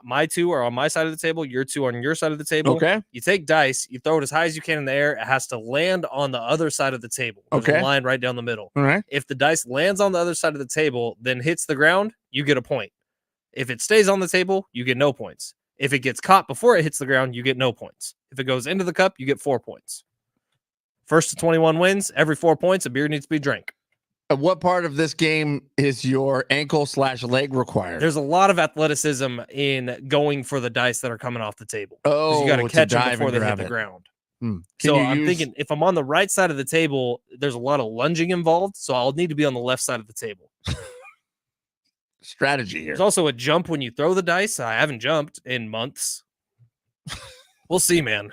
My 2 are on my side of the table. Your 2 on your side of the table. Okay. You take dice. You throw it as high as you can in the air. It has to land on the other side of the table. There's a line right down the middle. All right. If the dice lands on the other side of the table, then hits the ground, you get a point. If it stays on the table, you get no points. If it gets caught before it hits the ground, you get no points. If it goes into the cup, you get 4 points. First to 21 wins. Every 4 points, a beer needs to be drank. What part of this game is your ankle/leg required? There's a lot of athleticism in going for the dice that are coming off the table. Oh, you got to catch them dive before and they hit grab the it. ground. Can So you I'm use thinking if I'm on the right side of the table, there's a lot of lunging involved. So I'll need to be on the left side of the table. strategy here? There's also a jump when you throw the dice. I haven't jumped in months. We'll see, man.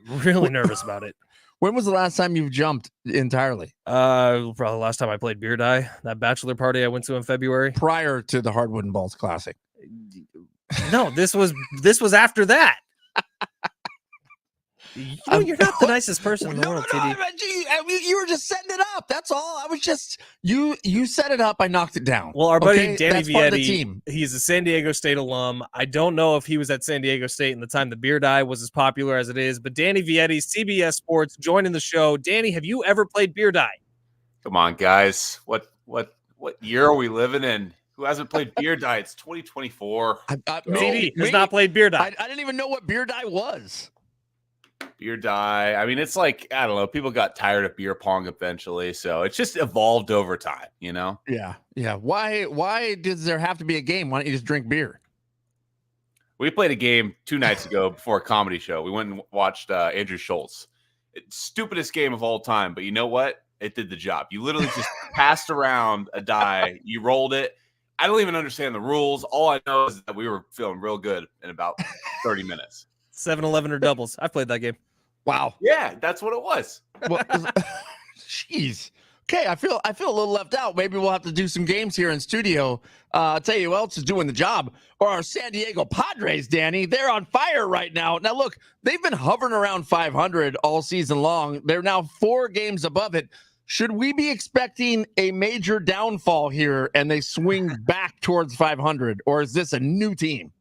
I'm really nervous about it. When was the last time you've jumped entirely? Probably the last time I played beer die, that bachelor party I went to in February. Prior to the Hardwood and Balls Classic. No, this was after that. You know, you're not the nicest person in the world, TD. I mean, you were just setting it up. That's all. I was just you set it up. I knocked it down. Well, our buddy Okay? Danny That's part of the Vietti, team. he's a San Diego State alum. I don't know if he was at San Diego State in the time the beer die was as popular as it is, but Danny Vietti, CBS Sports, joining the show. Danny, have you ever played beer die? Come on, guys. What year are we living in? Who hasn't played beer die? It's 2024. TD has not played beer die. I didn't even know what beer die was. Beer die. I mean, it's like, I don't know. People got tired of beer pong eventually, so it's just evolved over time, you know? Yeah. Why does there have to be a game? Why don't you just drink beer? We played a game 2 nights ago before a comedy show. We went and watched Andrew Schultz. Stupidest game of all time, but you know what? It did the job. You literally just passed around a die. You rolled it. I don't even understand the rules. All I know is that we were feeling real good in about 30 minutes. 7-11 or doubles. I've played that game. Wow. Yeah, that's what it was. Well, jeez. Okay, I feel a little left out. Maybe we'll have to do some games here in studio. I'll tell you who else is doing the job. Or our San Diego Padres, Danny. They're on fire right now. Now, look, they've been hovering around 500 all season long. They're now 4 games above it. Should we be expecting a major downfall here and they swing back towards 500? Or is this a new team?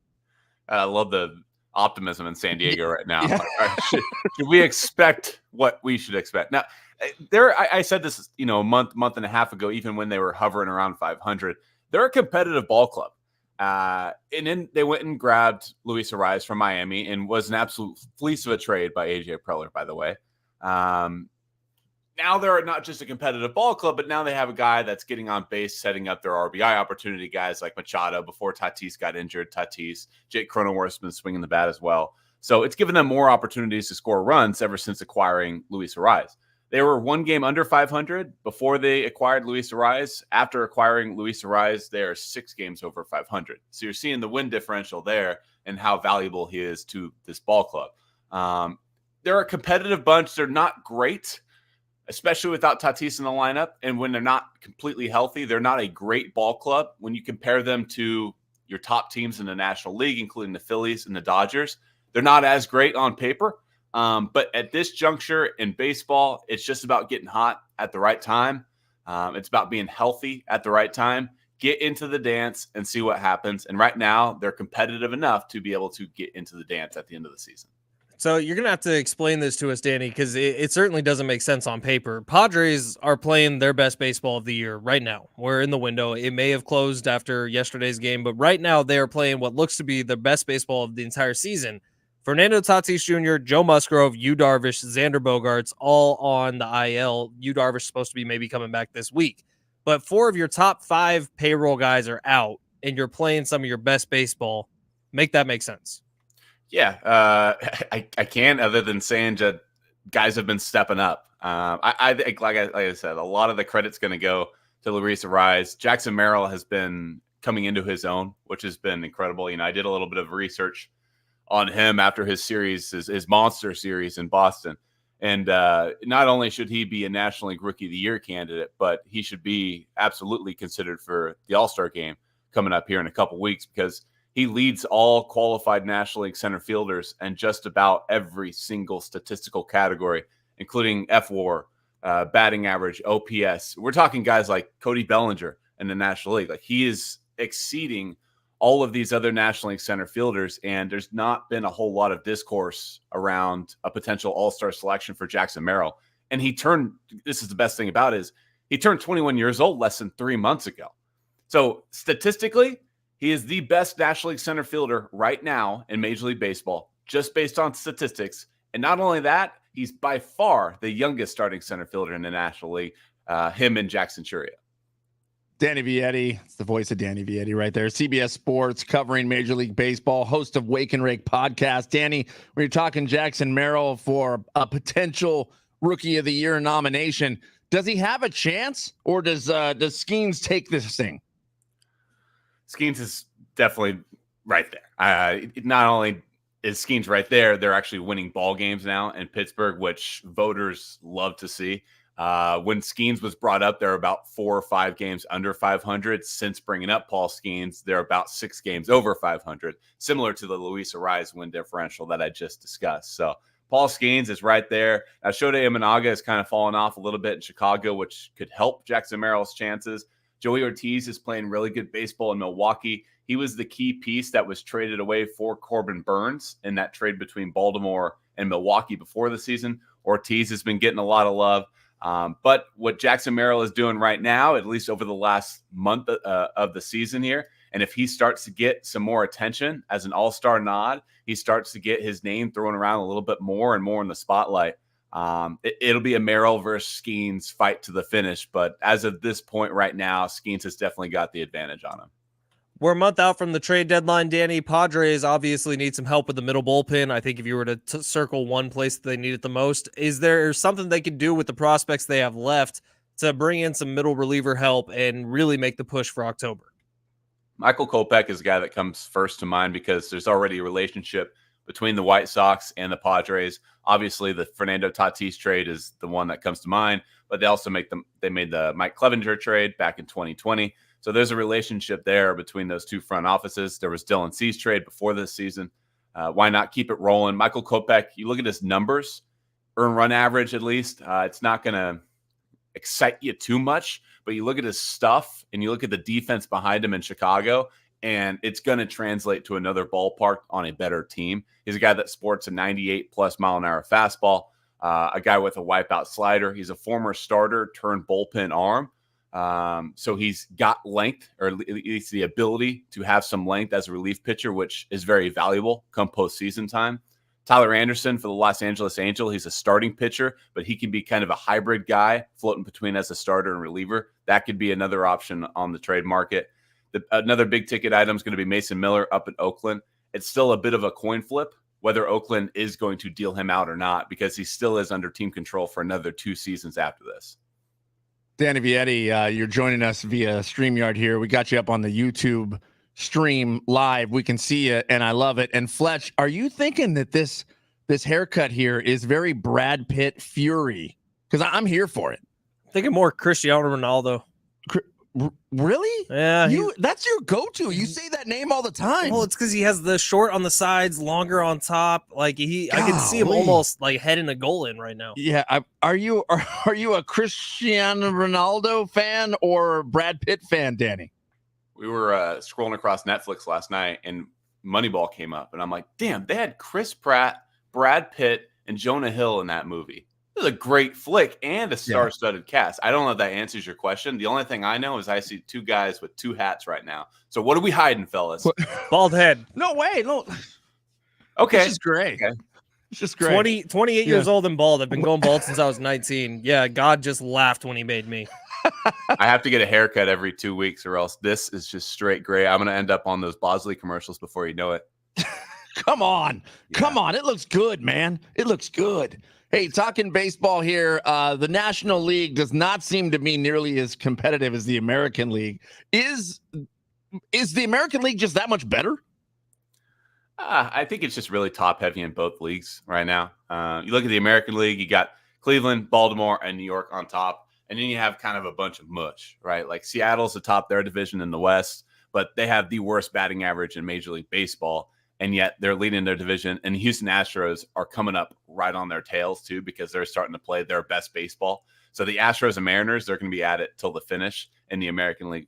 I love the optimism in San Diego right now. Yeah. Should we expect what we should expect? Now, I said this, a month and a half ago, even when they were hovering around 500. They're a competitive ball club. And then they went and grabbed Luis Ariz from Miami and was an absolute fleece of a trade by AJ Preller, by the way. Now they're not just a competitive ball club, but now they have a guy that's getting on base, setting up their RBI opportunity, guys like Machado. Before Tatis got injured, Jake Cronenworth's been swinging the bat as well. So it's given them more opportunities to score runs ever since acquiring Luis Ariz. They were 1 game under 500 before they acquired Luis Ariz. After acquiring Luis Ariz, they are 6 games over 500. So you're seeing the win differential there and how valuable he is to this ball club. They're a competitive bunch. They're not great, especially without Tatis in the lineup. And when they're not completely healthy, they're not a great ball club. When you compare them to your top teams in the National League, including the Phillies and the Dodgers, they're not as great on paper. But at this juncture in baseball, it's just about getting hot at the right time. It's about being healthy at the right time. Get into the dance and see what happens. And right now, they're competitive enough to be able to get into the dance at the end of the season. So you're going to have to explain this to us, Danny, because it certainly doesn't make sense on paper. Padres are playing their best baseball of the year right now. We're in the window. It may have closed after yesterday's game, but right now they are playing what looks to be the best baseball of the entire season. Fernando Tatis Jr., Joe Musgrove, Yu Darvish, Xander Bogaerts, all on the IL. Yu Darvish is supposed to be maybe coming back this week. But 4 of your top 5 payroll guys are out, and you're playing some of your best baseball. Make that make sense. Yeah, I can't, other than saying that guys have been stepping up. I think, like I said, a lot of the credit's going to go to Luis Ariz. Jackson Merrill has been coming into his own, which has been incredible. I did a little bit of research on him after his series, his monster series in Boston. And not only should he be a National League Rookie of the Year candidate, but he should be absolutely considered for the All-Star game coming up here in a couple weeks, because he leads all qualified National League center fielders in just about every single statistical category, including FWAR, batting average, OPS. We're talking guys like Cody Bellinger in the National League. Like, he is exceeding all of these other National League center fielders, and there's not been a whole lot of discourse around a potential all-star selection for Jackson Merrill. And this is the best thing about it, is he turned 21 years old less than 3 months ago. So statistically, he is the best National League center fielder right now in Major League Baseball, just based on statistics. And not only that, he's by far the youngest starting center fielder in the National League, him and Jackson Churia. Danny Vietti, it's the voice of Danny Vietti right there. CBS Sports, covering Major League Baseball, host of Wake and Rake podcast. Danny, we're talking Jackson Merrill for a potential Rookie of the Year nomination. Does he have a chance, or does Skeens take this thing? Skeens is definitely right there. Not only is Skeens right there, they're actually winning ball games now in Pittsburgh, which voters love to see. When Skeens was brought up, they're about 4 or 5 games under 500. Since bringing up Paul Skeens, they're about 6 games over 500, similar to the Luis Ariz win differential that I just discussed. So Paul Skeens is right there. Now, Shohei Imanaga has kind of fallen off a little bit in Chicago, which could help Jackson Merrill's chances. Joey Ortiz is playing really good baseball in Milwaukee. He was the key piece that was traded away for Corbin Burns in that trade between Baltimore and Milwaukee before the season. Ortiz has been getting a lot of love. But what Jackson Merrill is doing right now, at least over the last month of the season here, and if he starts to get some more attention as an all-star nod, he starts to get his name thrown around a little bit more and more in the spotlight. It'll be a Merrill versus Skeens fight to the finish. But as of this point right now, Skeens has definitely got the advantage on him. We're a month out from the trade deadline, Danny. Padres obviously need some help with the middle bullpen. I think if you were to circle one place that they need it the most, is there something they could do with the prospects they have left to bring in some middle reliever help and really make the push for October? Michael Kopech is the guy that comes first to mind because there's already a relationship between the White Sox and the Padres. Obviously, the Fernando Tatis trade is the one that comes to mind, but they also made the Mike Clevenger trade back in 2020. So there's a relationship there between those two front offices. There was Dylan Cease trade before this season. Why not keep it rolling? Michael Kopech, you look at his numbers, earn run average at least. It's not going to excite you too much, but you look at his stuff and you look at the defense behind him in Chicago, and it's going to translate to another ballpark on a better team. He's a guy that sports a 98-plus mile-an-hour fastball, a guy with a wipeout slider. He's a former starter turned bullpen arm. So he's got length, or at least the ability to have some length as a relief pitcher, which is very valuable come postseason time. Tyler Anderson for the Los Angeles Angels, he's a starting pitcher, but he can be kind of a hybrid guy floating between as a starter and reliever. That could be another option on the trade market. Another big ticket item is going to be Mason Miller up in Oakland. It's still a bit of a coin flip whether Oakland is going to deal him out or not, because he still is under team control for another 2 seasons after this. Danny Vietti, you're joining us via StreamYard here. We got you up on the YouTube stream live. We can see you, and I love it. And Fletch, are you thinking that this haircut here is very Brad Pitt Fury? Because I'm here for it. Thinking more Cristiano Ronaldo. Really? Yeah. That's your go-to. You say that name all the time. Well, it's because he has the short on the sides, longer on top. Like I can see him almost like heading a goal in right now. Yeah. Are you a Cristiano Ronaldo fan or Brad Pitt fan, Danny? We were scrolling across Netflix last night, and Moneyball came up, and I'm like, damn, they had Chris Pratt, Brad Pitt, and Jonah Hill in that movie. This is a great flick and a star-studded cast. I don't know if that answers your question. The only thing I know is I see 2 guys with 2 hats right now. So what are we hiding, fellas? Bald head. No way. No. Okay. This is great. Okay. It's just great. 28 years old and bald. I've been going bald since I was 19. Yeah, God just laughed when he made me. I have to get a haircut every 2 weeks, or else this is just straight gray. I'm going to end up on those Bosley commercials before you know it. Come on. Yeah. Come on. It looks good, man. It looks good. Hey, talking baseball here, the National League does not seem to be nearly as competitive as the American League. Is the American League just that much better? I think it's just really top-heavy in both leagues right now. You look at the American League, you got Cleveland, Baltimore, and New York on top, and then you have kind of a bunch of mush, right? Like Seattle's atop their division in the West, but they have the worst batting average in Major League Baseball, and yet they're leading their division. And Houston Astros are coming up right on their tails too, because they're starting to play their best baseball. So the Astros and Mariners, they're going to be at it till the finish in the American League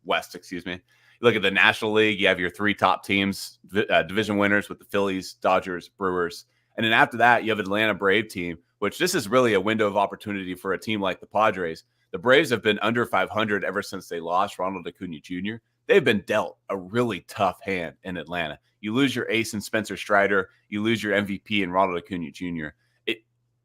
West. Excuse me. You look at the National League, you have your 3 top teams, division winners with the Phillies, Dodgers, Brewers, and then after that you have Atlanta Brave team, which this is really a window of opportunity for a team like the Padres. The Braves have been under 500 ever since they lost Ronald Acuna Jr. They've been dealt a really tough hand in Atlanta. You lose your ace in Spencer Strider. You lose your MVP in Ronald Acuna Jr. It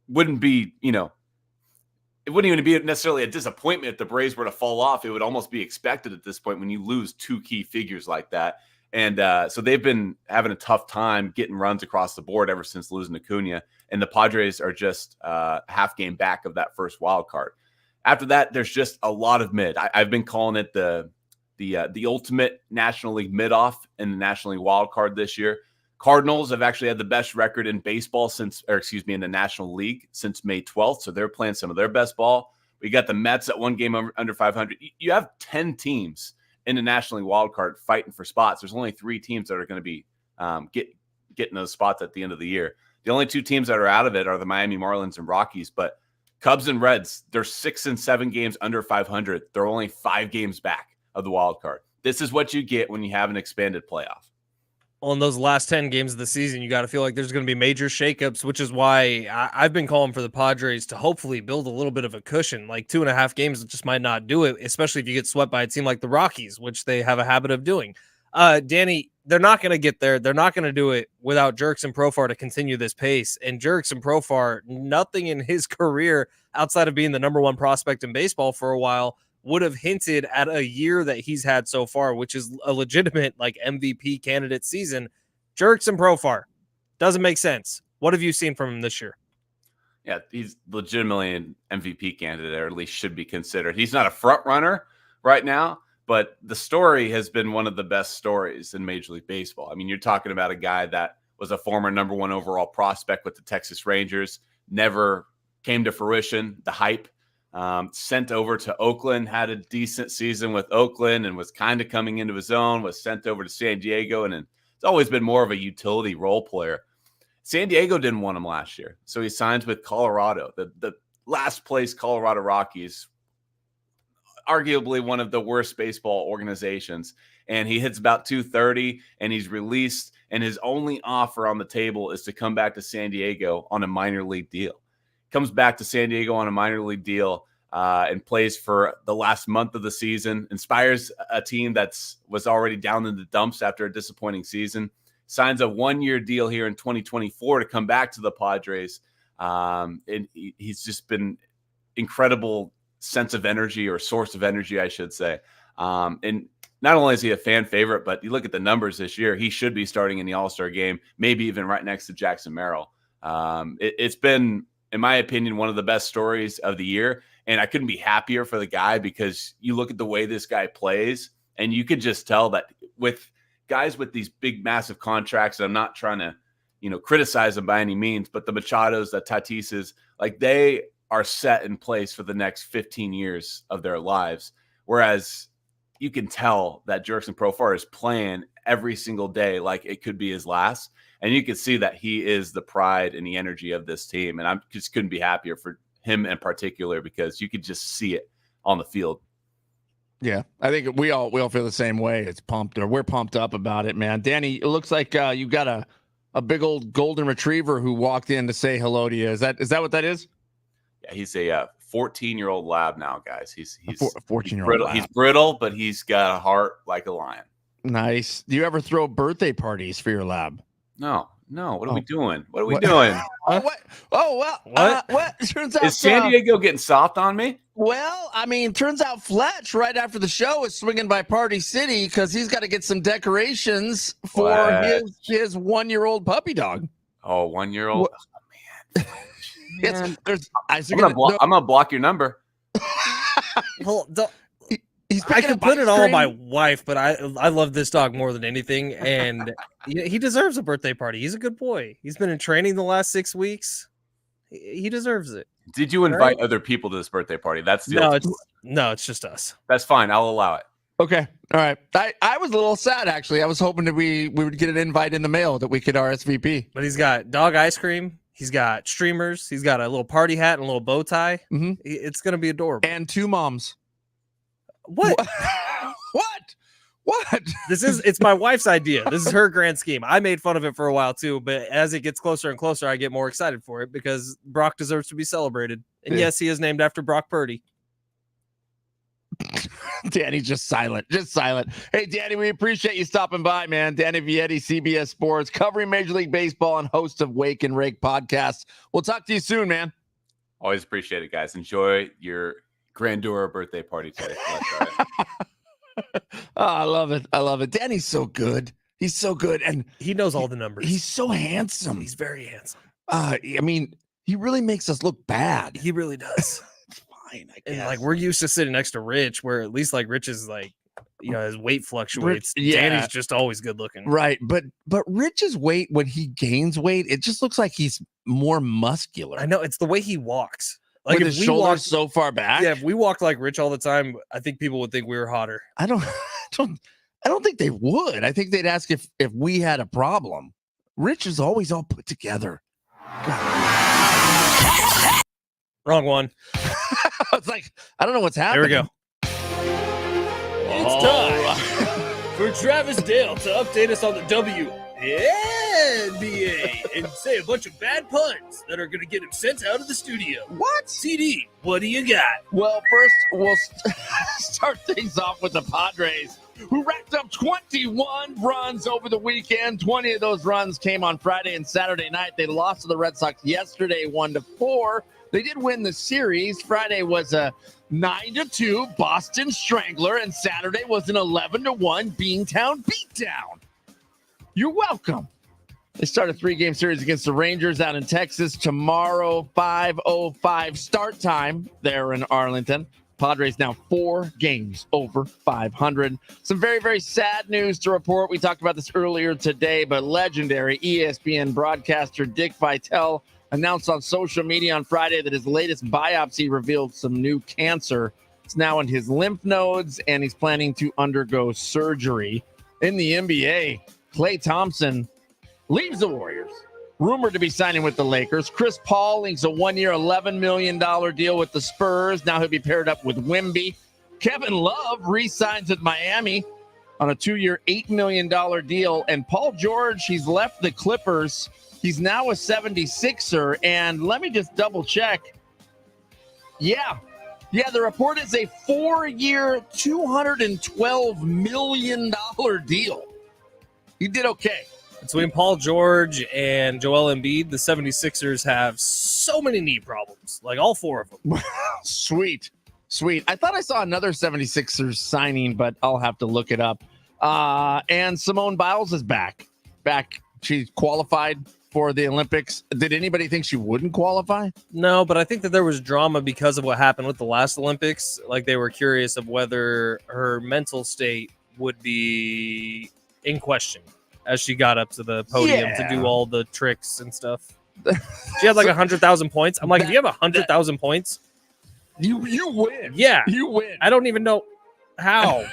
wouldn't be, it wouldn't even be necessarily a disappointment if the Braves were to fall off. It would almost be expected at this point when you lose 2 key figures like that. And so they've been having a tough time getting runs across the board ever since losing Acuna. And the Padres are just half game back of that first wild card. After that, there's just a lot of mid. I've been calling it the ultimate National League mid-off in the National League wild card this year. Cardinals have actually had the best record in baseball in the National League since May 12th. So they're playing some of their best ball. We got the Mets at 1 game under 500. You have 10 teams in the National League wild card fighting for spots. There's only 3 teams that are going to be getting those spots at the end of the year. The only 2 teams that are out of it are the Miami Marlins and Rockies, but Cubs and Reds, they're 6 and 7 games under 500. They're only 5 games back of the wild card. This is what you get when you have an expanded playoff. On those last 10 games of the season, you got to feel like there's going to be major shakeups, which is why I've been calling for the Padres to hopefully build a little bit of a cushion. Like 2.5 games just might not do it, especially if you get swept by a team like the Rockies, which they have a habit of doing. Danny, they're not going to get there. They're not going to do it without Jurickson Profar to continue this pace. And Jurickson Profar, nothing in his career outside of being the number 1 prospect in baseball for a while would have hinted at a year that he's had so far, which is a legitimate like MVP candidate season. Jurickson Profar doesn't make sense. What have you seen from him this year? Yeah, he's legitimately an MVP candidate, or at least should be considered. He's not a front runner right now, but the story has been one of the best stories in Major League Baseball. I mean, you're talking about a guy that was a former number 1 overall prospect with the Texas Rangers, never came to fruition, the hype, sent over to Oakland, had a decent season with Oakland and was kind of coming into his own, was sent over to San Diego, and it's always been more of a utility role player. San Diego didn't want him last year, so he signs with Colorado, the last place Colorado Rockies, arguably one of the worst baseball organizations, and he hits about 230, and he's released, and his only offer on the table is to come back to San Diego on a minor league deal. Comes back to San Diego on a minor league deal and plays for the last month of the season, inspires a team that was already down in the dumps after a disappointing season, signs a 1-year deal here in 2024 to come back to the Padres. And he's just been incredible sense of energy, or source of energy, I should say. And not only is he a fan favorite, but you look at the numbers this year, he should be starting in the All-Star game, maybe even right next to Jackson Merrill. It's been, in my opinion, one of the best stories of the year. And I couldn't be happier for the guy, because you look at the way this guy plays, and you could just tell that with guys with these big, massive contracts, and I'm not trying to, criticize them by any means, but the Machados, the Tatises, like, they are set in place for the next 15 years of their lives. Whereas you can tell that Jurickson Profar is playing every single day like it could be his last. And you can see that he is the pride and the energy of this team. And I just couldn't be happier for him in particular, because you could just see it on the field. Yeah, I think we all feel the same way. It's pumped, or we're pumped up about it, man. Danny, it looks like you got a big old golden retriever who walked in to say hello to you. Is that what that is? Yeah, he's a 14-year-old lab now, guys. He's a 14-year-old lab. He's brittle, but he's got a heart like a lion. Nice. Do you ever throw birthday parties for your lab? No. What are we doing? What are we doing? What? Oh, well, what? Turns out, is San Diego getting soft on me? Well, I mean, turns out Fletch right after the show is swinging by Party City because he's got to get some decorations for his 1-year-old puppy dog. Oh, 1-year-old? Oh, man. I'm gonna block your number. Well, I could put it all on my wife, but I love this dog more than anything, and he deserves a birthday party. He's a good boy. He's been in training the last 6 weeks. He deserves it. Did you invite other people to this birthday party? That's the it's just us. That's fine. I'll allow it. Okay. All right. I was a little sad, actually. I was hoping that we would get an invite in the mail that we could RSVP. But he's got dog ice cream. He's got streamers. He's got a little party hat and a little bow tie. Mm-hmm. It's going to be adorable. And 2 moms. What? What? It's my wife's idea. This is her grand scheme. I made fun of it for a while too, but as it gets closer and closer, I get more excited for it because Brock deserves to be celebrated. And yes, he is named after Brock Purdy. Danny's just silent. Hey, Danny, we appreciate you stopping by, man. Danny Vietti, CBS Sports, covering Major League Baseball and host of Wake and Rake podcasts. We'll talk to you soon, man. Always appreciate it, guys. Enjoy your grandeur birthday party today. Oh, I love it. Danny's so good. He's so good. And he knows all the numbers. He's so handsome. He's very handsome. I mean, he really makes us look bad. He really does. It's fine, I guess. And like, we're used to sitting next to Rich, where at least like Rich is like, his weight fluctuates. Danny's just always good looking. Right. But Rich's weight, when he gains weight, it just looks like he's more muscular. I know. It's the way he walks. Like, with his shoulders so far back. Yeah, if we walked like Rich all the time, I think people would think we were hotter. I don't think they would. I think they'd ask if we had a problem. Rich is always all put together. Wrong one. It's like, I don't know what's happening. There we go. It's time for Travis Dale to update us on the WNBA and say a bunch of bad puns that are going to get him sent out of the studio. What? CD, what do you got? Well, first, we'll start things off with the Padres, who racked up 21 runs over the weekend. 20 of those runs came on Friday and Saturday night. They lost to the Red Sox yesterday 1-4. They did win the series. Friday was a 9-2 Boston Strangler, and Saturday was an 11-1 Beantown beatdown. You're welcome. They start a 3-game series against the Rangers out in Texas tomorrow, 5:05 start time there in Arlington. Padres now 4 games over 500. Some very, very sad news to report. We talked about this earlier today, but legendary ESPN broadcaster Dick Vitale announced on social media on Friday that his latest biopsy revealed some new cancer. It's now in his lymph nodes, and he's planning to undergo surgery. In the NBA, Klay Thompson leaves the Warriors, rumored to be signing with the Lakers. Chris Paul inks a 1-year, $11 million deal with the Spurs. Now he'll be paired up with Wemby. Kevin Love re-signs with Miami on a 2-year, $8 million deal. And Paul George, he's left the Clippers. He's now a 76er. And let me just double check. Yeah, the report is a 4-year, $212 million deal. He did okay. Between Paul George and Joel Embiid, the 76ers have so many knee problems, like all 4 of them. Sweet. I thought I saw another 76ers signing, but I'll have to look it up. And Simone Biles is back. She qualified for the Olympics. Did anybody think she wouldn't qualify? No, but I think that there was drama because of what happened with the last Olympics. Like they were curious of whether her mental state would be in question as she got up to the podium to do all the tricks and stuff. She had like 100,000 points. I'm like, if you have 100,000 points, you win. Yeah, you win. I don't even know how.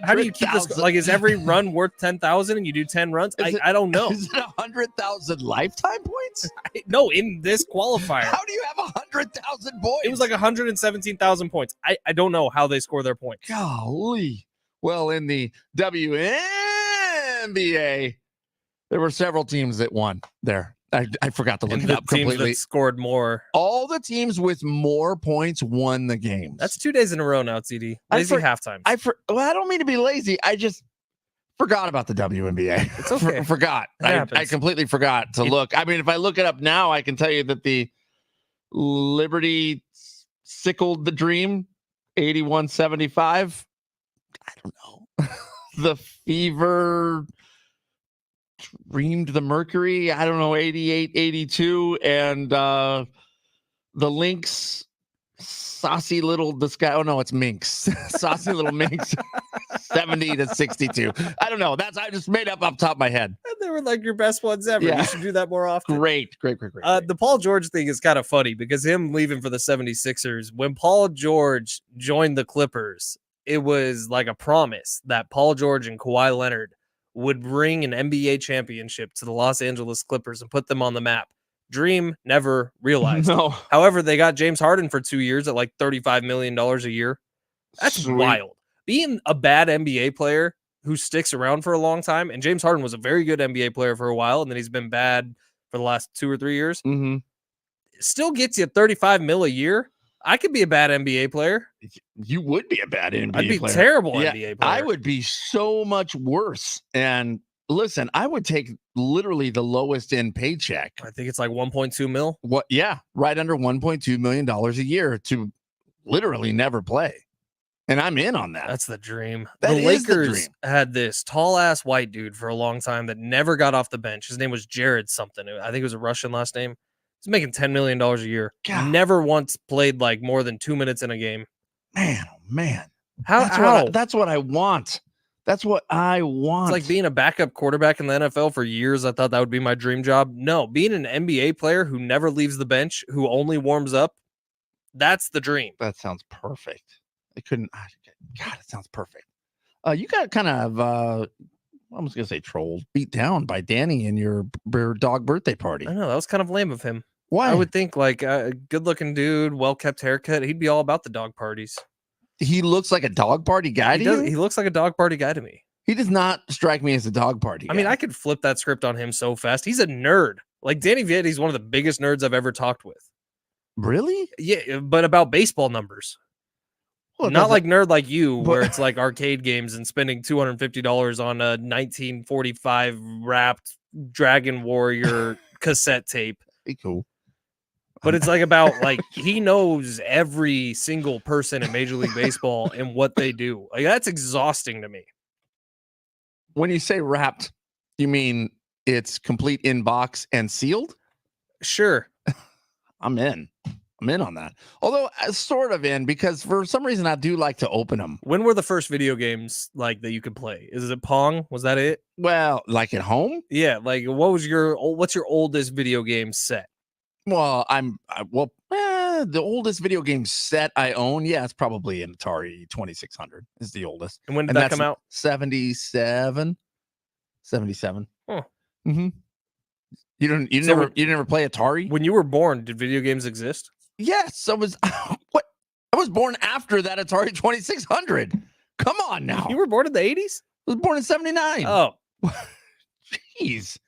How do you keep this? Like, is every run worth 10,000 and you do 10 runs? I don't know. Is it 100,000 lifetime points? No, in this qualifier. How do you have 100,000 points? It was like 117,000 points. I don't know how they score their points. Golly. Well, in the WNBA, there were several teams that won there. I forgot to look it up completely. That scored more. All the teams with more points won the games. That's 2 days in a row now, TD. Lazy halftime. I don't mean to be lazy. I just forgot about the WNBA. It's okay. Forgot. I completely forgot to look. I mean, if I look it up now, I can tell you that the Liberty sickled the dream, 81-75. I don't know. The Fever dreamed the Mercury, I don't know, 88-82. And the Lynx, saucy little disguise. Oh, no, it's Minx. Saucy little Minx, 70-62. I don't know. I just made up off the top of my head. They were like your best ones ever. Yeah. You should do that more often. Great. The Paul George thing is kind of funny because him leaving for the 76ers, when Paul George joined the Clippers, it was like a promise that Paul George and Kawhi Leonard would bring an NBA championship to the Los Angeles Clippers and put them on the map. Dream never realized. No. However, they got James Harden for 2 years at like $35 million a year. That's Sweet. wild. Being a bad NBA player who sticks around for a long time, and James Harden was a very good NBA player for a while, and then he's been bad for the last 2 or 3 years. Mm-hmm. Still gets you $35 million a year. I could be a bad NBA player. You would be a bad NBA player. I'd be terrible NBA player. I would be so much worse. And listen, I would take literally the lowest end paycheck. I think it's like 1.2 mil. What? Yeah, right under $1.2 million a year to literally never play. And I'm in on that. That's the dream. That the is the Lakers dream. had this tall ass white dude for a long time that never got off the bench. His name was Jared something. I think it was a Russian last name. He's making $10 million a year. God. Never once played like more than 2 minutes in a game. Man, oh man. How? That's what I want. That's what I want. It's like being a backup quarterback in the NFL for years. I thought that would be my dream job. No, being an NBA player who never leaves the bench, who only warms up, that's the dream. That sounds perfect. God, it sounds perfect. You got kind of, I was going to say trolled, beat down by Danny in your dog birthday party. I know, that was kind of lame of him. Why? I would think like a good-looking dude, well-kept haircut. He'd be all about the dog parties. He looks like a dog party guy to you? He looks like a dog party guy to me. He does not strike me as a dog party guy. I mean, I could flip that script on him so fast. He's a nerd. Like Danny Vietti is one of the biggest nerds I've ever talked with. Really? Yeah, but about baseball numbers. Well, not like nerd like you, where it's like arcade games and spending $250 on a 1945 wrapped Dragon Warrior cassette tape. Be cool. But it's like about like he knows every single person in Major League Baseball and what they do. Like that's exhausting to me. When you say wrapped, you mean it's complete in box and sealed? Sure. I'm in on that. Although sort of in, because for some reason I do like to open them. When were the first video games like that you could play? Is it Pong? Was that it? Well, like at home? Yeah. Like what's your oldest video game set? Well, the oldest video game set I own, yeah, it's probably an Atari 2600 is the oldest. And when did that come out? 77. 77. Huh. Mm-hmm. You never play Atari? When you were born, did video games exist? Yes, I was what? I was born after that Atari 2600. Come on now. You were born in the 80s? I was born in 79. Oh. Jeez.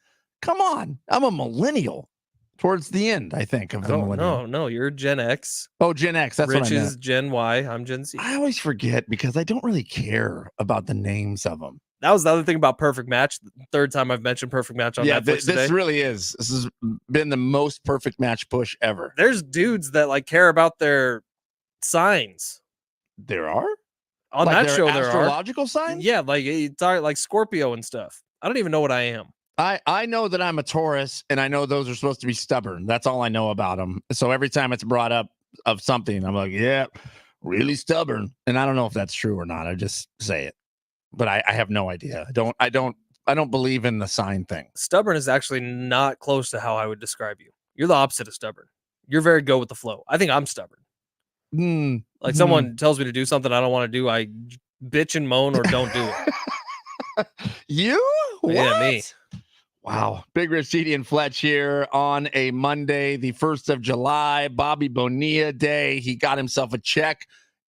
Come on. I'm a millennial. Towards the end, I think, of the millennial. No, you're Gen X. Oh, Gen X. That's Rich what I meant. is Gen Y. I'm Gen Z. I always forget because I don't really care about the names of them. That was the other thing about Perfect Match. The third time I've mentioned Perfect Match on Netflix today. This really is. This has been the most Perfect Match push ever. There's dudes that like care about their signs. There are? On like that show, there are. astrological signs? Yeah, like Scorpio and stuff. I don't even know what I am. I know that I'm a Taurus, and I know those are supposed to be stubborn. That's all I know about them. So every time it's brought up of something, I'm like, yeah, really stubborn. And I don't know if that's true or not. I just say it, but I have no idea. I don't believe in the sign thing. Stubborn is actually not close to how I would describe you. You're the opposite of stubborn. You're very go with the flow. I think I'm stubborn. Like someone tells me to do something I don't want to do, I bitch and moan or don't do it. You? What? Yeah, me. Wow. Big Rich, TD, and Fletch here on a Monday, the 1st of July, Bobby Bonilla Day. He got himself a check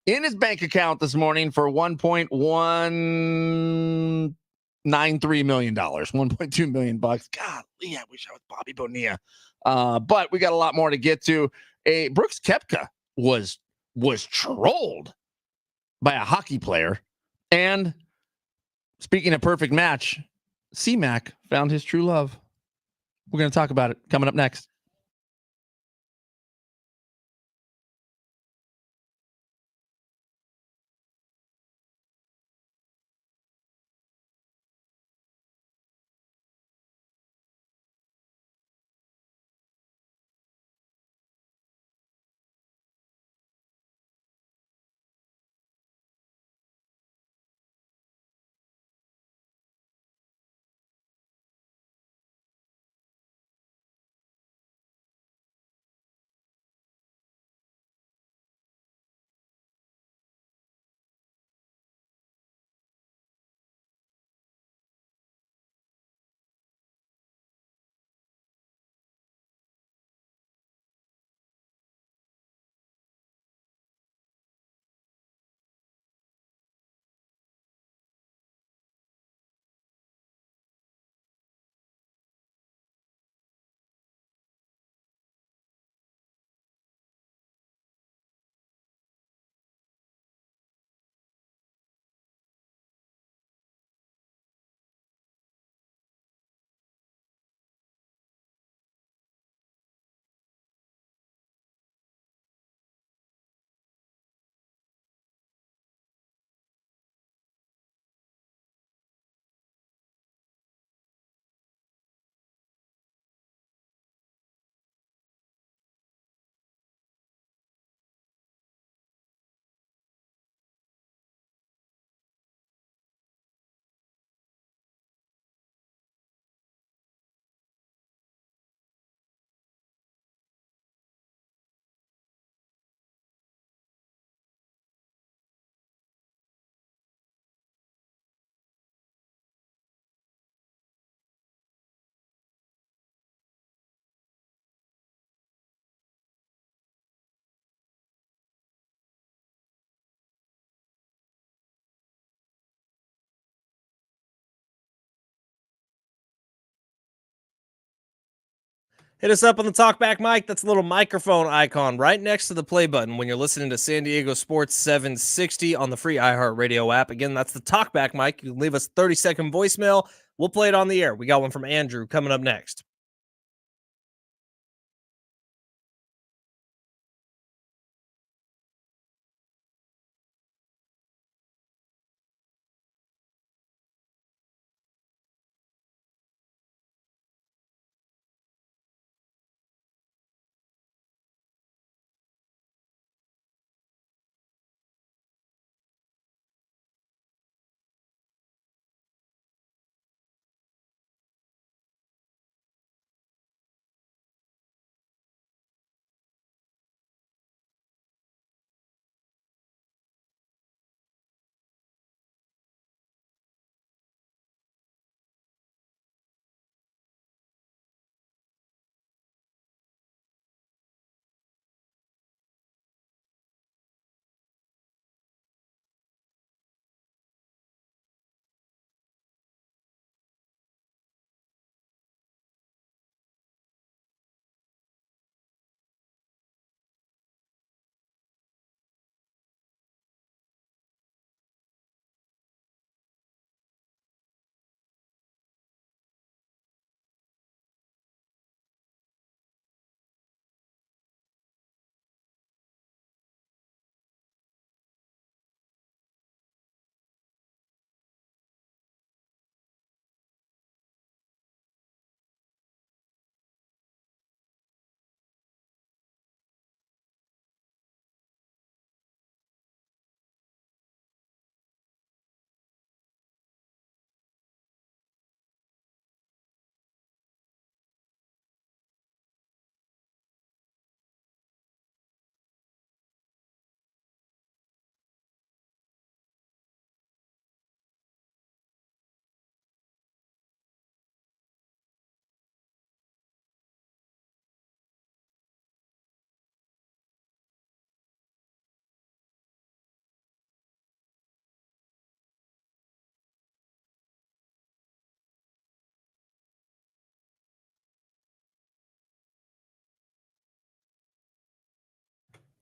in his bank account this morning for $1.193 million, $1.2 million. Golly, I wish I was Bobby Bonilla. But we got a lot more to get to. Brooks Koepka was trolled by a hockey player. And speaking of perfect match, C-Mac found his true love. We're going to talk about it coming up next. Hit us up on the talkback mic. That's a little microphone icon right next to the play button when you're listening to San Diego Sports 760 on the free iHeartRadio app. Again, that's the talkback mic. You can leave us a 30-second voicemail. We'll play it on the air. We got one from Andrew coming up next.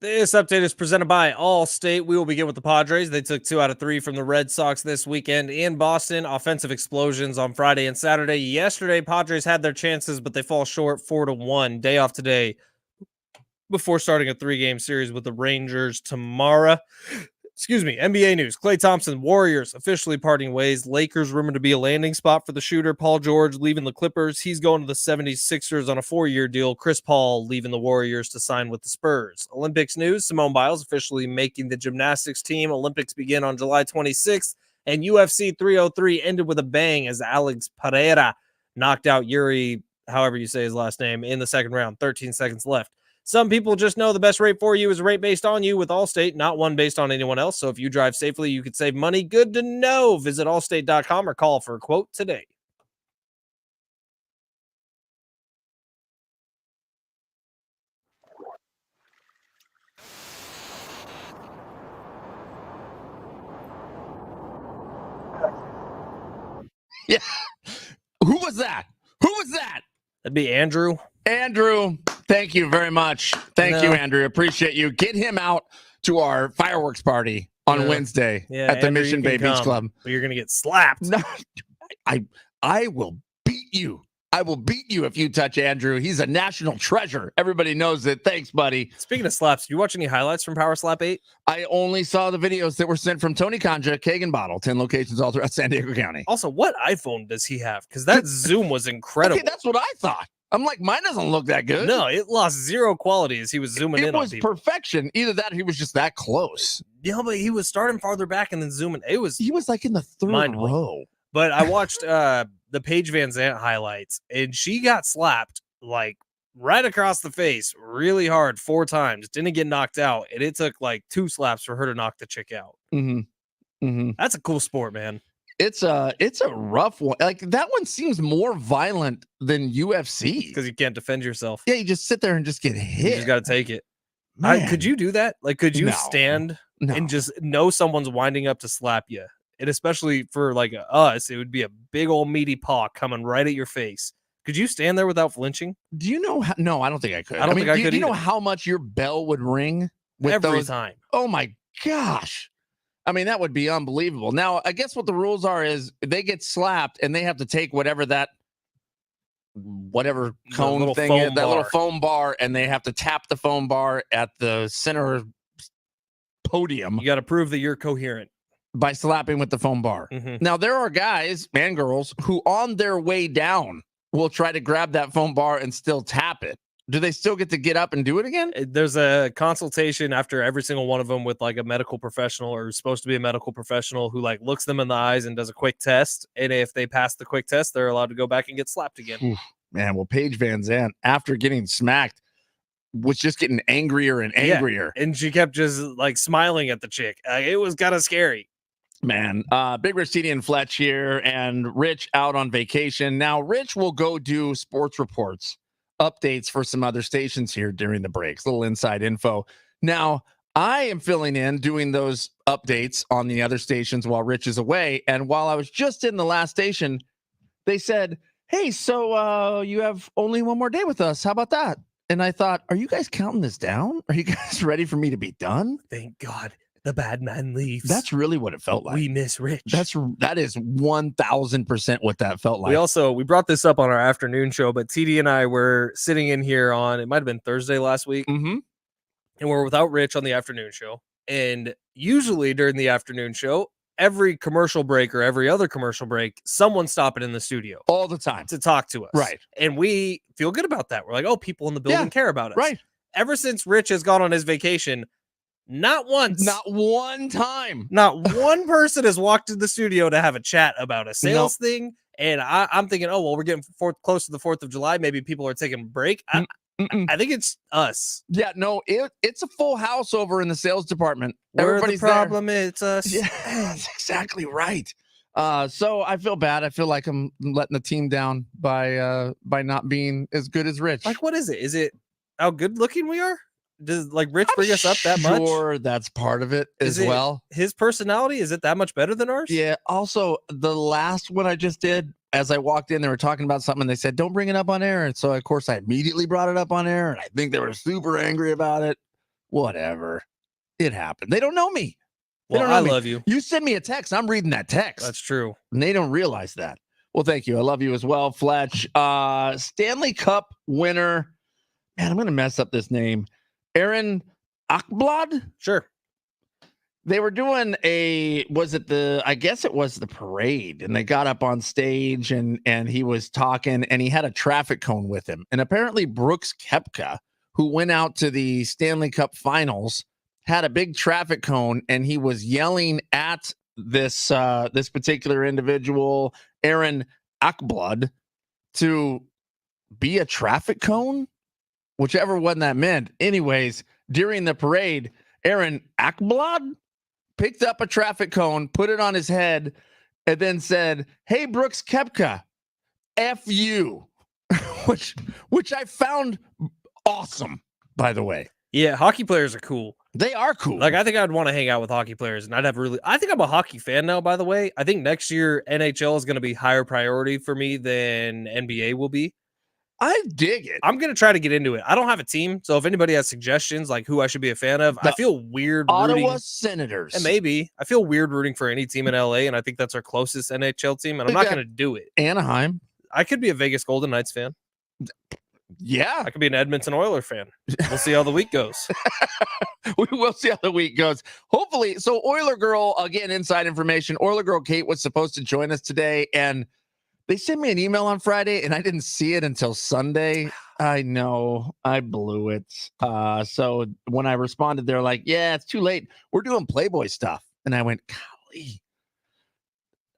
This update is presented by Allstate. We will begin with the Padres. They took 2 out of 3 from the Red Sox this weekend in Boston. Offensive explosions on Friday and Saturday. Yesterday, Padres had their chances, but they fall short 4-1. Day off today before starting a 3-game series with the Rangers tomorrow. NBA news. Klay Thompson, Warriors officially parting ways. Lakers rumored to be a landing spot for the shooter. Paul George leaving the Clippers. He's going to the 76ers on a 4-year deal. Chris Paul leaving the Warriors to sign with the Spurs. Olympics news. Simone Biles officially making the gymnastics team. Olympics begin on July 26th. And UFC 303 ended with a bang as Alex Pereira knocked out Yuri, however you say his last name, in the second round. 13 seconds left. Some people just know the best rate for you is a rate based on you with Allstate, not one based on anyone else. So if you drive safely, you could save money. Good to know. Visit allstate.com or call for a quote today. Yeah. Who was that? Who was that? That'd be Andrew. Andrew, thank you very much. Thank you, Andrew. Appreciate you. Get him out to our fireworks party on Wednesday at the Andrew, Mission Bay Beach Club. But you're going to get slapped. No, I will beat you. I will beat you if you touch Andrew. He's a national treasure. Everybody knows it. Thanks, buddy. Speaking of slaps, do you watch any highlights from Power Slap 8? I only saw the videos that were sent from Tony Conja, Kagan Bottle, 10 locations all throughout San Diego County. Also, what iPhone does he have? Because that zoom was incredible. Okay, that's what I thought. I'm like, mine doesn't look that good. No, it lost 0 quality as he was zooming in on It people. was perfection. Either that or he was just that close. Yeah, but he was starting farther back and then zooming. He was like in the third row. But I watched the Paige Van Zandt highlights, and she got slapped like right across the face really hard 4 times. Didn't get knocked out, and it took like 2 slaps for her to knock the chick out. That's a cool sport, man. It's a rough one. Like that one seems more violent than UFC because you can't defend yourself. Yeah, you just sit there and just get hit. You just got to take it. Man. Could you do that? Like, could you No. stand No. and just know someone's winding up to slap you? And especially for like us, it would be a big old meaty paw coming right at your face. Could you stand there without flinching? Do you know how? No, I don't think I could. I don't think I could Do you know either. how much your bell would ring with Every those? time. Oh my gosh. I mean, that would be unbelievable. Now, I guess what the rules are is they get slapped and they have to take whatever cone little thing foam is, that little bar. foam bar, and they have to tap the foam bar at the center podium You got to prove that you're coherent. by slapping with the foam bar. Mhm. Now, there are guys and girls who on their way down will try to grab that foam bar and still tap it. Do they still get to get up and do it again? There's a consultation after every single one of them with like a medical professional or supposed to be a medical professional who like looks them in the eyes and does a quick test. And if they pass the quick test, they're allowed to go back and get slapped again. Man, well, Paige Van Zandt, after getting smacked, was just getting angrier and angrier. Yeah, and she kept just like smiling at the chick. It was kind of scary. Man, Big Rich, TD, and Fletch here, and Rich out on vacation. Now, Rich will go do sports reports, updates for some other stations here during the breaks, little inside info. Now, I am filling in, doing those updates on the other stations while Rich is away. And while I was just in the last station, they said, hey, so you have only one more day with us. How about that? And I thought, are you guys counting this down? Are you guys ready for me to be done? Thank God the bad man leaves. That's really what it felt like. We miss Rich. That is 1,000% what that felt like. We brought this up on our afternoon show, but TD and I were sitting in here on, it might have been Thursday last week, Mm-hmm. and we're without Rich on the afternoon show. And usually during the afternoon show, every commercial break or every other commercial break, someone's stopping in the studio All the time. to talk to us. Right. And we feel good about that. We're like, oh, people in the building Yeah, care about us. Right. Ever since Rich has gone on his vacation, not once, Not one time. not one person has walked to the studio to have a chat about a sales thing. And I'm thinking, oh, well, we're getting close to the 4th of July. Maybe people are taking a break. I think it's us. Yeah, no, it's a full house over in the sales department. We're Everybody's the problem. It's us. there. Yeah, that's exactly right. So I feel bad. I feel like I'm letting the team down by not being as good as Rich. Like, what is it? Is it how good looking we are? Does like Rich bring us up that much? Sure, that's part of it Is as it well. His personality, is it that much better than ours? Yeah. Also, the last one I just did, as I walked in, they were talking about something. And they said, "Don't bring it up on air." And so, of course, I immediately brought it up on air, and I think they were super angry about it. Whatever. It happened. They don't know me. They Well, don't know I me. love you. You send me a text, I'm reading that text. That's true. And they don't realize that. Well, thank you. I love you as well, Fletch. Stanley Cup winner. Man, I'm going to mess up this name. Aaron Akblad. Sure. They were doing I guess it was the parade, and they got up on stage and he was talking, and he had a traffic cone with him. And apparently Brooks Koepka, who went out to the Stanley Cup finals, had a big traffic cone, and he was yelling at this particular individual, Aaron Akblad, to be a traffic cone, whichever one that meant. Anyways, during the parade, Aaron Akblad picked up a traffic cone, put it on his head, and then said, "Hey, Brooks Koepka, F you," which I found awesome, by the way. Yeah, hockey players are cool. They are cool. Like, I think I'd want to hang out with hockey players, and I think I'm a hockey fan now, by the way. I think next year NHL is going to be higher priority for me than NBA will be. I dig it. I'm going to try to get into it. I don't have a team, so if anybody has suggestions, like who I should be a fan of, I feel weird Ottawa Senators. And maybe. I feel weird rooting for any team in LA, and I think that's our closest NHL team, and I'm not going to do it. Anaheim. I could be a Vegas Golden Knights fan. Yeah. I could be an Edmonton Oiler fan. We'll see how the week goes. We will see how the week goes. Hopefully. So Oiler Girl, again, inside information. Oiler Girl Kate was supposed to join us today, and they sent me an email on Friday, and I didn't see it until Sunday. I know. I blew it. So when I responded, they're like, yeah, it's too late. We're doing Playboy stuff. And I went, golly,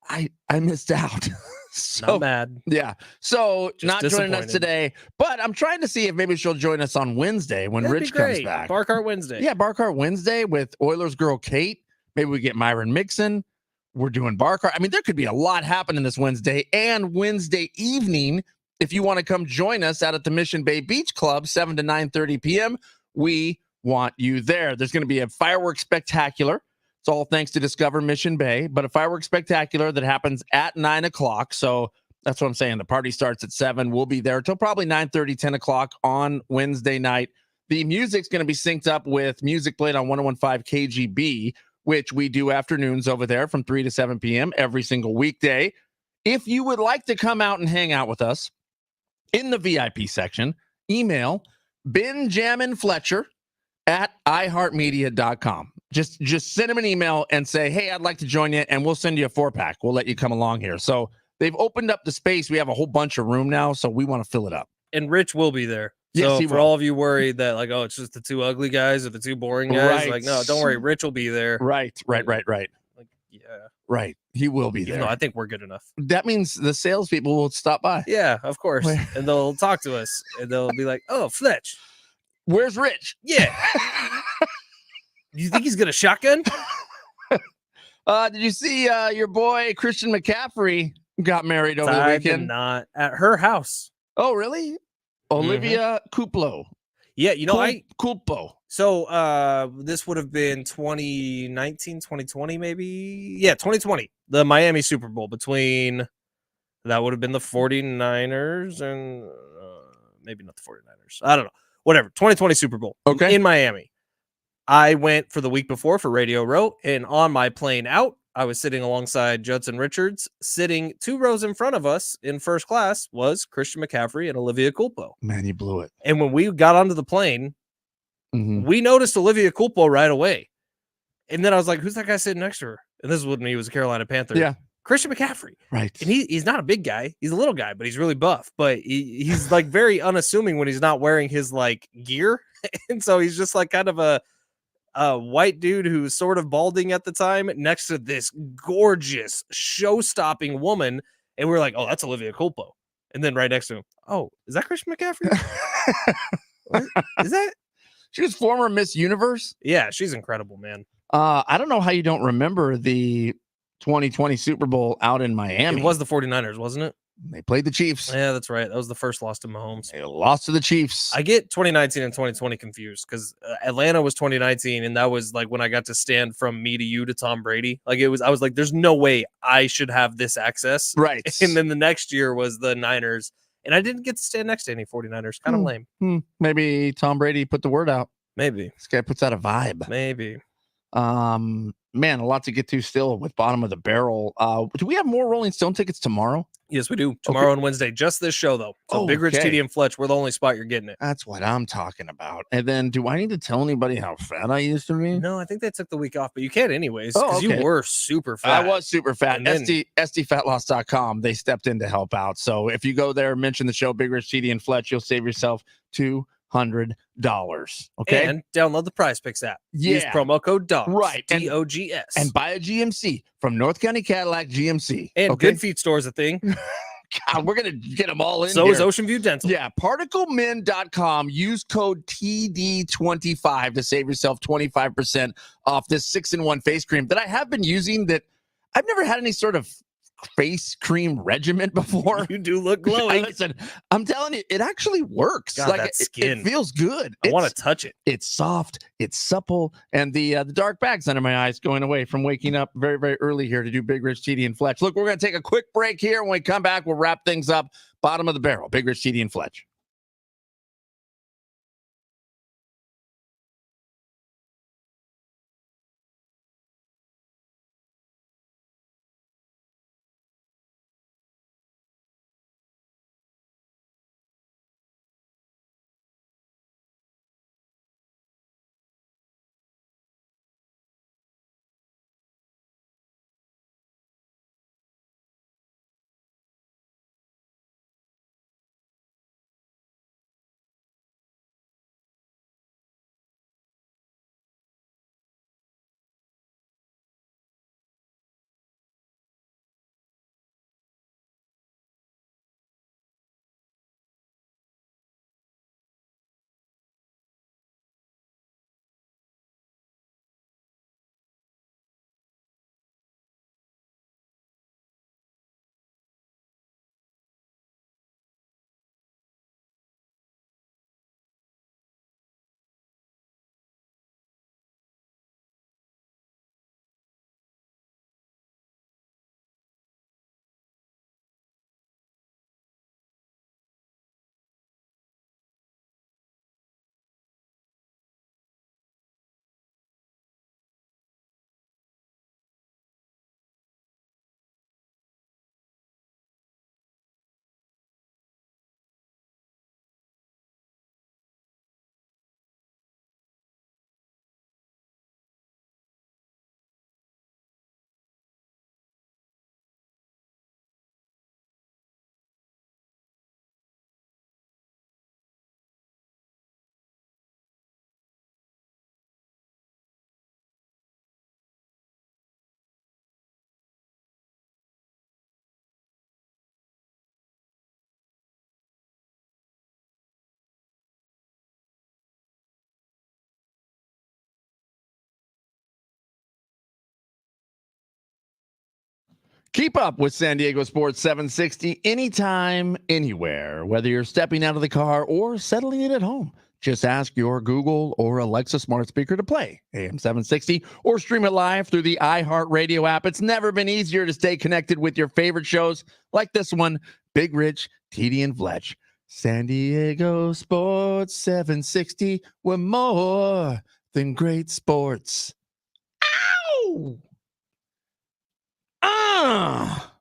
I missed out. So, not mad. Yeah. So Just not joining us today, but I'm trying to see if maybe she'll join us on Wednesday when That'd Rich be comes great. back. Bar Cart Wednesday. Yeah, Bar Cart Wednesday with Oilers girl Kate. Maybe we get Myron Mixon. We're doing Bar Cart. I mean, there could be a lot happening this Wednesday and Wednesday evening. If you want to come join us out at the Mission Bay Beach Club, 7 to 9:30 p.m., we want you there. There's going to be a fireworks spectacular. It's all thanks to Discover Mission Bay, but a fireworks spectacular that happens at 9 o'clock. So that's what I'm saying. The party starts at 7. We'll be there till probably 9:30, 10 o'clock on Wednesday night. The music's going to be synced up with music played on 101.5 KGB, which we do afternoons over there from 3 to 7 p.m. every single weekday. If you would like to come out and hang out with us in the VIP section, email benjaminfletcher@iheartmedia.com. Just send him an email and say, hey, I'd like to join you, and we'll send you a 4-pack. We'll let you come along here. So they've opened up the space. We have a whole bunch of room now, so we want to fill it up. And Rich will be there. Yes, so he for will. all of you worried that, like, oh, it's just the two ugly guys or the two boring guys, Right. like, no, don't worry. Rich will be there. Right. Like, yeah. Right. He will be Even there. though I think we're good enough. That means the salespeople will stop by. Yeah, of course. Where- And they'll talk to us. And they'll be like, oh, Fletch. Where's Rich? Yeah. You think he's got a shotgun? Did you see your boy Christian McCaffrey got married over the I did weekend? not. At her house. Oh, really? Olivia Kuplo. Yeah, you know, Kulpo. So this would have been 2019, 2020, maybe. Yeah, 2020. The Miami Super Bowl between that would have been the 49ers and maybe not the 49ers. I don't know. Whatever. 2020 Super Bowl. Okay. In Miami. I went for the week before for Radio Row, and on my plane out, I was sitting alongside Judson Richards. Sitting 2 rows in front of us in first class was Christian McCaffrey and Olivia Culpo. Man, you blew it. And when we got onto the plane, Mhm. we noticed Olivia Culpo right away. And then I was like, who's that guy sitting next to her? And this is when he was a Carolina Panther. Yeah. Christian McCaffrey. Right. And he's not a big guy. He's a little guy, but he's really buff. But he's like very unassuming when he's not wearing his like gear. And so he's just like kind of a white dude who's sort of balding at the time next to this gorgeous show-stopping woman. And we're like, oh, that's Olivia Culpo. And then right next to him, oh, is that Christian McCaffrey? What? Is that? She was former Miss Universe. Yeah, she's incredible, man. I don't know how you don't remember the 2020 Super Bowl out in Miami. It was the 49ers, wasn't it? They played the Chiefs. Yeah, that's right. That was the first loss to Mahomes. They lost to the Chiefs. I get 2019 and 2020 confused because Atlanta was 2019, and that was like when I got to stand from me to you to Tom Brady. Like I was like, there's no way I should have this access. Right. And then the next year was the Niners, and I didn't get to stand next to any 49ers. Kind of lame. Maybe Tom Brady put the word out. Maybe. This guy puts out a vibe. Maybe. Man, a lot to get to still with bottom of the barrel. Do we have more Rolling Stone tickets tomorrow? Yes, we do. Tomorrow and Wednesday. Just this show, though. So Big Rich, Okay. TD, and Fletch, we're the only spot you're getting it. That's what I'm talking about. And then, do I need to tell anybody how fat I used to be? No, I think they took the week off, but you can anyways Oh, because okay. you were super fat. I was super fat. And then- SDfatloss.com, they stepped in to help out. So if you go there, mention the show, Big Rich, TD, and Fletch, you'll save yourself $200. Okay. And download the Prize Picks app. Use Yeah. promo code DOGS. Right. DOGS. And buy a GMC from North County Cadillac GMC. And okay? Good Feet Store is a thing. God, we're going to get them all in So here. is Ocean View Dental. Yeah, particlemen.com. Use code TD25 to save yourself 25% off this 6-in-1 face cream that I have been using that I've never had any sort of face cream regimen before. You do look glowing. Listen, I'm telling you, it actually works. God, that skin. It feels good. I want to touch it. It's soft, it's supple, and the dark bags under my eyes going away from waking up very, very early here to do Big Rich, TD, and Fletch. Look, we're going to take a quick break here. When we come back, we'll wrap things up. Bottom of the barrel, Big Rich, TD, and Fletch. Keep up with San Diego Sports 760 anytime, anywhere, whether you're stepping out of the car or settling in at home. Just ask your Google or Alexa smart speaker to play AM 760 or stream it live through the iHeartRadio app. It's never been easier to stay connected with your favorite shows like this one, Big Rich, TD, and Fletch. San Diego Sports 760, we're more than great sports. Ow! Wow!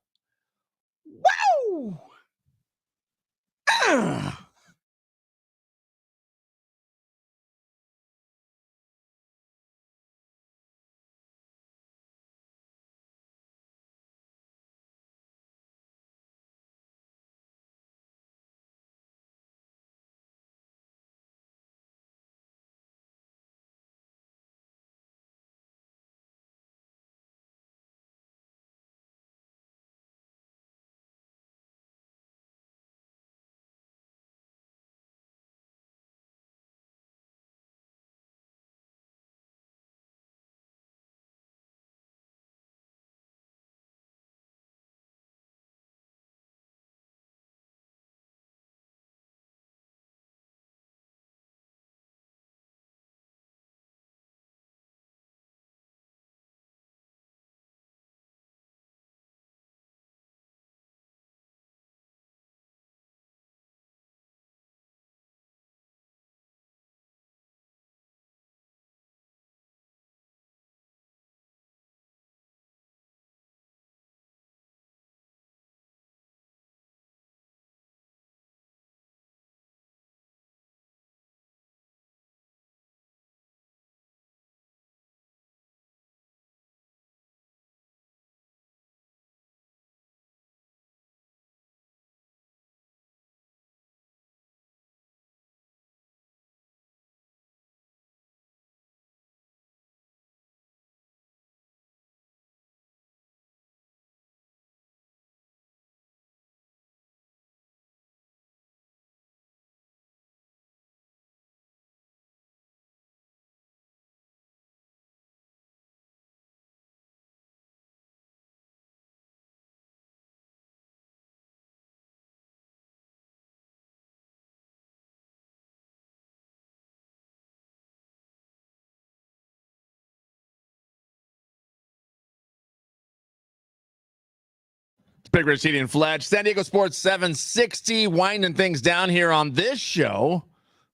Big Rich, Heaty, and Fletch. San Diego Sports 760, winding things down here on this show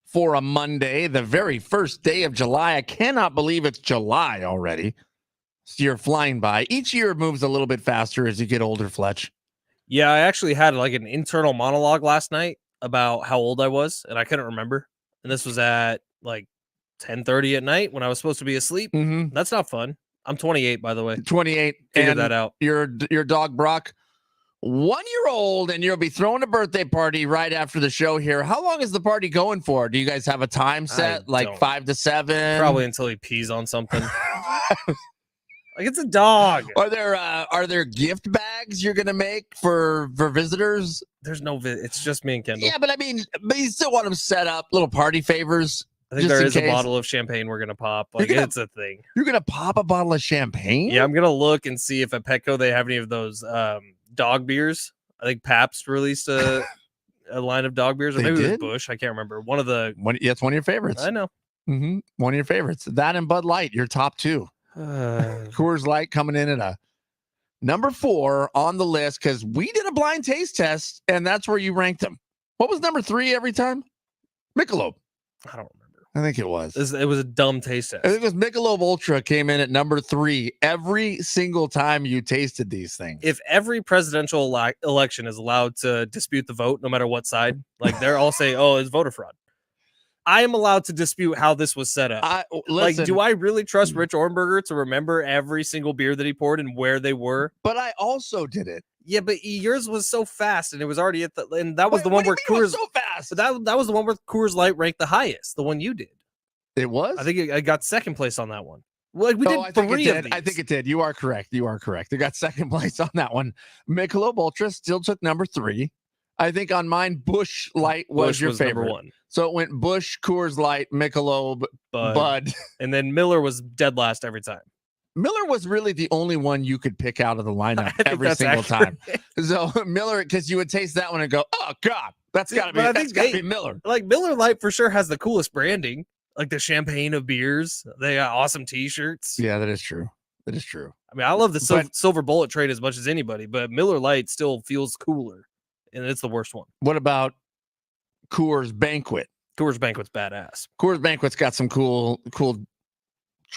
for a Monday, the very first day of July. I cannot believe it's July already. So you're flying by. Each year moves a little bit faster as you get older, Fletch. Yeah, I actually had like an internal monologue last night about how old I was, and I couldn't remember. And this was at like 10:30 at night when I was supposed to be asleep. Mm-hmm. That's not fun. I'm 28, by the way. 28. Figured that out. Your dog, Brock, 1-year-old, and you'll be throwing a birthday party right after the show here. How long is the party going for? Do you guys have a time set, like don't. 5 to 7? Probably until he pees on something. Like, it's a dog. Are there gift bags you're gonna make for visitors? There's no it's just me and Kendall. Yeah, but you still want them set up, little party favors. I think just there in is a case. bottle of champagne we're gonna pop. Like, it's a thing. You're gonna pop a bottle of champagne? Yeah, I'm gonna look and see if at Petco they have any of those dog beers. I think Pabst released a line of dog beers, or They maybe it did? was Busch. I can't remember. One of the It's one of your favorites. I know. Mm-hmm. One of your favorites. That and Bud Light, your top two. Coors Light coming in at a number 4 on the list because we did a blind taste test and that's where you ranked them. What was number 3 every time? Michelob. I don't remember. I think it was. It was a dumb taste test. I think it was Michelob Ultra came in at number 3 every single time you tasted these things. If every presidential election is allowed to dispute the vote, no matter what side, like they're all say, "Oh, it's voter fraud." I am allowed to dispute how this was set up. Listen, do I really trust Rich Ohrnberger to remember every single beer that he poured and where they were? but I also did it. Yeah, but yours was so fast, and it was already at the. And that was Wait, the one what where do you mean it was Coors. so fast. But that was the one where Coors Light ranked the highest. The one you did. It was. I think I got second place on that one. Well, we I did think 3 it of did. these. I think it did. You are correct. They got second place on that one. Michelob Ultra still took number 3. I think on mine, Busch Light was your favorite. number 1. So it went Busch, Coors Light, Michelob, Bud. And then Miller was dead last every time. Miller was really the only one you could pick out of the lineup I think every that's single accurate. time. So Miller, because you would taste that one and go, "Oh God, that's got to but I be think that's got to be Miller." Like Miller Lite for sure has the coolest branding, like the champagne of beers. They got awesome T-shirts. Yeah, that is true. That is true. I mean, I love the But- silver bullet trade as much as anybody, but Miller Lite still feels cooler, and it's the worst one. What about Coors Banquet? Coors Banquet's badass. Coors Banquet's got some cool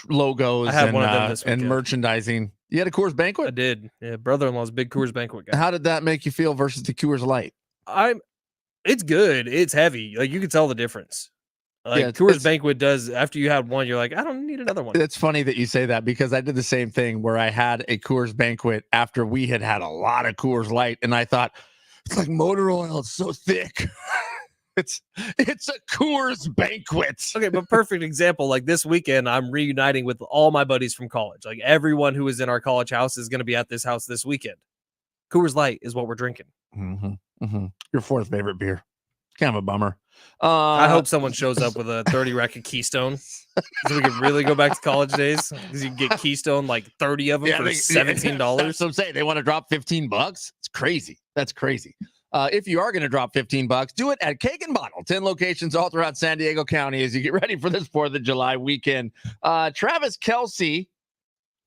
logos I had and, one of them this and weekend. merchandising. You had a Coors I Banquet? did. Yeah, brother-in-law's a big Coors Banquet guy. How did that make you feel versus the Coors Light? It's good. It's heavy. Like you can tell the difference. Like Yeah, Coors it's- Banquet does. After you had one, you're like, I don't need another one. It's funny that you say that because I did the same thing where I had a Coors Banquet after we had a lot of Coors Light, and I thought it's like motor oil. It's so thick. it's a Coors Banquet. Okay, but perfect example. Like this weekend, I'm reuniting with all my buddies from college. Like everyone who was in our college house is going to be at this house this weekend. Coors Light is what we're drinking. Your 4th favorite beer. Kind of a bummer. I hope someone shows up with a 30 rack of Keystone so we can really go back to college days. Because you can get Keystone like 30 of them for $17. That's what I'm saying. They want to drop $15. It's crazy. That's crazy. If you are going to drop $15, do it at Cake and Bottle. 10 locations all throughout San Diego County as you get ready for this 4th of July weekend. Travis Kelce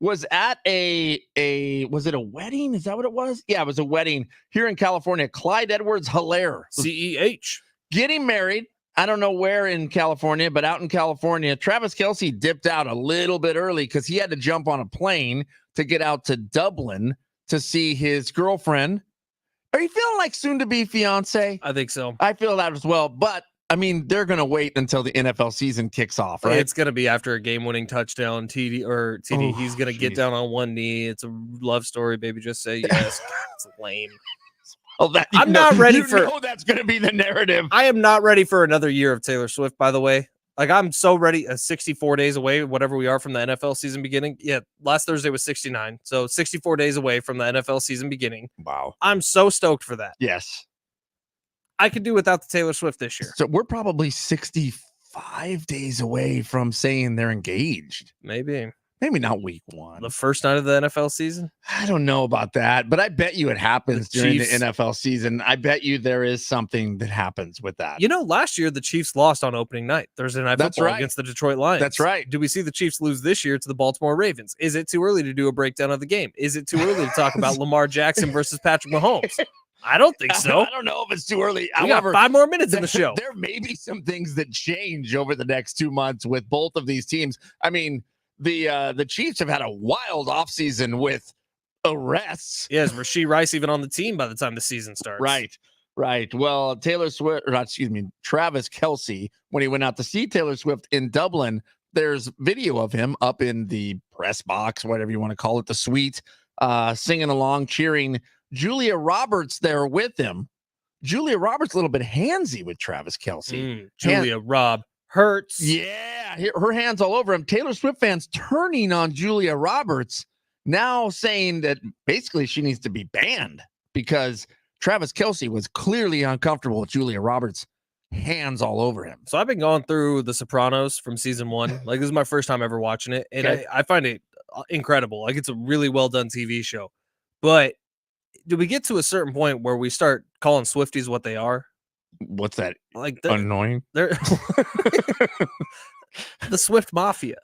was at was it a wedding? Is that what it was? Yeah, it was a wedding here in California. Clyde Edwards-Helaire CEH. getting married. I don't know where in California, but out in California, Travis Kelce dipped out a little bit early because he had to jump on a plane to get out to Dublin to see his girlfriend. Are you feeling like soon to be fiance? I think so. I feel that as well, but I mean, they're going to wait until the NFL season kicks off, right? It's going to be after a game-winning touchdown. TD. Oh, He's going to get down on one knee. It's a love story, baby. Just say yes. It's lame. Oh, that, I'm not ready for. That's going to be the narrative. I am not ready for another year of Taylor Swift. By the way, like I'm so ready. 64 days away, whatever we are from the NFL season beginning. Yeah, last Thursday was 69, so 64 days away from the NFL season beginning. Wow. I'm so stoked for that. Yes. I could do without the Taylor Swift this year. So we're probably 65 days away from saying they're engaged. Maybe. Maybe not week 1. The first night of the NFL season? I don't know about that, but I bet you it happens during the Chiefs. NFL season. I bet you there is something that happens with that. You know, last year the Chiefs lost on opening night, Thursday Night That's Football right. against the Detroit Lions. That's right. Do we see the Chiefs lose this year to the Baltimore Ravens? Is it too early to do a breakdown of the game? Is it too early to talk about Lamar Jackson versus Patrick Mahomes? I don't think so. I don't know if it's too early. We got 5 more minutes in the show. There may be some things that change over the next 2 months with both of these teams. I mean, the Chiefs have had a wild offseason with arrests. Yeah, is Rashee Rice even on the team by the time the season starts? Right. Well, Travis Kelce, when he went out to see Taylor Swift in Dublin, there's video of him up in the press box, whatever you want to call it, the suite, singing along, cheering. Julia Roberts there with him. Julia Roberts a little bit handsy with Travis Kelce. Julia Rob hurts. Yeah, her hands all over him. Taylor Swift fans turning on Julia Roberts, now saying that basically she needs to be banned because Travis Kelce was clearly uncomfortable with Julia Roberts' hands all over him. So I've been going through The Sopranos from season 1. Like, this is my first time ever watching it, and Okay. I find it incredible. Like, it's a really well done TV show. But do we get to a certain point where we start calling Swifties what they are? What's that? Like, Annoying? they're the Swift Mafia.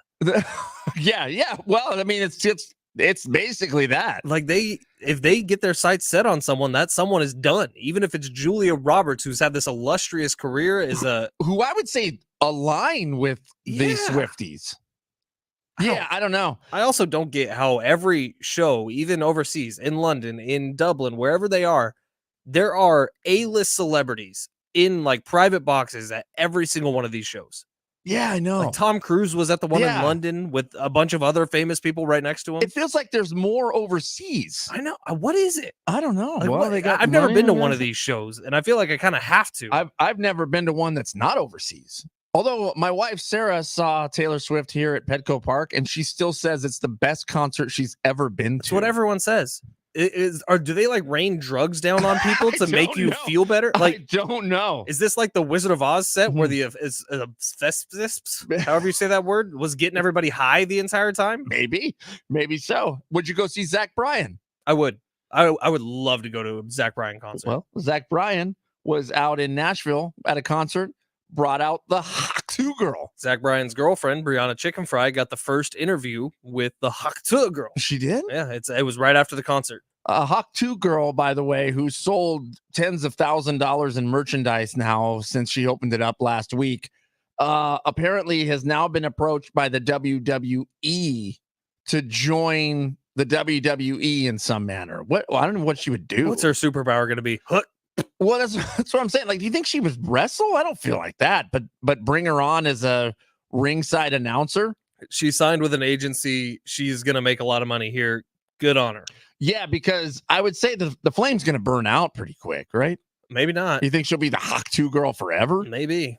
Yeah. Well, I mean, it's basically that. Like, if they get their sights set on someone, that someone is done. Even if it's Julia Roberts, who's had this illustrious career, who I would say align with the Swifties. Yeah, I don't know. I also don't get how every show, even overseas, in London, in Dublin, wherever they are, there are A-list celebrities in like private boxes at every single one of these shows. Yeah, I know. Like Tom Cruise was at the one in Yeah. London with a bunch of other famous people right next to him. It feels like there's more overseas. I know. What is it? I don't know. Like, Well, they got I've never money, been to I one of guess. these shows, and I feel like I kind of have to. I've never been to one that's not overseas. Although my wife Sarah saw Taylor Swift here at Petco Park, and she still says it's the best concert she's ever been to. That's what everyone says. Do they like rain drugs down on people to make don't you know. feel better? Like, I don't know. is this like the Wizard of Oz set where Mm-hmm. however you say that word, was getting everybody high the entire time? Maybe so. Would you go see Zach Bryan? I would. I would love to go to a Zach Bryan concert. Well, Zach Bryan was out in Nashville at a concert, brought out the Hawk 2 girl. Zach Bryan's girlfriend, Brianna Chicken Fry, got the first interview with the Hawk 2 girl. She did? Yeah, it was right after the concert. A Hawk 2 girl, by the way, who sold tens of $1,000s in merchandise now since she opened it up last week, apparently has now been approached by the WWE to join the WWE in some manner. Well, I don't know what she would do. What's her superpower going to be? Huh. Well, that's what I'm saying. Like, do you think she would wrestle? I don't feel like that. But bring her on as a ringside announcer. She signed with an agency. She's going to make a lot of money here. Good on her. Yeah, because I would say the flame's going to burn out pretty quick, right? Maybe not. You think she'll be the Hawk 2 girl forever? Maybe.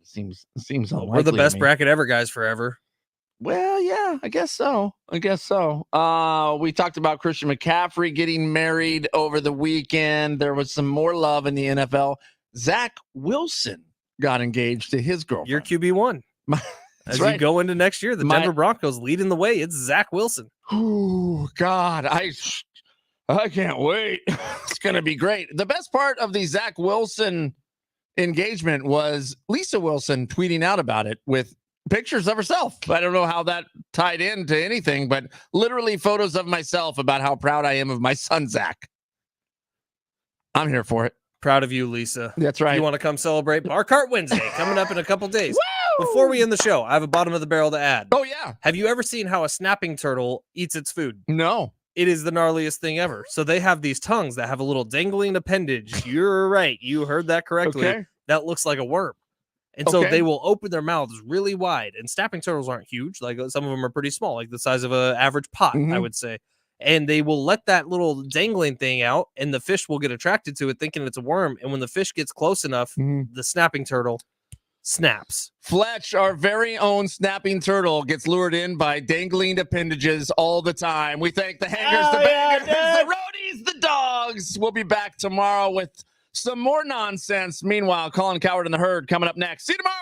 Seems unlikely. We're the best to me. bracket ever guys forever. Well, yeah, I guess so. We talked about Christian McCaffrey getting married over the weekend. There was some more love in the NFL. Zach Wilson got engaged to his girlfriend. You're QB1. As right. you go into next year, the Denver Broncos leading the way. It's Zach Wilson. Oh, God, I can't wait. It's going to be great. The best part of the Zach Wilson engagement was Lisa Wilson tweeting out about it with pictures of herself. I don't know how that tied into anything, but literally photos of myself about how proud I am of my son, Zach. I'm here for it. Proud of you, Lisa. That's right. You want to come celebrate Bar Cart Wednesday coming up in a couple days. Woo! Before we end the show, I have a bottom of the barrel to add. Oh, yeah. Have you ever seen how a snapping turtle eats its food? No. It is the gnarliest thing ever. So they have these tongues that have a little dangling appendage. You're right. You heard that correctly. Okay. That looks like a worm. And so Okay. they will open their mouths really wide. And snapping turtles aren't huge. Like some of them are pretty small, like the size of an average pot, I Mhm. would say. And they will let that little dangling thing out, and the fish will get attracted to it, thinking it's a worm. And when the fish gets close enough, the snapping turtle snaps. Fletch, our very own snapping turtle, gets lured in by dangling appendages all the time. We thank the hangers, the bangers, the roadies, the dogs. We'll be back tomorrow with some more nonsense. Meanwhile, Colin Coward and the Herd coming up next. See you tomorrow.